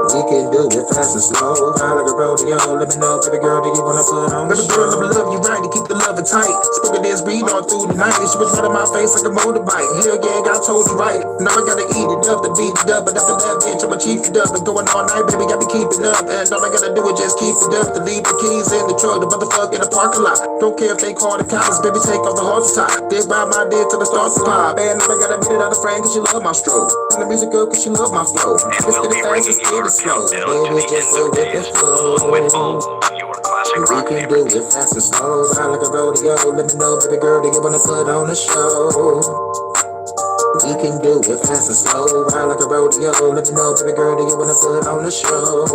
We can do it fast and slow. Sound like a rodeo. Let me know, baby girl, do you wanna put on the show? Baby girl, let me love you right to keep the loving tight. Spoken this beat all through the night. She was running my face like a motorbike. Hell yeah, I told you right. Now I gotta eat it up to beat it up. But after that, bitch, I'ma keep it up. And going all night, baby, got me keep it up. And all I gotta do is just keep it up. To leave the keys in the truck, the motherfucker in the parking lot. Don't care if they call the cops, baby, take off the horse top. Dick ride my dick till it starts to pop. And now I gotta beat it out of frame cause she love my stroke. And the music good cause she love my flow. It's getting fast, it's getting slow. Baby, just go with the flow. We can do it fast and slow. Sound like a rodeo. Let me know, baby girl, do you wanna put on the show? We can do it fast and slow. Sound like a rodeo. Let me know, baby girl, do you wanna put on the show?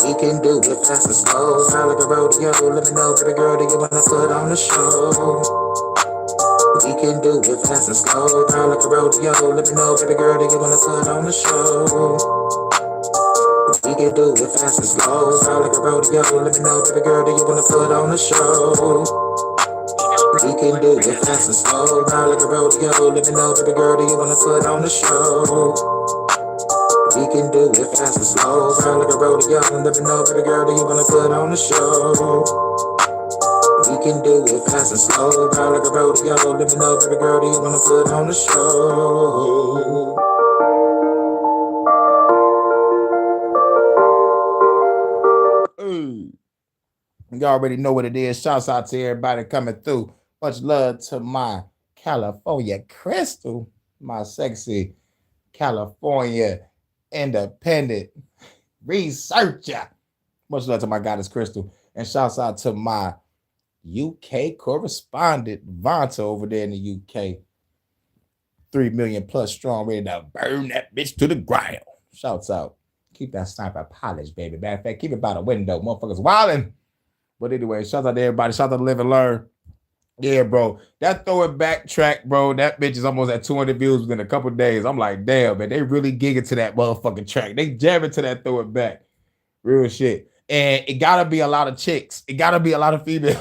We can do it fast and slow. Sound like a rodeo. Let me know, baby girl, do you wanna put on the show? We can do it fast and slow. Sound like a rodeo. Let me know, baby girl, do you wanna put on the show? We can do it fast and slow. Sound like a rodeo. Let me know, baby girl, do you wanna put on the show? We can do it fast and slow. Sound like a rodeo. Let me know, baby girl, do you wanna put on the show? We can do it fast and slow. Sound like a rodeo. Let me know, baby girl, do you wanna put on the show? We can do it fast and slow. Sound like a rodeo. Let me know, baby girl, do you wanna put on the show? You already know what it is. Shouts out to everybody coming through. Much love to my California Crystal, my sexy California independent researcher. Much love to my goddess Crystal. And shouts out to my UK correspondent, Vonta, over there in the UK. 3 million plus strong, ready to burn that bitch to the ground. Shouts out. Keep that sniper polished, baby. Matter of fact, keep it by the window. Motherfuckers wildin'. But anyway, shout out to everybody. Shout out to Live and Learn. Yeah, bro. That Throw It Back track, bro, that bitch is almost at 200 views within a couple days. I'm like, damn, man, they really gigging to that motherfucking track. They jamming to that Throw It Back. Real shit. And it gotta be a lot of chicks. It gotta be a lot of females.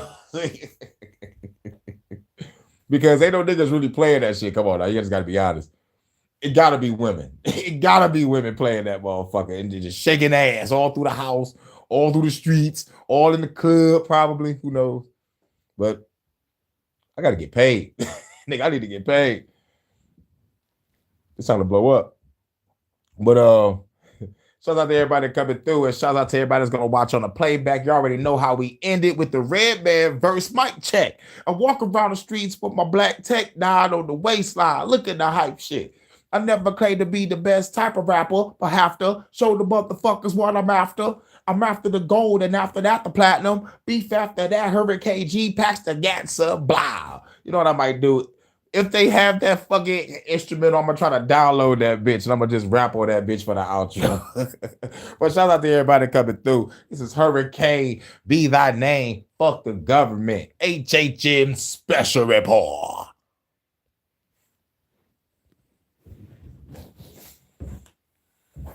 Because ain't no niggas really playing that shit. Come on now, you just gotta be honest. It gotta be women. It gotta be women playing that motherfucker and just shaking ass all through the house, all through the streets, all in the club, probably. Who knows? But I gotta get paid. Nigga, I need to get paid. It's time to blow up. But shout out to everybody coming through, and shout out to everybody that's gonna watch on the playback. You already know how we ended with the Red Man verse mic check. I walk around the streets with my black tech nod on the waistline. Look at the hype shit. I never claimed to be the best type of rapper, but have to show the motherfuckers what I'm after. I'm after the gold, and after that, the platinum. Beef after that, Hurricane G packs the Gatsa, blah. You know what I might do? If they have that fucking instrument, I'm gonna try to download that bitch, and I'm gonna just rap on that bitch for the outro. But shout out to everybody coming through. This is Hurricane, be thy name, fuck the government. HHN Special Report.